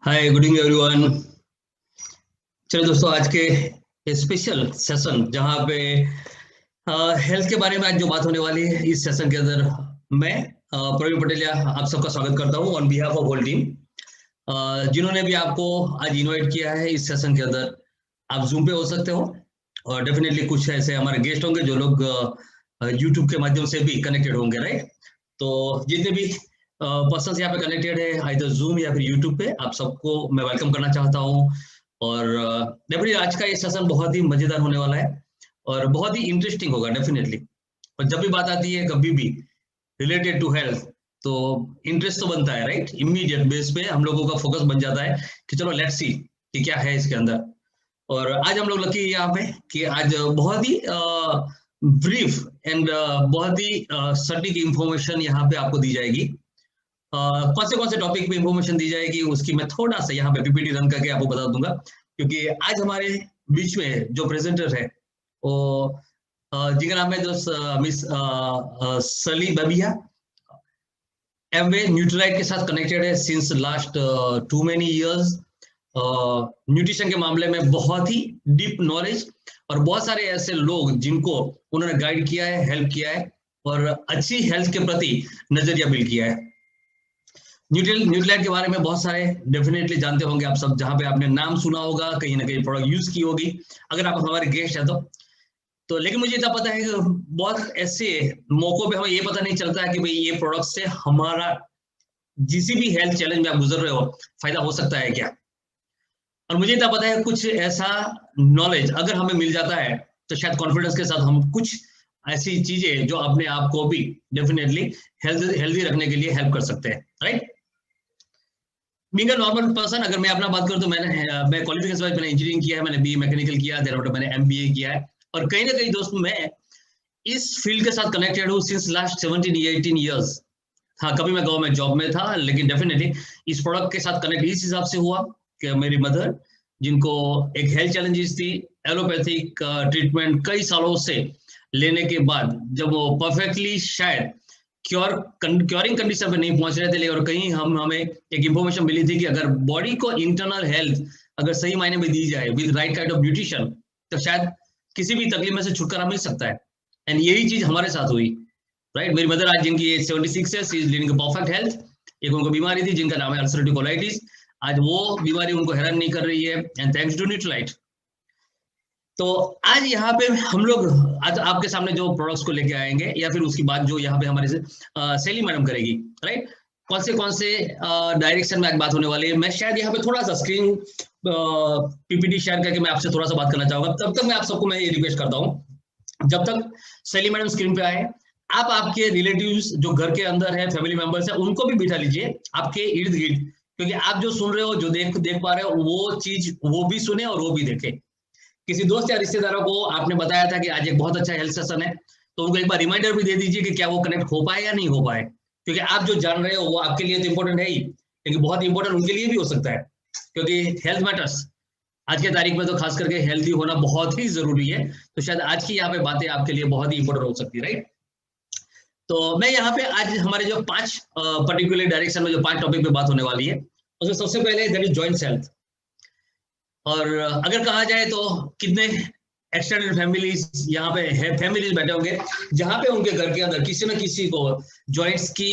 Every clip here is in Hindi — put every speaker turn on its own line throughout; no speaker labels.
हाय, गुड इवनिंग एवरीवन। चलो दोस्तों, आज के स्पेशल सेशन जहाँ पे हेल्थ के बारे में आज जो बात होने वाली है, इस सेशन के अंदर मैं प्रवीण पटेल आप सबका स्वागत करता हूँ on behalf of whole team. जिन्होंने भी आपको आज इनवाइट किया है इस सेशन के अंदर। आप जूम पे हो सकते हो और डेफिनेटली कुछ ऐसे हमारे गेस्ट होंगे जो लोग यूट्यूब के माध्यम से भी कनेक्टेड होंगे, राइट। तो जितने भी पर्सन यहाँ पे कनेक्टेड है आइदर जूम या फिर यूट्यूब पे, आप सबको मैं वेलकम करना चाहता हूँ। और डेफिनेटली आज का ये सेशन बहुत ही मजेदार होने वाला है और बहुत ही इंटरेस्टिंग होगा डेफिनेटली। और जब भी बात आती है कभी भी रिलेटेड टू हेल्थ, तो इंटरेस्ट तो बनता है, राइट। इमीडिएट बेस पे हम लोगों का फोकस बन जाता है कि चलो लेट्स सी कि क्या है इसके अंदर। और आज हम लोग लकी है यहाँ पे कि आज बहुत ही ब्रीफ एंड बहुत ही सटीक इंफॉर्मेशन यहाँ पे आपको दी जाएगी। कौन से टॉपिक पे इंफॉर्मेशन दी जाएगी उसकी मैं थोड़ा सा यहाँ पे पीपीटी रन करके आपको बता दूंगा, क्योंकि आज हमारे बीच में जो प्रेजेंटर है वो जिनका नाम है जो मिस सली बबिया, एमवे न्यूट्रीलाइट के साथ कनेक्टेड है since last too many years. Nutrition के मामले में बहुत ही डीप नॉलेज और बहुत सारे ऐसे लोग जिनको उन्होंने गाइड किया है, हेल्प किया है और अच्छी हेल्थ के प्रति नजरिया बिल्ड किया है। न्यूट्रीलाइट के बारे में बहुत सारे डेफिनेटली जानते होंगे आप सब, जहां पे आपने नाम सुना होगा, कहीं ना कहीं प्रोडक्ट यूज की होगी अगर आप हमारे गेस्ट हैं तो लेकिन मुझे इतना पता है कि बहुत ऐसे मौकों पे हमें ये पता नहीं चलता है कि भाई ये प्रोडक्ट से हमारा जिस भी हेल्थ चैलेंज में आप गुजर रहे हो फायदा हो सकता है क्या। और मुझे इतना पता है कुछ ऐसा नॉलेज अगर हमें मिल जाता है तो शायद कॉन्फिडेंस के साथ हम कुछ ऐसी चीजें जो अपने आप को भी डेफिनेटली हेल्दी रखने के लिए हेल्प कर सकते हैं, right. Being a normal person, अगर मैं अपना बात करूं तो मैं क्वालिफिकेशन वाइज मैंने इंजीनियरिंग किया है, मैंने बी मैकेनिकल किया, देन मैंने एमबीए किया है। और कहीं ना कहीं दोस्त मैं इस फील्ड के साथ कनेक्टेड हूँ सिंस लास्ट 17-18 ईयर्स। हाँ, कभी मैं गवर्नमेंट जॉब में था, लेकिन डेफिनेटली इस प्रोडक्ट के साथ कनेक्ट इस हिसाब से हुआ कि मेरी मदर, जिनको एक हेल्थ चैलेंजेस थी, एलोपैथिक ट्रीटमेंट कई सालों से लेने के बाद जब वो परफेक्टली शायद क्योरिंग कंडीशन पे नहीं पहुंच रहे थे, लेकिन और कहीं हमें एक इंफॉर्मेशन मिली थी कि अगर बॉडी को इंटरनल हेल्थ अगर सही मायने में दी जाए with right kind of nutrition, तो शायद किसी भी तकलीफ में से छुटकारा मिल सकता है। एंड यही चीज हमारे साथ हुई, राइट। मेरी मदर आज जिनकी एज 76 है, she is leading perfect health. एक उनको बीमारी थी जिनका नाम है अल्सरेटिव कोलाइटिस। आज वो बीमारी उनको हैरान नहीं कर रही है, एंड थैंक्स टू न्यूट्रीलाइट। तो आज यहाँ पे हम लोग आज आपके सामने जो प्रोडक्ट्स को लेके आएंगे या फिर उसकी बात जो यहाँ पे हमारे से सेली मैडम करेगी, राइट। कौन से डायरेक्शन में आज बात होने वाली है, मैं शायद यहाँ पे थोड़ा सा स्क्रीन पीपीटी शेयर करके मैं आपसे थोड़ा सा बात करना चाहूंगा। तब तक मैं आप सबको मैं ये रिक्वेस्ट करता हूँ, जब तक सेली मैडम स्क्रीन पे आए, आप आपके रिलेटिव्स जो घर के अंदर है, फैमिली मेंबर्स है, उनको भी बिठा लीजिए आपके इर्द गिर्द, क्योंकि आप जो सुन रहे हो, जो देख पा रहे हो, वो चीज वो भी सुने और वो भी देखे। किसी दोस्त या रिश्तेदारों को आपने बताया था कि आज एक बहुत अच्छा हेल्थ सेशन है, तो उनको एक बार रिमाइंडर भी दे दीजिए कि क्या वो कनेक्ट हो पाए या नहीं हो पाए, क्योंकि आप जो जान रहे हो वो आपके लिए तो इंपॉर्टेंट है ही, लेकिन बहुत इंपॉर्टेंट उनके लिए भी हो सकता है, क्योंकि हेल्थ मैटर्स। आज के तारीख में तो खास करके हेल्थी होना बहुत ही जरूरी है, तो शायद आज की यहाँ पे बातें आपके लिए बहुत ही इंपॉर्टेंट हो सकती है, राइट। तो मैं यहाँ पे आज हमारे जो 5 पर्टिकुलर डायरेक्शन में जो 5 टॉपिक पे बात होने वाली है, उसमें सबसे पहले दैट इज जॉइंट हेल्थ। और अगर कहा जाए तो कितने एक्सटेंडेड फैमिलीज यहाँ पे है, फैमिलीज बैठे होंगे जहां पे उनके घर के अंदर किसी न किसी को जॉइंट्स की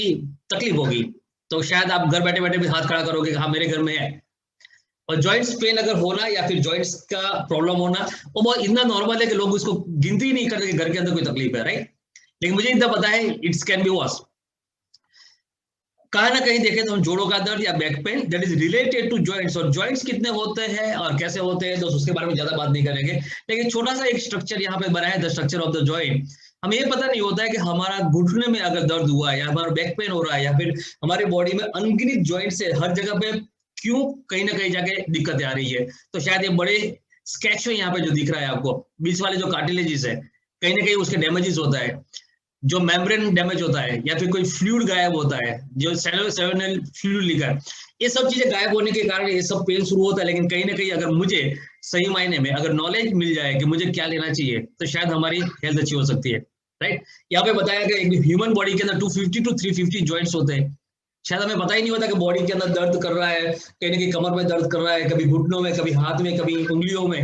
तकलीफ होगी, तो शायद आप घर बैठे बैठे भी हाथ खड़ा करोगे, हाँ मेरे घर में है। और जॉइंट्स पेन अगर होना या फिर जॉइंट्स का प्रॉब्लम होना, वो बहुत इतना नॉर्मल है कि लोग उसको गिनती ही नहीं करते कि घर के अंदर कोई तकलीफ है, राइट। लेकिन मुझे इतना पता है इट्स कैन बी वर्स। कहीं ना कहीं देखें तो हम जोड़ों का दर्द या back pain that is related to joints, और जॉइंट्स कितने होते हैं और कैसे होते हैं तो उसके बारे में ज्यादा बात नहीं करेंगे, लेकिन छोटा सा एक स्ट्रक्चर यहाँ पे बना है, the structure of the joint. हमें ये पता नहीं होता है कि हमारा घुटने में अगर दर्द हुआ है या हमारा बैक पेन हो रहा है या फिर हमारी बॉडी में अनगिनत जॉइंट से हर जगह पे क्यों कहीं ना कहीं जाके दिक्कतें आ रही है। तो शायद ये बड़े स्केच है यहाँ पे जो दिख रहा है आपको, बीच वाले जो कार्टिलेजेस है, कहीं ना कहीं उसके डैमेजेस होता है, जो मेम्ब्रेन डैमेज होता है या फिर कोई फ्लूइड गायब होता है, जो सेरेब्रल फ्लूइड लिखा है, ये सब चीजें गायब होने के कारण ये सब पेन शुरू होता है। लेकिन कहीं ना कहीं अगर मुझे सही मायने में अगर नॉलेज मिल जाए कि मुझे क्या लेना चाहिए, तो शायद हमारी हेल्थ अच्छी हो सकती है, राइट। यहाँ पे बताया गया ह्यूमन बॉडी के अंदर 250 to 350 जॉइंट्स होते हैं, शायद हमें पता ही नहीं होता कि बॉडी के अंदर दर्द कर रहा है, कहीं ना कहीं कमर में दर्द कर रहा है, कभी घुटनों में, कभी हाथ में, कभी उंगलियों में,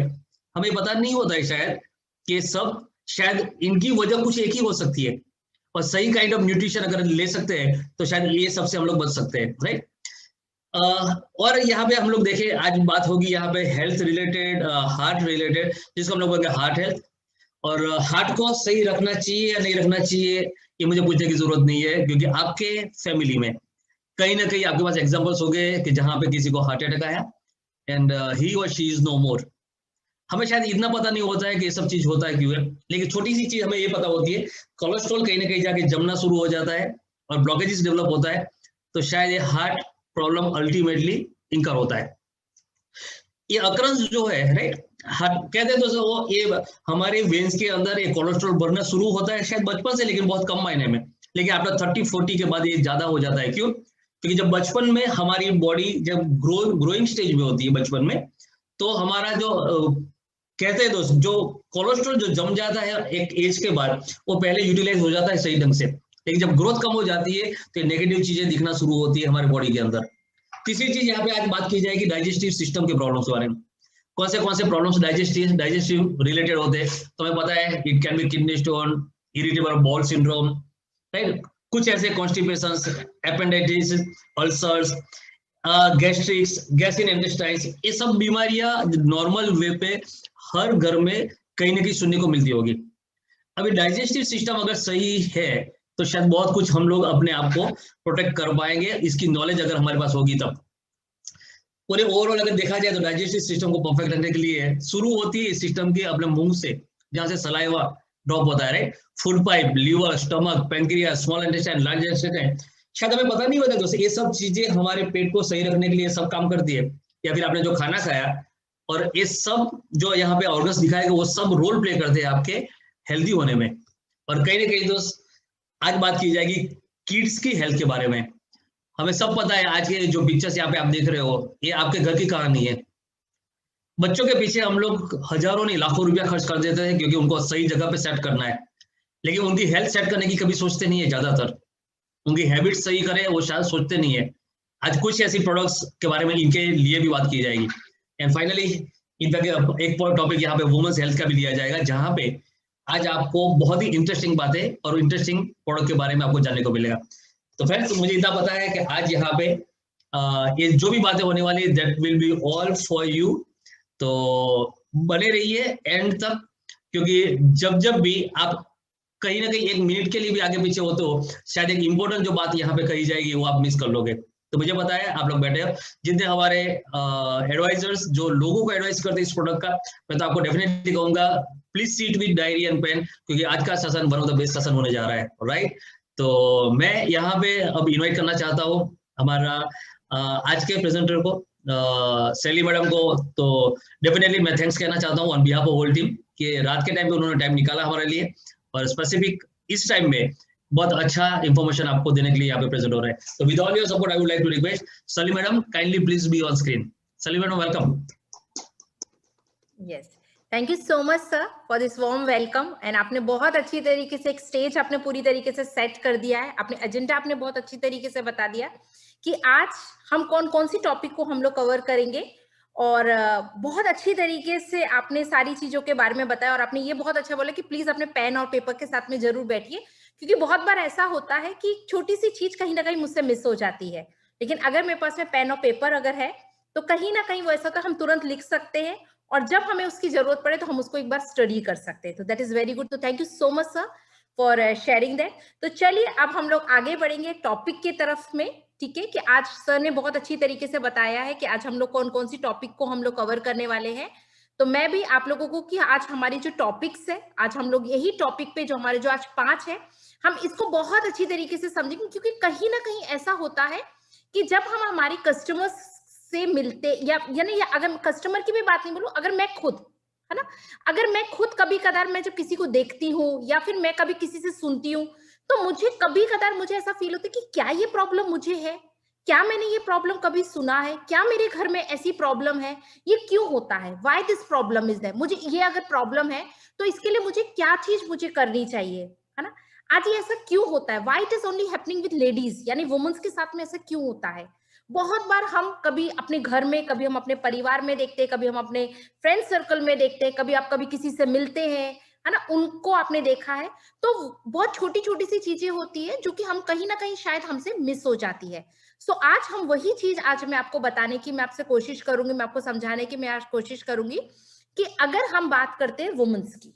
हमें पता नहीं होता है शायद कि सब शायद इनकी वजह कुछ एक ही हो सकती है। और सही काइंड ऑफ न्यूट्रिशन अगर ले सकते हैं तो शायद ये सबसे हम लोग बच सकते हैं, राइट। और यहाँ पे हम लोग देखें, आज बात होगी यहाँ पे हेल्थ रिलेटेड, हार्ट रिलेटेड, जिसको हम लोग बोलेंगे हार्ट हेल्थ। और हार्ट को सही रखना चाहिए या नहीं रखना चाहिए, ये मुझे पूछने की जरूरत नहीं है, क्योंकि आपके फैमिली में कहीं ना कहीं आपके पास एग्जांपल्स हो गए कि जहां पे किसी को हार्ट अटैक आया एंड ही और शी इज नो मोर। हमें शायद इतना पता नहीं होता है कि ये सब चीज होता है क्यों है, लेकिन छोटी सी चीज हमें ये पता होती है, कोलेस्ट्रॉल कहीं ना कहीं जाके जमना शुरू हो जाता है और ब्लॉकेजेस डेवलप होता है, तो शायद ये हार्ट प्रॉब्लम अल्टीमेटली इनका होता है। ये अक्रंस जो है, राइट, कहते हैं तो वो ये हमारे वेन्स के अंदर ये कोलेस्ट्रॉल बढ़ना शुरू होता है शायद बचपन से, लेकिन बहुत कम मायने में, लेकिन आफ्टर 30-40 के बाद ये ज्यादा हो जाता है। क्यों? क्योंकि जब बचपन में हमारी बॉडी जब ग्रोइंग स्टेज में होती है बचपन में, तो हमारा जो कहते हैं दोस्त, जो कोलेस्ट्रॉल जो जम जाता है एक एज के बाद, वो पहले यूटिलाइज हो जाता है सही ढंग से, लेकिन जब ग्रोथ कम हो जाती है तो नेगेटिव चीजें दिखना शुरू होती है हमारी बॉडी के अंदर। तीसरी चीज यहाँ पे आज बात की जाएगी डाइजेस्टिव सिस्टम के प्रॉब्लम्स के बारे में। कौन से प्रॉब्लम्स डाइजेस्टिव रिलेटेड होते हैं, तो हमें पता है it can be kidney stone, irritable bowel syndrome, right, कुछ ऐसे कॉन्स्टिपेशंस, एपेंडाइटिस, अल्सर्स, गैस्ट्रिक्स, गैस इन इंटेस्टाइन्स, ये सब बीमारियां नॉर्मल वे पे हर घर में कहीं ना कहीं सुनने को मिलती होगी। अभी डाइजेस्टिव सिस्टम अगर सही है तो शायद बहुत कुछ हम लोग अपने आप को प्रोटेक्ट कर पाएंगे, इसकी नॉलेज अगर हमारे पास होगी तब। पूरे ओवरऑल अगर देखा जाए तो डाइजेस्टिव सिस्टम को परफेक्ट रखने के लिए शुरू होती है इस सिस्टम के अपने मुंह से, जहां से सलाइवा ड्रॉप होता है, right, food pipe, liver, stomach, pancreas, small intestine, large intestine. शायद हमें पता नहीं होता दोस्तों, ये सब चीजें हमारे पेट को सही रखने के लिए सब काम करती है, या फिर आपने जो खाना खाया और ये सब जो यहाँ पे ऑर्गन्स दिखाएगा वो सब रोल प्ले करते हैं आपके हेल्दी होने में। और कहीं ना कहीं दोस्त आज बात की जाएगी किड्स की हेल्थ के बारे में। हमें सब पता है आज के जो पिक्चर्स यहाँ पे आप देख रहे हो, ये आपके घर की कहानी है। बच्चों के पीछे हम लोग हजारों नहीं लाखों रुपया खर्च कर देते हैं क्योंकि उनको सही जगह पे सेट करना है, लेकिन उनकी हेल्थ सेट करने की कभी सोचते नहीं है, ज्यादातर उनकी हैबिट्स सही करें वो शायद सोचते नहीं है। आज कुछ ऐसी प्रोडक्ट्स के बारे में इनके लिए भी बात की जाएगी। एंड फाइनली इनफैक्ट एक टॉपिक यहाँ पे वुमेन्स हेल्थ का भी लिया जाएगा, जहाँ पे आज आपको बहुत ही इंटरेस्टिंग बातें और इंटरेस्टिंग प्रोडक्ट के बारे में आपको जानने को मिलेगा। तो फ्रेंड्स, मुझे इतना पता है कि आज यहाँ पे ये जो भी बातें होने वाली that will be all for you. तो बने रहिए एंड तक, क्योंकि जब जब भी आप कहीं ना कहीं एक मिनट के लिए भी आगे पीछे हो तो शायद एक इंपॉर्टेंट जो बात यहाँ पे कही जाएगी वो आप मिस कर लोगे। तो मुझे पता है आप लोग बैठे हो, जितने हमारे एडवाइजर्स जो लोगों को एडवाइस करते हैं इस प्रोडक्ट का, मैं तो आपको डेफिनेटली कहूंगा please seat with diary and pen, क्योंकि आज का session one of the best session होने जा रहा है, राइट। तो मैं यहाँ पे अब इनवाइट करना चाहता हूँ हमारा आज के प्रेजेंटर को, सैली मैडम को। तो डेफिनेटली मैं थैंक्स कहना चाहता हूँ on behalf of whole team कि रात के टाइम पे उन्होंने टाइम निकाला हमारे लिए, और स्पेसिफिक इस टाइम में बहुत अच्छा इंफॉर्मेशन आपको देने के लिए यहाँ पे प्रेजेंट हो रहा है। तो with all your support I would like to request Sali madam, kindly please be on screen. Sali madam, welcome.
Yes, thank you so much sir for this warm welcome. And आपने बहुत अच्छी तरीके से एक स्टेज आपने पूरी तरीके से सेट कर दिया है, अपने एजेंडा आपने बहुत अच्छी तरीके से बता दिया कि आज हम कौन कौन सी टॉपिक को हम लोग कवर करेंगे, और बहुत अच्छी तरीके से आपने सारी चीजों के बारे में बताया। और आपने ये बहुत अच्छा बोला कि प्लीज अपने पेन और पेपर के साथ में जरूर बैठिए, क्योंकि बहुत बार ऐसा होता है कि छोटी सी चीज कहीं ना कहीं मुझसे मिस हो जाती है, लेकिन अगर मेरे पास में पेन और पेपर अगर है तो कहीं ना कहीं वो ऐसा होता है हम तुरंत लिख सकते हैं, और जब हमें उसकी जरूरत पड़े तो हम उसको एक बार स्टडी कर सकते हैं। तो दैट इज वेरी गुड। तो thank you so much sir for sharing that. तो चलिए अब हम लोग आगे बढ़ेंगे टॉपिक की तरफ में, ठीक है, कि आज सर ने बहुत अच्छी तरीके से बताया है कि आज हम लोग कौन कौन सी टॉपिक को हम लोग कवर करने वाले हैं। तो मैं भी आप लोगों को कि आज हमारी जो टॉपिक्स है, आज हम लोग यही टॉपिक पे जो हमारे जो आज 5 है, हम इसको बहुत अच्छी तरीके से समझेंगे, क्योंकि कहीं ना कहीं ऐसा होता है कि जब हम हमारी कस्टमर्स से मिलते या अगर कस्टमर की भी बात नहीं बोलूं, अगर मैं खुद, है ना, अगर मैं खुद कभी कदार मैं जब किसी को देखती हूँ या फिर मैं कभी किसी से सुनती हूँ, तो मुझे कभी कदार मुझे ऐसा फील होता है कि क्या ये प्रॉब्लम मुझे है, क्या मैंने ये प्रॉब्लम कभी सुना है, क्या मेरे घर में ऐसी प्रॉब्लम है, ये क्यों होता है, why this problem is there, मुझे ये अगर प्रॉब्लम है तो इसके लिए मुझे क्या चीज मुझे करनी चाहिए, है ना। आज ये ऐसा क्यों होता है? Why it is only happening with ladies, यानी वुमेन्स के साथ में ऐसा क्यों होता है? बहुत बार हम कभी अपने घर में, कभी हम अपने परिवार में देखते हैं, कभी हम अपने फ्रेंड सर्कल में देखते हैं, कभी आप कभी किसी से मिलते हैं, है ना, उनको आपने देखा है, तो बहुत छोटी छोटी सी चीजें होती है जो कि हम कहीं ना कहीं शायद हमसे मिस हो जाती है। सो आज हम वही चीज आज मैं आपको बताने की मैं आपसे कोशिश करूंगी, मैं आपको समझाने की मैं आज कोशिश करूंगी कि अगर हम बात करते हैं वुमेन्स की,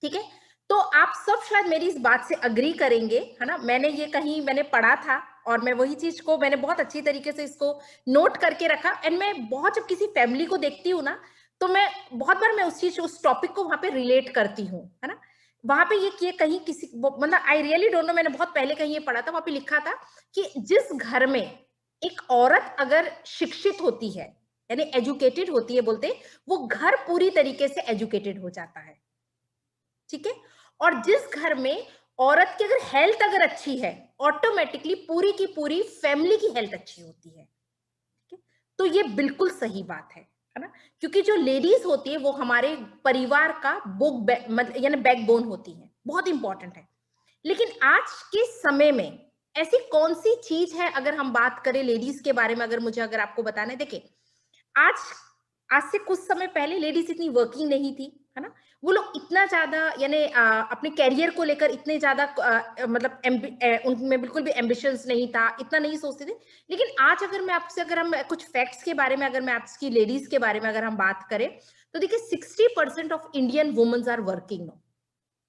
ठीक है, तो आप सब शायद मेरी इस बात से अग्री करेंगे, है ना, मैंने ये कहीं मैंने पढ़ा था और मैं वही चीज को मैंने बहुत अच्छी तरीके से इसको नोट करके रखा। एंड मैं बहुत जब किसी फैमिली को देखती हूँ ना, तो मैं बहुत बार मैं उस चीज उस टॉपिक को वहां पे रिलेट करती हूँ, है ना। वहां पे ये कहीं किसी मतलब आई रियली डोंट नो, मैंने बहुत पहले कहीं ये पढ़ा था, वहां पे लिखा था कि जिस घर में एक औरत अगर शिक्षित होती है, यानी एजुकेटेड होती है, बोलते वो घर पूरी तरीके से एजुकेटेड हो जाता है, ठीक है। और जिस घर में औरत की अगर हेल्थ अगर अच्छी है, ऑटोमेटिकली पूरी की पूरी फैमिली की हेल्थ अच्छी होती है, ठीक है। तो ये बिल्कुल सही बात है ना, क्योंकि जो लेडीज होती है वो हमारे परिवार का बुक यानी बैकबोन होती है, बहुत इंपॉर्टेंट है। लेकिन आज के समय में ऐसी कौन सी चीज है, अगर हम बात करें लेडीज के बारे में, अगर मुझे अगर आपको बताना है, देखिए आज आज से कुछ समय पहले लेडीज इतनी वर्किंग नहीं थी, है ना, वो लोग इतना ज्यादा यानी अपने कैरियर को लेकर इतने ज्यादा मतलब उनमें बिल्कुल भी एम्बिशंस नहीं था, इतना नहीं सोचते थे। लेकिन आज अगर मैं आपसे अगर हम कुछ फैक्ट्स के बारे में, अगर मैं आपकी लेडीज के बारे में अगर हम बात करें, तो देखिए 60% of Indian womens are working no.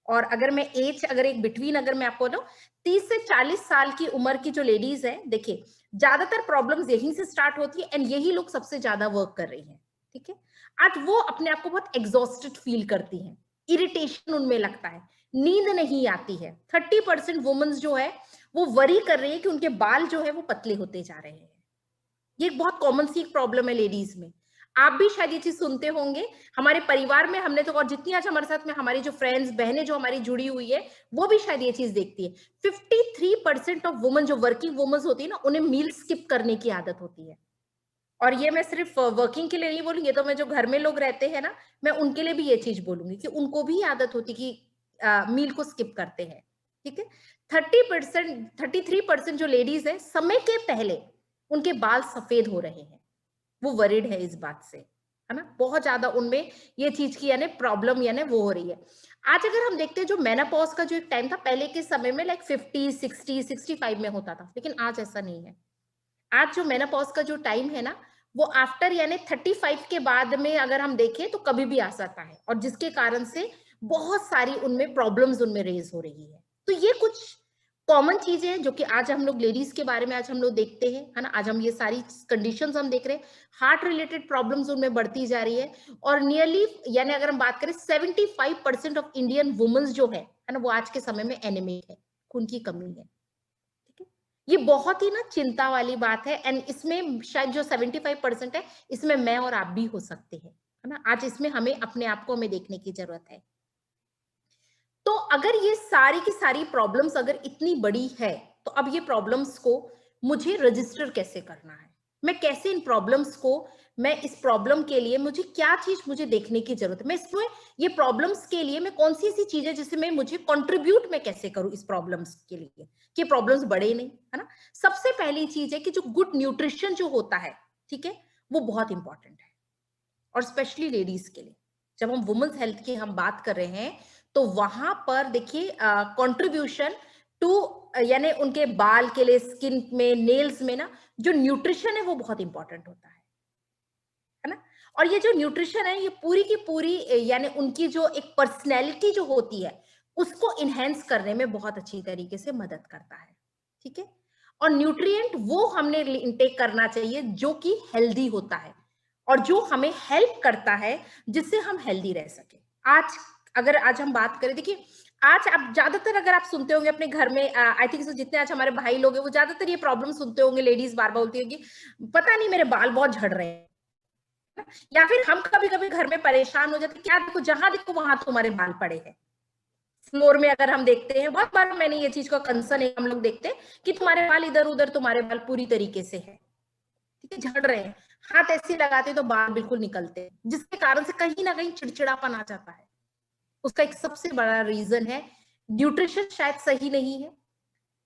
और अगर मैं एज अगर एक बिटवीन अगर मैं आपको बोलूं 30 से 40 साल की उम्र की जो लेडीज है, देखिए ज्यादातर प्रॉब्लम्स यहीं से स्टार्ट होती है एंड यही लोग सबसे ज्यादा वर्क कर रही हैं, ठीक है। आज वो अपने आप को बहुत एग्जॉस्टेड फील करती हैं, इरिटेशन उनमें लगता है, नींद नहीं आती है। 30% वुमेन्स जो है वो वरी कर रही है कि उनके बाल जो है वो पतले होते जा रहे हैं। ये एक बहुत कॉमन सी एक प्रॉब्लम है लेडीज में। आप भी शायद ये चीज सुनते होंगे, हमारे परिवार में हमने तो, और जितनी आज हमारे साथ में हमारी जो फ्रेंड्स बहनें जो हमारी जुड़ी हुई है, वो भी शायद ये चीज देखती है। 53% ऑफ वुमेन जो वर्किंग वुमेन्स होती है ना, उन्हें मील स्किप करने की आदत होती है। और ये मैं सिर्फ वर्किंग के लिए नहीं बोलूंगी, ये तो मैं जो घर में लोग रहते हैं ना, मैं उनके लिए भी ये चीज बोलूंगी कि उनको भी आदत होती कि मील को स्किप करते हैं, ठीक है। 30% 33% जो लेडीज है, समय के पहले उनके बाल सफेद हो रहे हैं, वो वरिड है इस बात से, है ना, बहुत ज्यादा उनमें ये चीज की यानी प्रॉब्लम यानी वो हो रही है। आज अगर हम देखते हैं जो मेनोपॉज का जो एक टाइम था पहले के समय में, लाइक 50 60 65 में होता था, लेकिन आज ऐसा नहीं है। आज जो मेनोपॉज का जो टाइम है ना, वो आफ्टर यानी 35 के बाद में अगर हम देखें तो कभी भी आ सकता है, और जिसके कारण से बहुत सारी उनमें प्रॉब्लम्स उनमें रेज हो रही है। तो ये कुछ कॉमन चीजें हैं जो कि आज हम लोग लेडीज के बारे में आज हम लोग देखते हैं, है ना। आज हम ये सारी कंडीशंस हम देख रहे हैं, हार्ट रिलेटेड प्रॉब्लम्स उनमें बढ़ती जा रही है। और नियरली यानी अगर हम बात करें 75% ऑफ इंडियन वुमेन्स जो है ना, वो आज के समय में एनीमिक है, खून की कमी है, ठीक है। ये बहुत ही ना चिंता वाली बात है, एंड इसमें शायद जो 75% है, इसमें मैं और आप भी हो सकते हैं, है ना। आज इसमें हमें अपने आप को हमें देखने की जरूरत है। तो अगर ये सारी की सारी प्रॉब्लम्स अगर इतनी बड़ी है, तो अब ये प्रॉब्लम्स को मुझे रजिस्टर कैसे करना है, मैं कैसे इन प्रॉब्लम्स को, मैं इस प्रॉब्लम के लिए मुझे क्या चीज मुझे देखने की जरूरत है, मैं इसमें ये प्रॉब्लम्स के लिए मैं कौन सी ऐसी चीज है जिससे मैं मुझे कंट्रीब्यूट मैं कैसे करूं इस प्रॉब्लम्स के लिए कि प्रॉब्लम्स बढ़े नहीं, है ना। सबसे पहली चीज है कि जो गुड न्यूट्रिशन जो होता है, ठीक है, वो बहुत इंपॉर्टेंट है, और स्पेशली लेडीज के लिए। जब हम वुमेन्स हेल्थ की हम बात कर रहे हैं, तो वहां पर देखिए कंट्रीब्यूशन टू यानी उनके बाल के लिए, स्किन में, नेल्स में ना, जो न्यूट्रिशन है वो बहुत इंपॉर्टेंट होता है ना। और ये जो न्यूट्रिशन है, ये पूरी की पूरी यानी उनकी जो एक पर्सनैलिटी जो होती है, उसको इनहेंस करने में बहुत अच्छी तरीके से मदद करता है, ठीक है। और न्यूट्रिएंट वो हमने इंटेक करना चाहिए जो कि हेल्दी होता है, और जो हमें हेल्प करता है जिससे हम हेल्दी रह सके। आज अगर आज हम बात करें, देखिए आज आप ज्यादातर अगर आप सुनते होंगे अपने घर में, आई थिंक जितने आज हमारे भाई लोग हैं वो ज्यादातर ये प्रॉब्लम सुनते होंगे, लेडीज बार बार बोलती होगी पता नहीं मेरे बाल बहुत झड़ रहे हैं, या फिर हम कभी कभी घर में परेशान हो जाते, क्या देखो जहां देखो वहां तुम्हारे बाल पड़े हैं। फ्लोर में अगर हम देखते हैं, बहुत बार मैंने ये चीज का कंसर्न है, हम लोग देखते हैं कि तुम्हारे बाल इधर उधर, तुम्हारे बाल पूरी तरीके से है, ठीक है, झड़ रहे हैं, हाथ ऐसे लगाते तो बाल बिल्कुल निकलते हैं, जिसके कारण से कहीं ना कहीं चिड़चिड़ापन आ जाता है। उसका एक सबसे बड़ा रीजन है न्यूट्रिशन शायद सही नहीं है,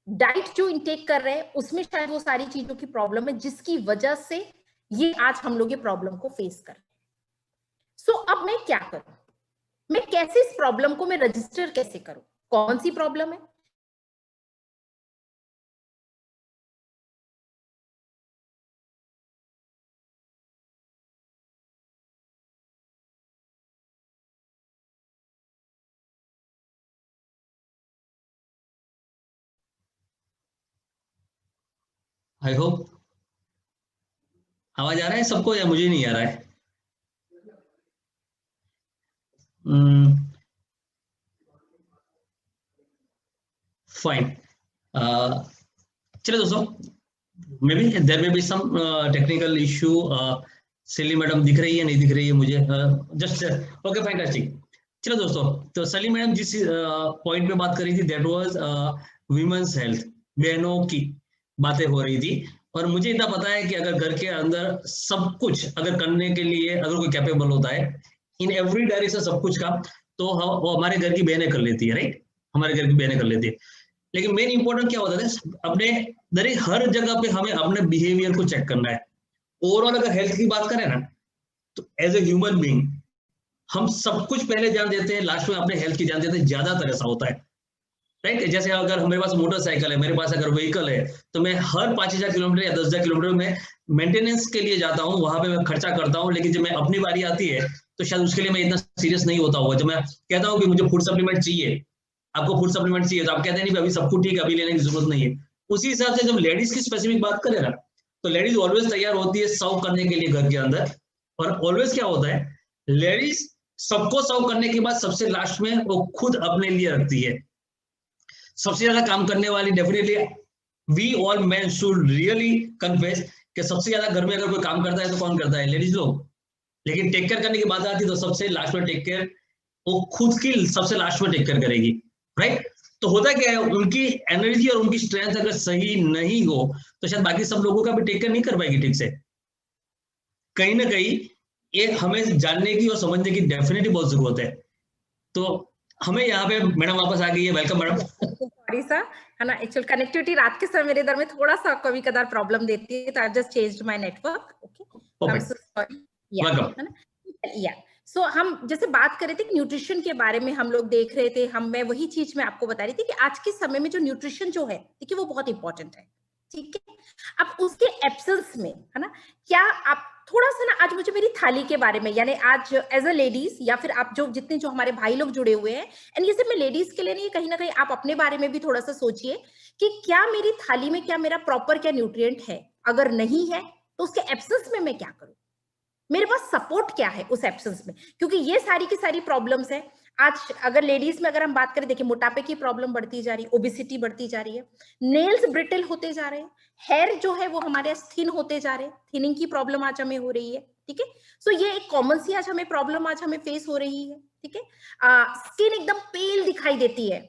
डाइट जो इनटेक कर रहे हैं उसमें शायद वो सारी चीजों की प्रॉब्लम है जिसकी वजह से ये आज हम लोग ये प्रॉब्लम को फेस कर रहे हैं। सो अब मैं क्या करूं, मैं कैसे इस प्रॉब्लम को मैं रजिस्टर कैसे करूं, कौन सी प्रॉब्लम है?
आई होप आवाज आ रहा है सबको या मुझे नहीं आ रहा है? फाइन। चलो दोस्तों, may be there may be some technical issue. Sally madam दिख रही है नहीं दिख रही है मुझे? Just okay fine casting. चलो दोस्तों, तो सली मैडम जिस पॉइंट पे बात कर रही थी दैट वाज वीमेंस हेल्थ, बहनों की बातें हो रही थी। और मुझे इतना पता है कि अगर घर के अंदर सब कुछ अगर करने के लिए अगर कोई कैपेबल होता है इन एवरी डायरेक्शन सब कुछ का, तो वो हमारे घर की बहनें कर लेती है, राइट? हमारे घर की बहनें कर लेती है। लेकिन मेन इंपॉर्टेंट क्या होता है, अपने हर जगह पे हमें अपने बिहेवियर को चेक करना है। ओवरऑल अगर हेल्थ की बात करें ना, तो एज ए ह्यूमन बीइंग हम सब कुछ पहले ध्यान देते हैं, लास्ट में अपने हेल्थ की ध्यान देते हैं, ज्यादातर ऐसा होता है, राइट? जैसे अगर मेरे पास मोटरसाइकिल है, मेरे पास अगर व्हीकल है, तो मैं हर 5,000 किलोमीटर या 10,000 किलोमीटर में मेंटेनेंस के लिए जाता हूँ, वहां पे मैं खर्चा करता हूँ। लेकिन जब मैं अपनी बारी आती है तो शायद उसके लिए मैं इतना सीरियस नहीं होता होगा। जब मैं कहता हूँ कि मुझे फूड सप्लीमेंट चाहिए, आपको फूड सप्लीमेंट चाहिए, तो आप कहते हैं नहीं अभी सब कुछ ठीक है, अभी लेने की जरूरत नहीं है। उसी हिसाब से जब लेडीज की स्पेसिफिक बात करें ना, तो लेडीज ऑलवेज तैयार होती है सर्व करने के लिए घर के अंदर। और ऑलवेज क्या होता है, लेडीज सबको सर्व करने के बाद सबसे लास्ट में वो खुद अपने लिए रखती है। सबसे ज्यादा काम करने वाली definitely we all man should really confess कि सबसे ज्यादा घर में अगर कोई काम करता है तो कौन करता है? लेडीज लोग। लेकिन टेक केयर करने की बात आती है तो सबसे लास्ट में टेक केयर वो खुद की सबसे लास्ट में टेक केयर करेगी, राइट? तो होता क्या है, उनकी एनर्जी और उनकी स्ट्रेंथ अगर सही नहीं हो तो शायद बाकी सब लोगों का भी टेक केयर नहीं कर पाएगी ठीक से। कहीं ना कहीं ये हमें जानने की और समझने की डेफिनेटली बहुत जरूरत है। तो हमें यहाँ पे मैडम वापस आ गई है, वेलकम मैडम।
सॉरी सर, है ना, एक्चुअल कनेक्टिविटी रात के समय मेरे इधर में थोड़ा सा कभी कदार प्रॉब्लम देती है, तो I just changed my network. Okay, I am so sorry. या, है ना, या। सो हम जैसे बात कर रहे थे न्यूट्रिशन के बारे में, हम लोग देख रहे थे, मैं वही चीज मैं आपको बता रही थी कि आज के समय में जो न्यूट्रिशन जो है, देखिए वो बहुत इंपॉर्टेंट है, ठीक है? अब उसके एब्सेंस में, है ना, क्या आप थोड़ा सा ना आज मुझे मेरी थाली के बारे में, यानी आज एज अ लेडीज या फिर आप जो जितने जो हमारे भाई लोग जुड़े हुए हैं, एंड ये सिर्फ मैं लेडीज के लिए नहीं, कहीं ना कहीं आप अपने बारे में भी थोड़ा सा सोचिए कि क्या मेरी थाली में क्या मेरा प्रॉपर क्या न्यूट्रिएंट है, अगर नहीं है तो उसके एब्सेंस में मैं क्या करूं, मेरे पास सपोर्ट क्या है उस एब्सेंस में, क्योंकि ये सारी की सारी प्रॉब्लम्स है। आज अगर लेडीज में अगर हम बात करें, देखिए मोटापे की प्रॉब्लम बढ़ती जा रही है, ओबेसिटी बढ़ती जा रही है, नेल्स ब्रिटल होते जा रहे हैं, हेयर जो है वो हमारे थिन होते जा रहे हैं, थिनिंग की प्रॉब्लम आज हमें हो रही है, ठीक है? सो ये एक कॉमन सी आज हमें प्रॉब्लम आज हमें फेस हो रही है, ठीक है? स्किन एकदम पेल दिखाई देती है,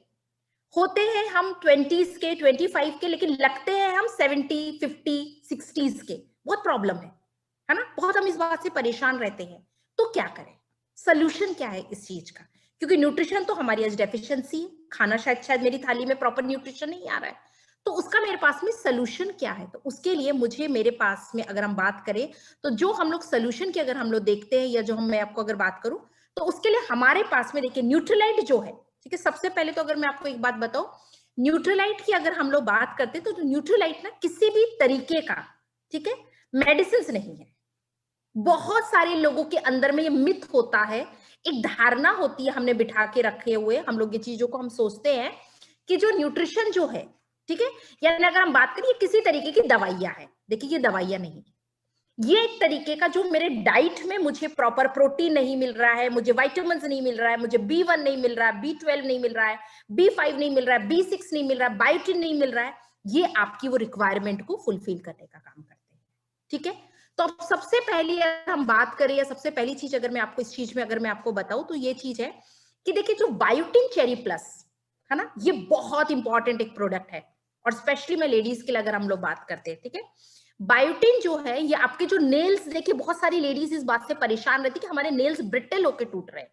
होते हैं हम 20s के 25 के, लेकिन लगते हैं हम 70 50 60s के, बहुत प्रॉब्लम है ना, बहुत हम इस बात से परेशान रहते हैं। तो क्या करें, सोल्यूशन क्या है इस चीज का? क्योंकि न्यूट्रिशन तो हमारी आज डेफिशिएंसी है, खाना शायद मेरी थाली में प्रॉपर न्यूट्रिशन नहीं आ रहा है, तो उसका मेरे पास में सोल्यूशन क्या है? तो उसके लिए मुझे मेरे पास में अगर हम बात करें, तो जो हम लोग सोल्यूशन की अगर हम लोग देखते हैं, या जो मैं आपको अगर बात करूं, तो उसके लिए हमारे पास में देखिए न्यूट्रीलाइट जो है, ठीक है? सबसे पहले तो अगर मैं आपको एक बात बताऊं, न्यूट्रीलाइट की अगर हम लोग बात करते हैं, तो न्यूट्रीलाइट ना किसी भी तरीके का, ठीक है, मेडिसिन नहीं है। बहुत सारे लोगों के अंदर में ये मिथ होता है, एक धारणा होती है, हमने बिठा के रखे हुए हम लोग ये चीजों को हम सोचते हैं कि जो न्यूट्रिशन जो है, ठीक है, यानी अगर हम बात करें ये किसी तरीके की दवाइयां है, देखिए ये दवाइयां नहीं, ये एक तरीके का जो मेरे डाइट में मुझे प्रॉपर प्रोटीन नहीं मिल रहा है, मुझे विटामिन्स नहीं मिल रहा है, मुझे B1 नहीं मिल रहा है, B12 नहीं मिल रहा है, B5 नहीं मिल रहा है, B6 नहीं मिल रहा है, बायोटिन नहीं मिल रहा है, ये आपकी वो रिक्वायरमेंट को फुलफिल करने का काम करते हैं, ठीक है? तो अब सबसे पहली अगर हम बात करें, या सबसे पहली चीज अगर मैं आपको इस चीज में अगर मैं आपको बताऊं, तो ये चीज है कि देखिए जो बायोटिन चेरी प्लस है ना, ये बहुत इंपॉर्टेंट एक प्रोडक्ट है, और स्पेशली मैं लेडीज के लिए अगर हम लोग बात करते हैं, ठीक है? बायोटिन जो है ये आपके जो नेल्स, देखिए बहुत सारी लेडीज इस बात से परेशान रहती है कि हमारे नेल्स ब्रिटल होकर टूट रहे हैं,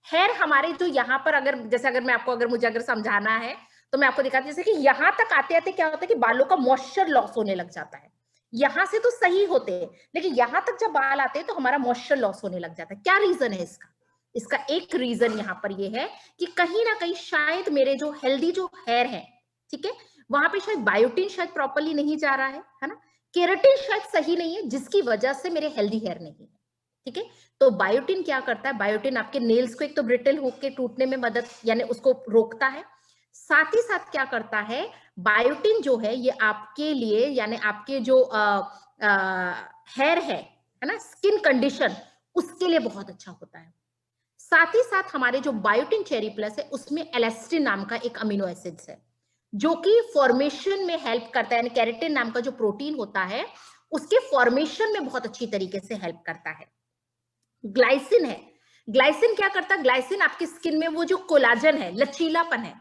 हेयर हमारे जो यहाँ पर अगर जैसे अगर मैं आपको अगर मुझे अगर समझाना है तो मैं आपको दिखाती हूँ, जैसे कि यहाँ तक आते आते क्या होता है कि बालों का मॉइस्चर लॉस होने लग जाता है। यहाँ से तो सही होते हैं, लेकिन यहाँ तक जब बाल आते हैं तो हमारा मॉइस्चर लॉस होने लग जाता है। क्या रीजन है इसका? इसका एक रीजन यहाँ पर ये है कि कहीं ना कहीं शायद मेरे जो हेल्दी जो हेयर है, ठीक है, वहां पे शायद बायोटिन शायद प्रॉपरली नहीं जा रहा है ना, केराटिन शायद सही नहीं है, जिसकी वजह से मेरे हेल्दी हेयर नहीं है। ठीक है, तो बायोटिन क्या करता है? बायोटिन आपके नेल्स को एक तो ब्रिटल होके टूटने में मदद यानी उसको रोकता है, साथ ही साथ क्या करता है, बायोटिन जो है ये आपके लिए यानी आपके जो हेयर है ना, स्किन कंडीशन, उसके लिए बहुत अच्छा होता है। साथ ही साथ हमारे जो बायोटिन चेरी प्लस है उसमें एलेस्टिन नाम का एक अमीनो एसिड्स है जो कि फॉर्मेशन में हेल्प करता है, यानी केराटिन नाम का जो प्रोटीन होता है उसके फॉर्मेशन में बहुत अच्छी तरीके से हेल्प करता है। ग्लाइसिन है, ग्लाइसिन क्या करता है? ग्लाइसिन आपकी स्किन में वो जो कोलाजन है, लचीलापन है,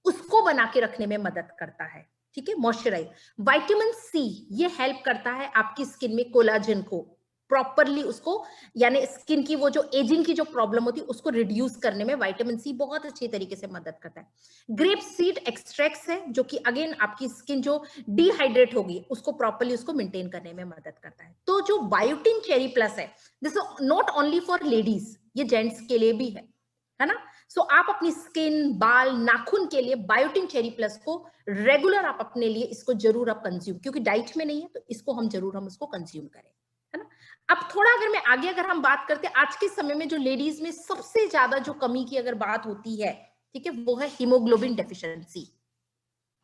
उसको बना के रखने में मदद करता है। ठीक है, मॉइस्चराइज। विटामिन सी ये हेल्प करता है आपकी स्किन में कोलाजन को प्रॉपरली उसको यानी स्किन की वो जो एजिंग की जो प्रॉब्लम होती है उसको रिड्यूस करने में विटामिन सी बहुत अच्छी तरीके से मदद करता है। ग्रेप सीड एक्सट्रैक्ट्स है जो कि अगेन आपकी स्किन जो डिहाइड्रेट होगी उसको प्रॉपरली उसको मेंटेन करने में मदद करता है। तो जो बायोटिन चेरी प्लस है, this not only for ladies, ये जेंट्स के लिए भी है ना। सो आप अपनी स्किन, बाल, नाखून के लिए बायोटिन चेरी प्लस को रेगुलर आप अपने लिए इसको जरूर आप कंज्यूम, क्योंकि डाइट में नहीं है तो इसको हम जरूर हम उसको कंज्यूम करें, है ना। अब थोड़ा अगर मैं आगे अगर हम बात करते हैं, आज के समय में जो लेडीज में सबसे ज्यादा जो कमी की अगर बात होती है, ठीक है, वो है हीमोग्लोबिन डेफिशिएंसी।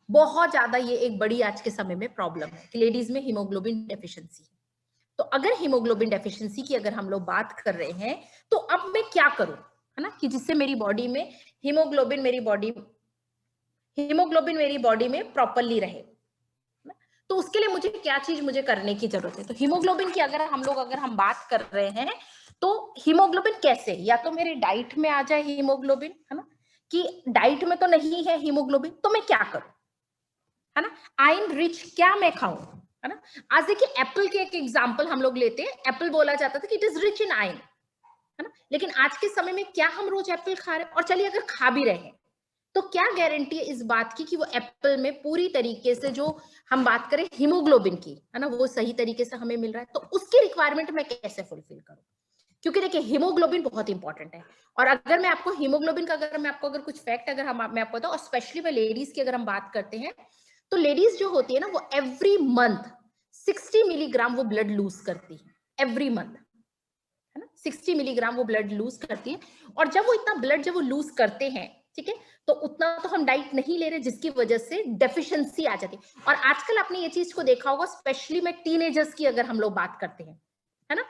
बहुत ज्यादा ये एक बड़ी आज के समय में प्रॉब्लम है कि लेडीज में हीमोग्लोबिन डेफिशिएंसी। तो अगर हीमोग्लोबिन डेफिशिएंसी की अगर हम लोग बात कर रहे हैं तो अब मैं क्या करूं, है ना, कि जिससे मेरी बॉडी में हीमोग्लोबिन मेरी बॉडी में प्रॉपरली रहे। तो उसके लिए मुझे क्या चीज मुझे करने की जरूरत है? तो हीमोग्लोबिन की अगर हम बात कर रहे हैं तो हीमोग्लोबिन कैसे, या तो मेरे डाइट में आ जाए हीमोग्लोबिन, है ना, कि डाइट में तो नहीं है हीमोग्लोबिन तो मैं क्या करूं, है ना। आयरन रिच क्या मैं खाऊं, है ना। आज देखिए एप्पल के एक एग्जांपल हम लोग लेते हैं, एप्पल बोला जाता था कि it is rich in iron, है ना, लेकिन आज के समय में क्या हम रोज एप्पल खा रहे हैं? और चलिए अगर खा भी रहे हैं तो क्या गारंटी है इस बात की कि वो एप्पल में पूरी तरीके से जो हम बात करें हीमोग्लोबिन की, है ना, वो सही तरीके से हमें मिल रहा है? तो उसकी रिक्वायरमेंट मैं कैसे फुलफिल करूं? क्योंकि देखिए हीमोग्लोबिन बहुत इंपॉर्टेंट है। और अगर मैं आपको हीमोग्लोबिन का अगर मैं आपको अगर कुछ फैक्ट अगर मैं आपको बताऊं, और स्पेशली में लेडीज की अगर हम बात करते हैं तो लेडीज जो होती है ना वो एवरी मंथ 60 मिलीग्राम वो ब्लड लूज करती है, एवरी मंथ, है ना, 60 मिलीग्राम वो ब्लड लूज करती है। और जब वो इतना ब्लड जब वो लूज करते हैं, ठीक है, तो उतना तो हम डाइट नहीं ले रहे, जिसकी वजह से डेफिशिएंसी आ जाती है। और आजकल आपने ये चीज को देखा होगा, स्पेशली में टीनेजर्स की अगर हम लोग बात करते हैं, है ना,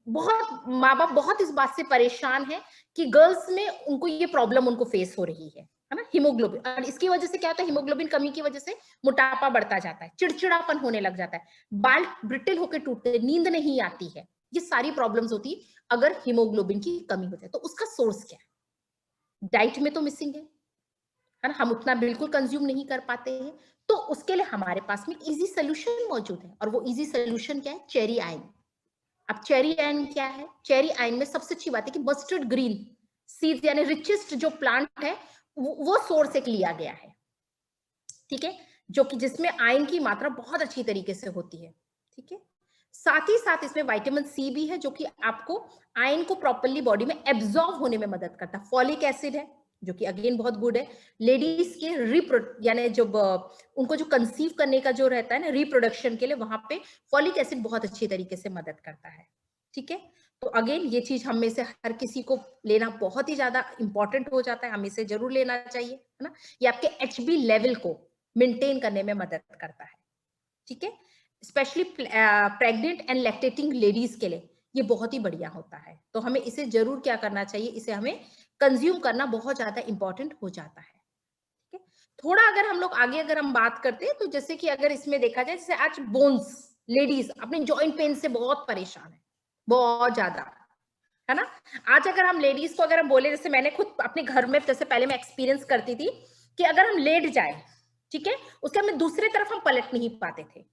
बहुत माँ बाप बहुत इस बात से परेशान है कि गर्ल्स में उनको ये प्रॉब्लम उनको फेस हो रही है ना, हीमोग्लोबिन। और इसकी वजह से क्या होता है, हीमोग्लोबिन कमी की वजह से मोटापा बढ़ता जाता है, चिड़चिड़ापन होने लग जाता है, बाल ब्रिटल होकर टूटते, नींद नहीं आती है, ये सारी प्रॉब्लम्स होती है अगर हीमोग्लोबिन की कमी हो जाए। तो उसका सोर्स क्या है? डाइट में तो मिसिंग है ना, हम उतना बिल्कुल कंज्यूम नहीं कर पाते हैं। तो उसके लिए हमारे पास में इजी सोल्यूशन मौजूद है, और वो इजी सोल्यूशन क्या है? Cherry ion. अब चेरी आयन क्या है? चेरी आयन में सबसे अच्छी बात है कि मस्टर्ड ग्रीन सीड्स यानी रिचेस्ट जो प्लांट है वो सोर्स एक लिया गया है, ठीक है, जो कि जिसमें आयन की मात्रा बहुत अच्छी तरीके से होती है, ठीक है। साथ ही साथ इसमें विटामिन सी भी है जो कि आपको आयन को प्रॉपरली बॉडी में एब्जॉर्ब होने में मदद करता है। फॉलिक एसिड है जो कि अगेन बहुत गुड है लेडीज के यानी जब उनको जो कंसीव करने का जो रहता है ना रिप्रोडक्शन के लिए, वहां पे फॉलिक एसिड बहुत अच्छी तरीके से मदद करता है, ठीक है। तो अगेन ये चीज हम में से हर किसी को लेना बहुत ही ज्यादा इंपॉर्टेंट हो जाता है, हमें से जरूर लेना चाहिए, है ना। ये आपके HB लेवल को मेंटेन करने में मदद करता है, ठीक है। Specially pregnant and lactating ladies के लिए ये बहुत ही बढ़िया होता है। तो हमें इसे जरूर क्या करना चाहिए, इसे हमें कंज्यूम करना बहुत ज्यादा इंपॉर्टेंट हो जाता है, ठीक है। थोड़ा अगर हम लोग आगे अगर हम बात करते हैं तो जैसे कि अगर इसमें देखा जाए, जैसे आज बोन्स लेडीज अपने जॉइंट पेन से बहुत परेशान है, बहुत ज्यादा, है ना। आज अगर हम लेडीज को अगर हम बोले, जैसे मैंने खुद अपने घर में जैसे पहले मैं एक्सपीरियंस करती थी कि अगर हम लेट जाए, ठीक है, उसके हमें दूसरी तरफ हम पलट नहीं पाते थे,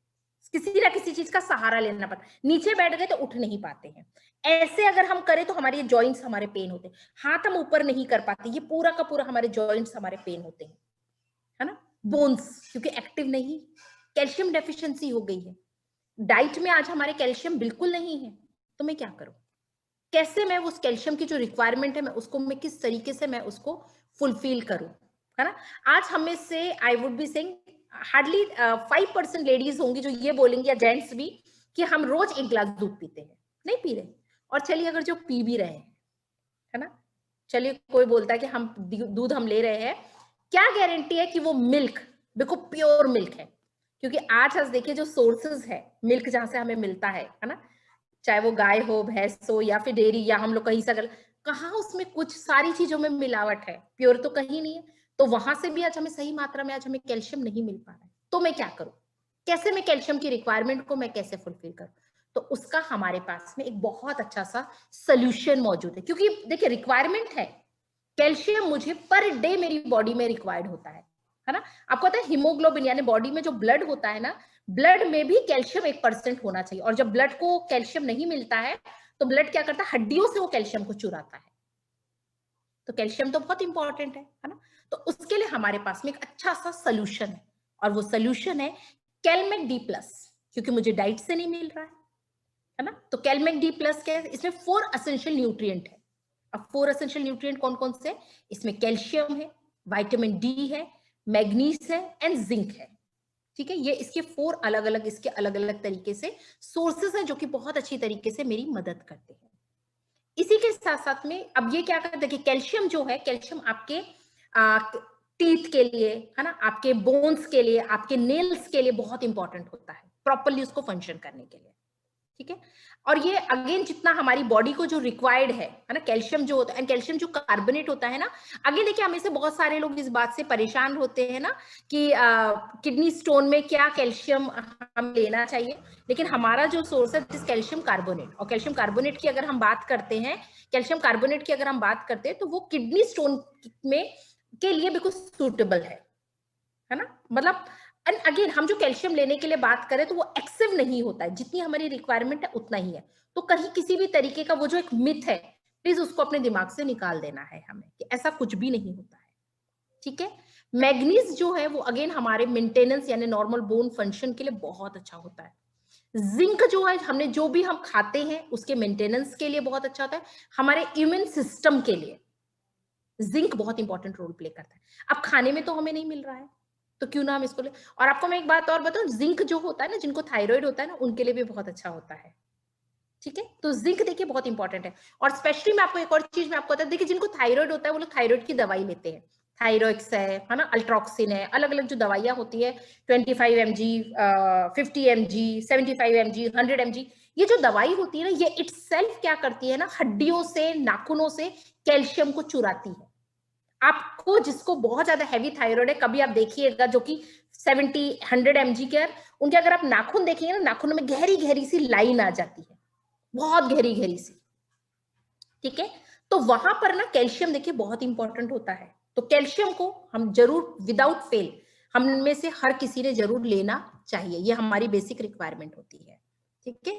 किसी ना किसी चीज का सहारा लेना पड़ता है। नीचे बैठ गए तो उठ नहीं पाते हैं। ऐसे अगर हम करें तो हमारे जॉइंट्स हमारे पेन होते हैं। हाथ हम ऊपर नहीं कर पाते, ये पूरा का पूरा हमारे जॉइंट्स हमारे पेन होते हैं, है ना। बोन्स क्योंकि एक्टिव नहीं, कैल्शियम डेफिशिएंसी हो गई है। डाइट में आज हमारे कैल्शियम बिल्कुल नहीं है, तो मैं क्या करूं? कैसे मैं उस कैल्शियम की जो रिक्वायरमेंट है, मैं उसको मैं किस तरीके से मैं उसको फुलफिल करूं, है ना। आज हमें से I would be saying hardly 5% ladies होंगी जो ये बोलेंगी, या जेंट्स भी, कि हम रोज 1 गिलास दूध पीते हैं। नहीं पी रहे। और चलिए अगर जो पी भी रहे हैं, है ना, चलिए कोई बोलता है कि हम दूध हम ले रहे हैं, क्या गारंटी है कि वो मिल्क देखो प्योर मिल्क है? क्योंकि आज देखिए जो सोर्सेज है मिल्क जहां से हमें मिलता है ना, चाहे वो गाय हो, भैंस हो, या फिर डेयरी, या हम लोग कहीं से अगर, कहाँ उसमें कुछ सारी चीजों में मिलावट है, प्योर तो कहीं नहीं है। तो वहां से भी आज हमें सही मात्रा में आज हमें कैल्शियम नहीं मिल पा रहा है, तो मैं क्या करूं? कैसे मैं कैल्शियम की रिक्वायरमेंट को मैं कैसे फुलफिल करूं? तो उसका हमारे पास में एक बहुत अच्छा सा सोल्यूशन मौजूद है। क्योंकि देखिए रिक्वायरमेंट है, कैल्शियम मुझे पर डे मेरी बॉडी में रिक्वायर्ड होता है ना। आपको पता है हीमोग्लोबिन यानी बॉडी में जो ब्लड होता है ना, ब्लड में भी कैल्शियम 1% होना चाहिए। और जब ब्लड को कैल्शियम नहीं मिलता है तो ब्लड क्या करता है, हड्डियों से वो कैल्शियम को चुराता है। तो कैल्शियम तो बहुत इंपॉर्टेंट है ना। तो उसके लिए हमारे पास में एक अच्छा सा सोल्यूशन है, और वो सोल्यूशन है कैलमेक डी प्लस। क्योंकि मुझे डाइट से नहीं मिल रहा है ना, तो कैलमेक डी प्लस क्या है, इसमें 4 एसेंशियल न्यूट्रिएंट है। अब 4 एसेंशियल न्यूट्रिएंट कौन कौन से? इसमें कैल्शियम है, विटामिन डी है, मैग्नीज है एंड जिंक है। ठीक है, ये इसके 4 अलग अलग, इसके अलग अलग तरीके से सोर्सेस हैं जो कि बहुत अच्छी तरीके से मेरी मदद करते हैं। इसी के साथ साथ में अब ये क्या करते हैं कि कैल्शियम जो है, कैल्शियम आपके टीथ के लिए, है ना, आपके बोन्स के लिए, आपके नेल्स के लिए बहुत इंपॉर्टेंट होता है प्रॉपरली उसको फंक्शन करने के लिए। ठीक है, और ये अगेन जितना हमारी बॉडी को जो रिक्वायर्ड है ना, कैल्शियम जो होता है, एंड कैल्शियम जो कार्बोनेट होता है ना, अगेन देखिए हमें से बहुत सारे लोग इस बात से परेशान होते हैं ना कि किडनी स्टोन में क्या कैल्शियम हम लेना चाहिए। लेकिन हमारा जो सोर्स है दिस कैल्शियम कार्बोनेट, और कैल्शियम कार्बोनेट की अगर हम बात करते हैं, कैल्शियम कार्बोनेट की अगर हम बात करते हैं, तो वो किडनी स्टोन में के लिए बिल्कुल सूटेबल है ना। मतलब एंड अगेन हम जो कैल्शियम लेने के लिए बात करें तो वो एक्सेसिव नहीं होता है, जितनी हमारी रिक्वायरमेंट है उतना ही है। तो कहीं किसी भी तरीके का वो जो एक मिथ है, प्लीज उसको अपने दिमाग से निकाल देना है हमें, कि ऐसा कुछ भी नहीं होता है। ठीक है, मैग्नीज जो है वो अगेन हमारे मेंटेनेंस यानी नॉर्मल बोन फंक्शन के लिए बहुत अच्छा होता है। जिंक जो है, हमने जो भी हम खाते हैं उसके मेंटेनेंस के लिए बहुत अच्छा होता है। हमारे इम्यून सिस्टम के लिए जिंक बहुत इंपॉर्टेंट रोल प्ले करता है। अब खाने में तो हमें नहीं मिल रहा है, तो क्यों ना हम इसको ले। और आपको मैं एक बात और बताऊं, जिंक जो होता है ना, जिनको थायराइड होता है ना, उनके लिए भी बहुत अच्छा होता है। ठीक है, तो जिंक देखिए बहुत इंपॉर्टेंट है। और स्पेशली मैं आपको एक और चीज मैं आपको बता, देखिए जिनको थायराइड होता है वो लोग थायराइड की दवाई लेते हैं, थायरॉक्स है ना, अल्ट्रॉक्सिन है, अलग अलग जो दवाइयां होती है 25 mg, 50 mg, 75 mg, 100 mg, ये जो दवाई होती है ना, ये इटसेल्फ क्या करती है ना, हड्डियों से, नाखूनों से कैल्शियम को चुराती है। आपको जिसको बहुत ज्यादा हैवी थायराइड है, कभी आप देखिएगा जो कि 70-100 mg के, उनके अगर आप नाखून देखेंगे ना, नाखूनों में गहरी गहरी सी लाइन आ जाती है, बहुत गहरी गहरी सी। ठीक है, तो वहां पर ना कैल्शियम देखिए बहुत इंपॉर्टेंट होता है। तो कैल्शियम को हम जरूर विदाउट फेल, हम में से हर किसी ने जरूर लेना चाहिए, ये हमारी बेसिक रिक्वायरमेंट होती है। ठीक है,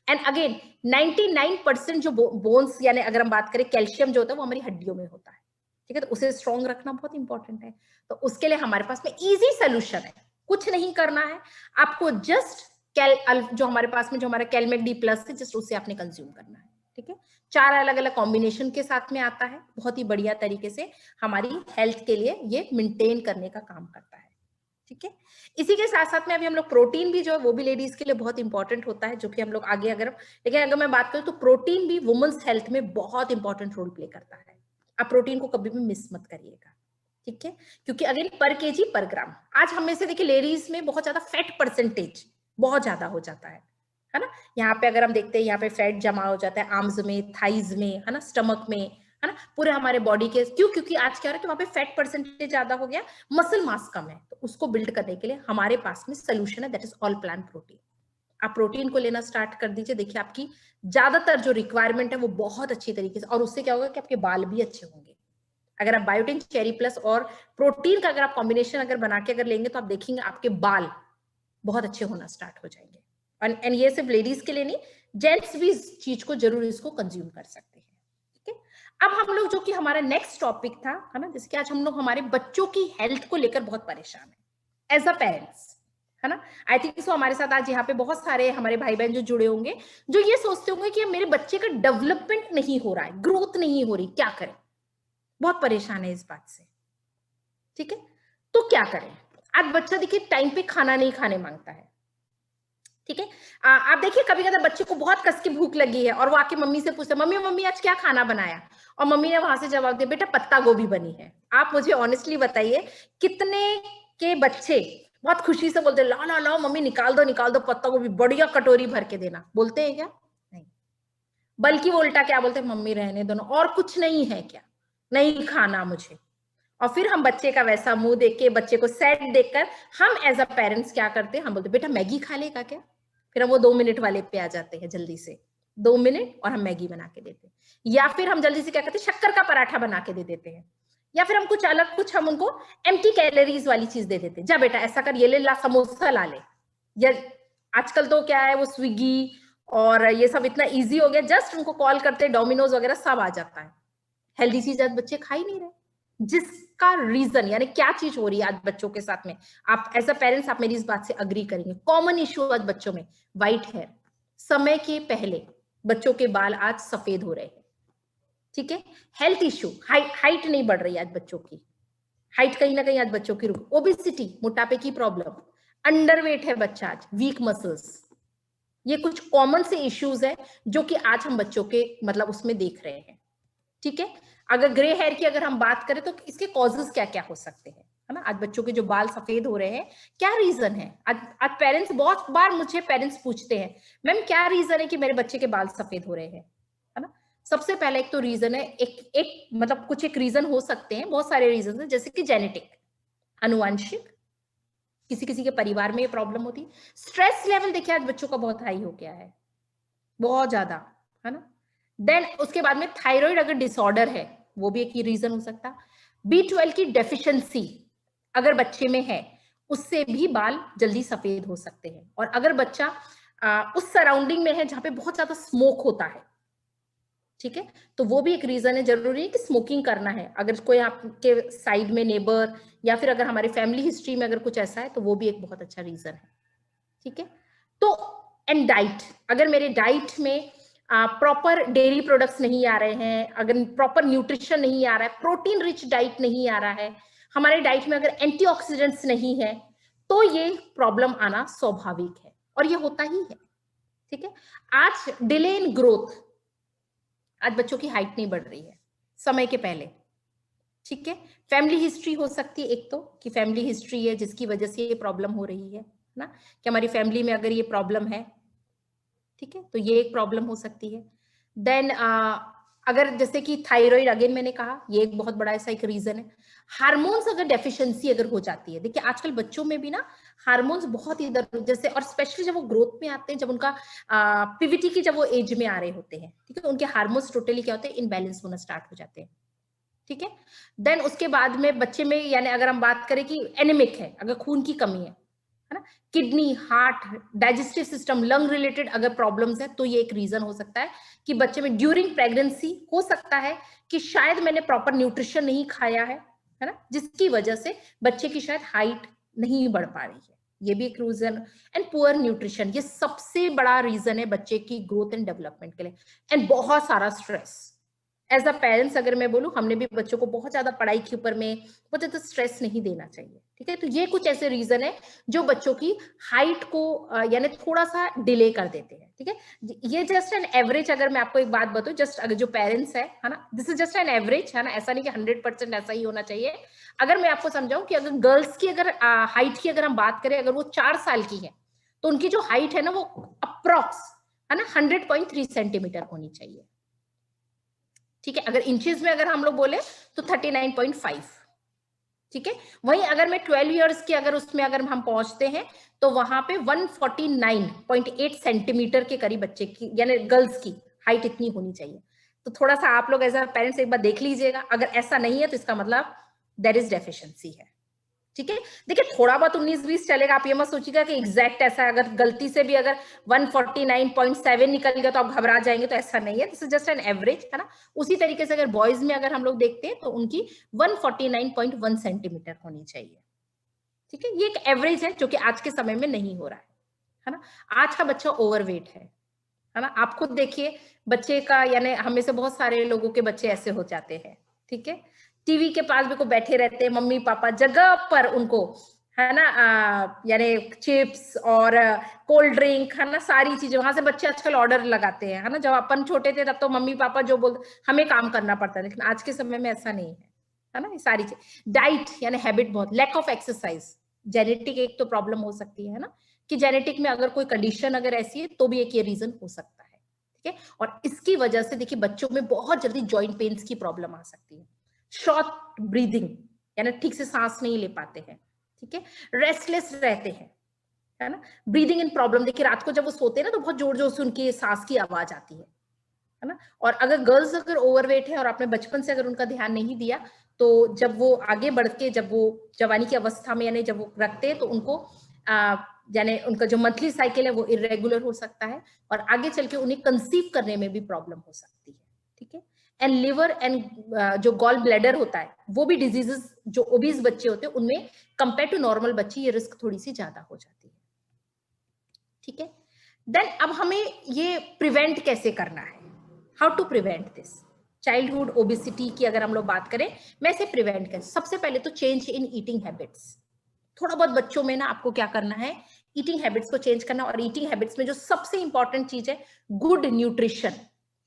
एंड अगेन 99% जो बोन्स यानी अगर हम बात करें, कैल्शियम जो होता है वो हमारी हड्डियों में होता है। ठीक है, तो उसे स्ट्रॉन्ग रखना बहुत इंपॉर्टेंट है। तो उसके लिए हमारे पास में इजी सोल्यूशन है, कुछ नहीं करना है आपको, जस्ट जो हमारे पास में जो हमारा कैलमेक डी प्लस है, जस्ट उसे आपने कंज्यूम करना है। ठीक है, 4 अलग अलग कॉम्बिनेशन के साथ में आता है, बहुत ही बढ़िया तरीके से हमारी हेल्थ के लिए ये मेंटेन करने का काम करता है। ठीक है, इसी के साथ साथ में अभी हम लोग प्रोटीन भी जो है वो भी लेडीज के लिए बहुत इंपॉर्टेंट होता है, जो कि हम लोग आगे अगर, लेकिन अगर मैं बात करूं तो प्रोटीन भी वुमेन्स हेल्थ में बहुत इंपॉर्टेंट रोल प्ले करता है। आप प्रोटीन को कभी भी मिस मत करिएगा। ठीक है, क्योंकि अगेन पर केजी पर ग्राम, आज हम में से देखिए लेडीज में बहुत ज्यादा फैट परसेंटेज बहुत ज्यादा हो जाता है ना। यहाँ पे अगर हम देखते हैं, यहाँ पे फैट जमा हो जाता है आर्म्स में, थाइज में, है ना, स्टमक में, है ना, पूरे हमारे बॉडी के, क्यों? क्योंकि आज क्या हो रहा है कि वहां पे फैट परसेंटेज ज्यादा हो गया, मसल मास कम है। तो उसको बिल्ड करने के लिए हमारे पास में सोल्यूशन है, that is all plant protein. आप प्रोटीन को लेना स्टार्ट कर दीजिए, देखिए आपकी ज्यादातर जो रिक्वायरमेंट है वो बहुत अच्छी तरीके से, और उससे क्या होगा कि आपके बाल भी अच्छे होंगे। अगर आप बायोटिन चेरी प्लस और प्रोटीन का अगर आप कॉम्बिनेशन अगर बना के अगर लेंगे, तो आप देखेंगे आपके बाल बहुत अच्छे होना स्टार्ट हो जाएंगे। एंड ये सिर्फ लेडीज के लिए नहीं, जेंट्स भी इस चीज को जरूर इसको कंज्यूम कर सकते हैं। ठीक है, अब हम लोग जो कि हमारा नेक्स्ट टॉपिक था, है ना, जैसे कि आज हम लोग हमारे बच्चों की हेल्थ को लेकर बहुत परेशान है एज अ पेरेंट्स, है ना। आई थिंक सो हमारे साथ आज यहाँ पे बहुत सारे हमारे भाई बहन जो जुड़े होंगे, जो ये सोचते होंगे कि मेरे बच्चे का डेवलपमेंट नहीं हो रहा है, ग्रोथ नहीं हो रही, क्या करें, बहुत परेशान है इस बात से। ठीक है, तो क्या करें। आज बच्चा देखिए टाइम पे खाना नहीं खाने मांगता है। ठीक है, आप देखिए कभी कभी बच्चे को बहुत कस की भूख लगी है और वो आके मम्मी से पूछता है, मम्मी मम्मी आज क्या खाना बनाया, और मम्मी ने वहां से जवाब दिया, बेटा पत्ता गोभी बनी है। आप मुझे ऑनेस्टली बताइए कितने के बच्चे बहुत खुशी से बोलते, ला ला ला मम्मी निकाल दो पत्ता गोभी, बढ़िया कटोरी भर के देना, बोलते हैं क्या? नहीं, बल्कि वो उल्टा क्या बोलते हैं, मम्मी रहने दो ना, और कुछ नहीं है क्या, नहीं खाना मुझे। और फिर हम बच्चे का वैसा मुंह देख के, बच्चे को सैड देखकर हम एज अ पेरेंट्स क्या करते हैं, हम बोलते बेटा मैगी खा लेगा क्या। फिर हम वो 2 मिनट वाले पे आ जाते हैं, जल्दी से 2 मिनट और हम मैगी बना के देते हैं, या फिर हम जल्दी से क्या करते हैं, शक्कर का पराठा बना के दे देते हैं, या फिर हम कुछ अलग, कुछ हम उनको एम्प्टी कैलोरीज वाली चीज दे देते हैं, जा बेटा ऐसा कर, ये ले ला समोसा ला ले। या आजकल तो क्या है, वो स्विगी और ये सब इतना इजी हो गया, जस्ट उनको कॉल करते, डोमिनोज वगैरह सब आ जाता है। हेल्दी चीज आज बच्चे खा ही नहीं रहे, जिसका रीजन यानी क्या चीज हो रही है आज बच्चों के साथ में, आप एज अ पेरेंट्स आप मेरी इस बात से अग्री करेंगे, कॉमन इश्यू आज बच्चों में व्हाइट हेयर। समय के पहले बच्चों के बाल आज सफेद हो रहे हैं। ठीक है, हेल्थ इश्यू, हाइट नहीं बढ़ रही आज बच्चों की, हाइट कहीं ना कहीं आज बच्चों की रुक, ओबेसिटी मोटापे की प्रॉब्लम, अंडरवेट है बच्चा आज, वीक मसल्स, ये कुछ कॉमन से इश्यूज है जो कि आज हम बच्चों के मतलब उसमें देख रहे हैं। ठीक है, अगर ग्रे हेयर की अगर हम बात करें तो इसके कॉजेस क्या क्या हो सकते हैं, है ना। आज बच्चों के जो बाल सफेद हो रहे हैं, क्या रीजन है। आज पेरेंट्स, बहुत बार मुझे पेरेंट्स पूछते हैं, मैम क्या रीजन है कि मेरे बच्चे के बाल सफेद हो रहे हैं, है ना। सबसे पहले एक तो रीजन है, एक मतलब कुछ एक रीजन हो सकते हैं, बहुत सारे रीजन है, जैसे कि जेनेटिक, अनुवांशिक, किसी किसी के परिवार में ये प्रॉब्लम होती है। स्ट्रेस लेवल देखिए आज बच्चों का बहुत हाई हो गया है, बहुत ज्यादा, है ना। देन उसके बाद में थायराइड अगर डिसऑर्डर है, वो भी एक रीजन हो सकता है। B12 की डेफिशिएंसी अगर बच्चे में है, उससे भी बाल जल्दी सफेद हो सकते हैं। और अगर बच्चा उस सराउंडिंग में है जहां पे बहुत ज्यादा स्मोक होता है, ठीक है, तो वो भी एक रीजन है। जरूरी है कि स्मोकिंग करना है, अगर कोई आपके साइड में नेबर या फिर अगर हमारी फैमिली हिस्ट्री में अगर कुछ ऐसा है, तो वो भी एक बहुत अच्छा रीजन है। ठीक है, तो एंड डाइट, अगर मेरे डाइट में प्रॉपर डेयरी प्रोडक्ट्स नहीं आ रहे हैं, अगर प्रॉपर न्यूट्रिशन नहीं आ रहा है, प्रोटीन रिच डाइट नहीं आ रहा है, हमारे डाइट में अगर एंटीऑक्सीडेंट्स नहीं है, तो ये प्रॉब्लम आना स्वाभाविक है और ये होता ही है। ठीक है, आज डिले इन ग्रोथ, आज बच्चों की हाइट नहीं बढ़ रही है समय के पहले। ठीक है, फैमिली हिस्ट्री हो सकती है एक तो, कि फैमिली हिस्ट्री है जिसकी वजह से ये प्रॉब्लम हो रही है ना, कि हमारी फैमिली में अगर ये प्रॉब्लम है, ठीक है, तो ये एक प्रॉब्लम हो सकती है। देन अगर जैसे कि थायराइड, अगेन मैंने कहा ये एक बहुत बड़ा ऐसा एक रीजन है। हार्मोन्स अगर डेफिशिएंसी अगर हो जाती है, देखिए आजकल बच्चों में भी ना हार्मोन्स बहुत इधर जैसे, और स्पेशली जब वो ग्रोथ में आते हैं, जब उनका पिविटी की जब वो एज में आ रहे होते हैं, ठीक है, उनके हार्मोन्स टोटली क्या होते हैं, इनबैलेंस होना स्टार्ट हो जाते हैं। ठीक है, देन उसके बाद में बच्चे में, यानी अगर हम बात करें कि एनीमिक है, अगर खून की कमी है ना, kidney, heart, digestive system, lung related अगर प्रॉब्लम्स है, तो ये एक रीजन हो सकता है कि बच्चे में ड्यूरिंग प्रेगनेंसी हो सकता है कि शायद मैंने प्रॉपर न्यूट्रिशन नहीं खाया है ना, जिसकी वजह से बच्चे की शायद हाइट नहीं बढ़ पा रही है, ये भी एक रीजन। एंड पुअर न्यूट्रिशन, ये सबसे बड़ा रीजन है बच्चे की ग्रोथ एंड डेवलपमेंट के लिए। एंड बहुत सारा स्ट्रेस, एज अ पेरेंट्स अगर मैं बोलूं, हमने भी बच्चों को बहुत ज्यादा पढ़ाई के ऊपर में बहुत ज्यादा स्ट्रेस नहीं देना चाहिए। ठीक है, तो ये कुछ ऐसे रीजन है जो बच्चों की हाइट को यानी थोड़ा सा डिले कर देते हैं। ठीक है, ये जस्ट एन एवरेज, अगर मैं आपको एक बात बताऊं, जस्ट अगर जो पेरेंट्स है ना, this is just an average, है ना, ऐसा नहीं कि 100% ऐसा ही होना चाहिए। अगर मैं आपको समझाऊं कि अगर गर्ल्स की अगर हाइट की अगर हम बात करें, अगर वो 4 साल की है, तो उनकी जो हाइट है ना, वो अप्रॉक्स, है ना, 100.3 सेंटीमीटर होनी चाहिए। ठीक है, अगर इंचेस में अगर हम लोग बोले तो 39.5। ठीक है, वहीं अगर मैं 12 इयर्स की अगर उसमें अगर हम पहुंचते हैं, तो वहां पे 149.8 सेंटीमीटर के करीब बच्चे की यानी गर्ल्स की हाइट इतनी होनी चाहिए। तो थोड़ा सा आप लोग एज अ पेरेंट्स एक बार देख लीजिएगा, अगर ऐसा नहीं है तो इसका मतलब देयर इज डेफिशिएंसी है। ठीक है। देखिए थोड़ा बहुत 19-20 चलेगा, आप ये मत सोचिएगा कि एग्जैक्ट ऐसा, अगर गलती से भी अगर 149.7 निकल गया तो आप घबरा जाएंगे, तो ऐसा नहीं है, this is just an average, है ना। उसी तरीके से अगर बॉयज में अगर हम लोग देखते हैं तो उनकी 149.1 सेंटीमीटर होनी चाहिए, ठीक है। ये एक एवरेज है जो कि आज के समय में नहीं हो रहा है ना। आज का बच्चा ओवरवेट है ना। आप खुद देखिए बच्चे का, यानी हमें से बहुत सारे लोगों के बच्चे ऐसे हो जाते हैं, ठीक है। टीवी के पास भी को बैठे रहते हैं, मम्मी पापा जगह पर उनको, है ना, यानी चिप्स और कोल्ड ड्रिंक, है ना, सारी चीजें वहां से बच्चे आजकल ऑर्डर लगाते हैं, है ना। जब अपन छोटे थे तब तो मम्मी पापा जो बोल हमें काम करना पड़ता है, लेकिन आज के समय में ऐसा नहीं है ना। ये सारी चीज, डाइट यानी हैबिट, बहुत लैक ऑफ एक्सरसाइज, जेनेटिक एक तो प्रॉब्लम हो सकती है ना, कि जेनेटिक में अगर कोई कंडीशन अगर ऐसी है तो भी एक ये रीजन हो सकता है, ठीक है। और इसकी वजह से देखिए बच्चों में बहुत जल्दी जॉइंट पेन्स की प्रॉब्लम आ सकती है, शॉर्ट ब्रीदिंग यानी ठीक से सांस नहीं ले पाते हैं, ठीक है, रेस्टलेस रहते हैं, है ना, ब्रीदिंग इन प्रॉब्लम। देखिए रात को जब वो सोते हैं ना तो बहुत जोर जोर से उनकी सांस की आवाज आती है ना। और अगर गर्ल्स अगर ओवरवेट है और आपने बचपन से अगर उनका ध्यान नहीं दिया, तो जब वो आगे बढ़ के, जब वो जवानी की अवस्था में यानी जब वो रखते हैं तो उनको यानी उनका जो मंथली साइकिल है वो इरेगुलर हो सकता है, और आगे चल के उन्हें कंसीव करने में भी प्रॉब्लम हो सकती है, ठीक है। एंड लिवर एंड जो गॉल ब्लैडर होता है वो भी डिजीजेस जो ओबीज बच्चे होते हैं उनमें कंपेयर टू नॉर्मल बच्चे ये रिस्क थोड़ी सी ज्यादा हो जाती है, ठीक है। देन अब हमें ये प्रिवेंट कैसे करना है, how to prevent this childhood obesity की अगर हम लोग बात करें, मैं इसे प्रिवेंट कर, सबसे पहले तो चेंज इन ईटिंग हैबिट्स। थोड़ा बहुत बच्चों में ना आपको क्या करना है, ईटिंग हैबिट्स को चेंज करना। और ईटिंग हैबिट्स में जो सबसे इंपॉर्टेंट चीज है गुड न्यूट्रिशन।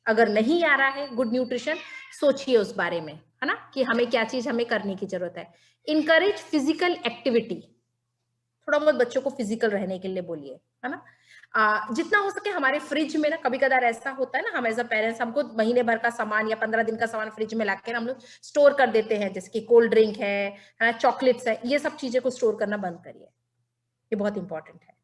अगर नहीं आ रहा है गुड न्यूट्रिशन, सोचिए उस बारे में, है ना, कि हमें क्या चीज हमें करने की जरूरत है। इनकरेज फिजिकल एक्टिविटी, थोड़ा बहुत बच्चों को फिजिकल रहने के लिए बोलिए, है ना। जितना हो सके हमारे फ्रिज में ना, कभी कदार ऐसा होता है ना, हम एज अ पेरेंट्स हमको महीने भर का सामान या 15 दिन का सामान फ्रिज में लाकर हम लोग स्टोर कर देते हैं, जैसे कि कोल्ड ड्रिंक है, चॉकलेट्स है, ये सब चीजें को स्टोर करना बंद करिए, ये बहुत इंपॉर्टेंट है,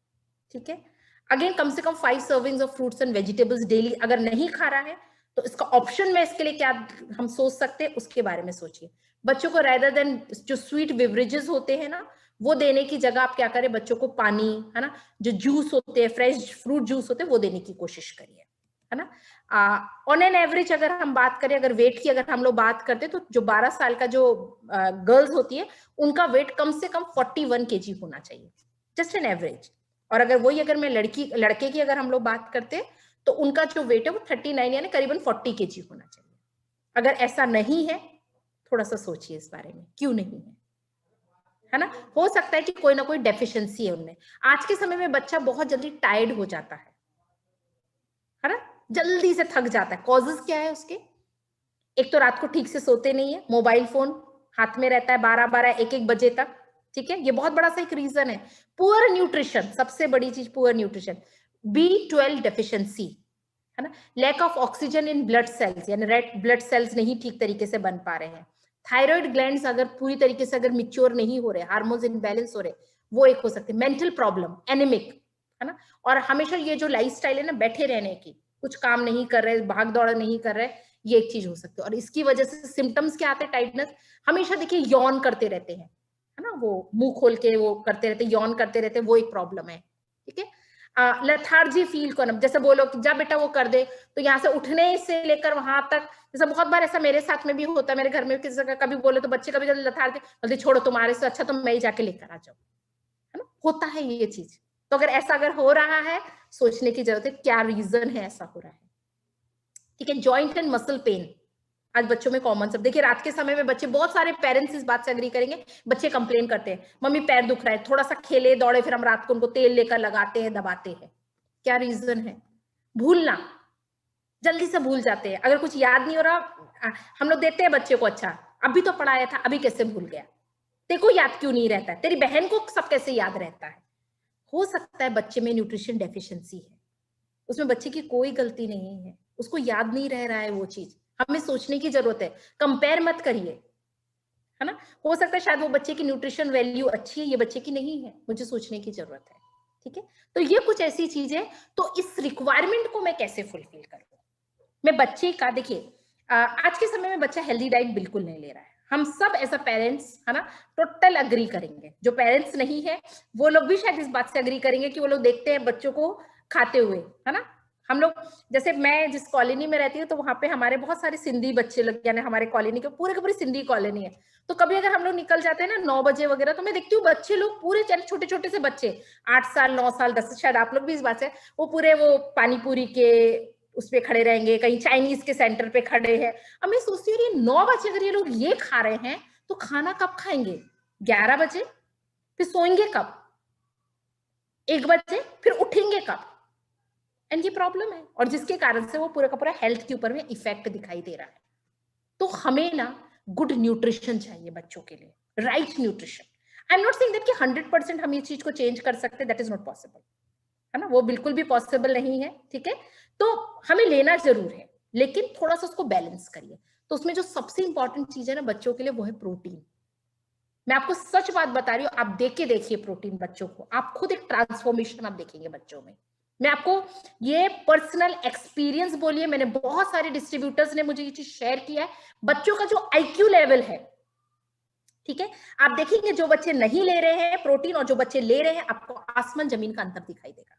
ठीक है। अगेन कम से कम 5 servings of fruits and vegetables daily. अगर नहीं खा रहा है तो इसका ऑप्शन में इसके लिए क्या हम सोच सकते हैं उसके बारे में सोचिए। बच्चों को रेदर देन जो स्वीट बेवरेजेस होते हैं ना, वो देने की जगह आप क्या करें, बच्चों को पानी, है ना, जो जूस होते हैं, फ्रेश फ्रूट जूस होते हैं, वो देने की कोशिश करिए, है ना। ऑन एन एवरेज अगर हम बात करें, अगर वेट की अगर हम लोग बात करते हैं, तो जो 12 साल का जो गर्ल्स होती है उनका वेट कम से कम 41 केजी होना चाहिए, जस्ट एन एवरेज। और अगर वही अगर मैं लड़के की अगर हम लोग बात करते हैं तो उनका जो वेट है वो 39 यानी करीबन 40 केजी होना चाहिए। अगर ऐसा नहीं है, थोड़ा सा सोचिए इस बारे में, क्यों नहीं है ना। हो सकता है कि कोई ना कोई डेफिशिएंसी है उनमें। आज के समय में बच्चा बहुत जल्दी टायर्ड हो जाता है ना, जल्दी से थक जाता है। कॉजेस क्या है उसके, एक तो रात को ठीक से सोते नहीं है, मोबाइल फोन हाथ में रहता है 12-12 1-1 बजे तक, ठीक है, ये बहुत बड़ा सा एक रीजन है। पुअर न्यूट्रिशन, सबसे बड़ी चीज पुअर न्यूट्रिशन। B12 डेफिशिएंसी, है ना, lack of oxygen in blood cells, यानी रेड ब्लड सेल्स नहीं ठीक तरीके से बन पा रहे हैं। थायराइड ग्लैंड्स अगर पूरी तरीके से अगर मिच्योर नहीं हो रहे, हार्मोन्स इनबैलेंस हो रहे, वो एक हो सकती है। मेंटल प्रॉब्लम, एनिमिक, है ना। और हमेशा ये जो लाइफस्टाइल है ना बैठे रहने की, कुछ काम नहीं कर रहे, भाग दौड़ नहीं कर रहे, ये एक चीज हो सकती है। और इसकी वजह से सिम्टम्स क्या आते हैं, टाइटनेस, हमेशा देखिए यौन करते रहते हैं, है ना, वो मुंह खोल के वो करते रहते, यौन करते रहते, वो एक प्रॉब्लम है, ठीक है। लेथार्जी फील करना, जैसे बोलो कि जा बेटा वो कर दे, तो यहाँ से उठने से लेकर वहां तक, जैसे बहुत बार ऐसा मेरे साथ में भी होता है, मेरे घर में किसी जगह कभी बोले तो बच्चे कभी लथार्जी, बोलते छोड़ो तुम्हारे से अच्छा तो मैं ही जाके लेकर आ जाऊं, है ना, होता है ये चीज। तो अगर ऐसा अगर हो रहा है, सोचने की जरूरत है क्या रीजन है ऐसा हो रहा है, ठीक है। जॉइंट एंड मसल पेन आज बच्चों में कॉमन सब। देखिए रात के समय में बच्चे, बहुत सारे पेरेंट्स इस बात से एग्री करेंगे, बच्चे कंप्लेन करते हैं मम्मी पैर दुख रहा है, थोड़ा सा खेले दौड़े फिर हम रात को उनको तेल लेकर लगाते हैं, दबाते हैं। क्या रीजन है, भूलना, जल्दी से भूल जाते हैं। अगर कुछ याद नहीं हो रहा, हम लोग देते हैं बच्चे को, अच्छा अभी तो पढ़ाया था अभी कैसे भूल गया, तेरे को याद क्यों नहीं रहता है, तेरी बहन को सब कैसे याद रहता है। हो सकता है बच्चे में न्यूट्रिशन डेफिशिएंसी है, उसमें बच्चे की कोई गलती नहीं है, उसको याद नहीं रह रहा है वो चीज। हमें सोचने की जरूरत है, कंपेयर मत करिए, है ना। हो सकता है शायद वो बच्चे की न्यूट्रिशन वैल्यू अच्छी है, ये बच्चे की नहीं है, मुझे सोचने की जरूरत है, ठीक है। तो ये कुछ ऐसी चीज है, तो इस रिक्वायरमेंट को मैं कैसे फुलफिल करूं। मैं बच्चे का, देखिए आज के समय में बच्चा हेल्दी डाइट बिल्कुल नहीं ले रहा हम सब एज अ पेरेंट्स, है ना, टोटल अग्री करेंगे। जो पेरेंट्स नहीं है वो लोग भी शायद इस बात से अग्री करेंगे कि वो लोग देखते हैं बच्चों को खाते हुए, है ना। हम लोग, जैसे मैं जिस कॉलोनी में रहती हूँ तो वहां पे हमारे बहुत सारे सिंधी बच्चे लोग, यानी हमारे कॉलोनी के पूरे की पूरी सिंधी कॉलोनी है। तो कभी अगर हम लोग निकल जाते हैं ना 9 बजे वगैरह, तो मैं देखती हूँ बच्चे लोग पूरे, छोटे छोटे से बच्चे, 8 साल 9 साल 10, शायद आप लोग भी इस बात से, वो पूरे वो पानी पूरी के उस पे खड़े रहेंगे, कहीं चाइनीज के सेंटर पे खड़े हैं। अब मैं सोचती हूँ ये 9 बजे अगर ये लोग ये खा रहे हैं तो खाना कब खाएंगे? 11 बजे? फिर सोएंगे कब? 1 बजे? फिर उठेंगे कब? एंड ये प्रॉब्लम है, और जिसके कारण से वो पूरा का पूरा हेल्थ के ऊपर में इफेक्ट दिखाई दे रहा है। तो हमें ना गुड न्यूट्रिशन चाहिए बच्चों के लिए, right nutrition. I am not saying that कि 100% हम ये चीज को चेंज कर सकते, दैट इज नॉट पॉसिबल, है ना, वो बिल्कुल भी पॉसिबल नहीं है, ठीक है। तो हमें लेना जरूर है, लेकिन थोड़ा सा उसको बैलेंस करिए। तो उसमें जो सबसे इंपॉर्टेंट चीज है ना बच्चों के लिए, वो है प्रोटीन। मैं आपको सच बात बता रही हूँ, आप देख के देखिए प्रोटीन बच्चों को, आप खुद एक ट्रांसफॉर्मेशन आप देखेंगे बच्चों में। मैं आपको ये पर्सनल एक्सपीरियंस बोलिए, मैंने बहुत सारे डिस्ट्रीब्यूटर्स ने मुझे ये चीज शेयर किया है। बच्चों का जो आईक्यू लेवल है, ठीक है, आप देखेंगे जो बच्चे नहीं ले रहे हैं प्रोटीन और जो बच्चे ले रहे हैं, आपको आसमान जमीन का अंतर दिखाई देगा।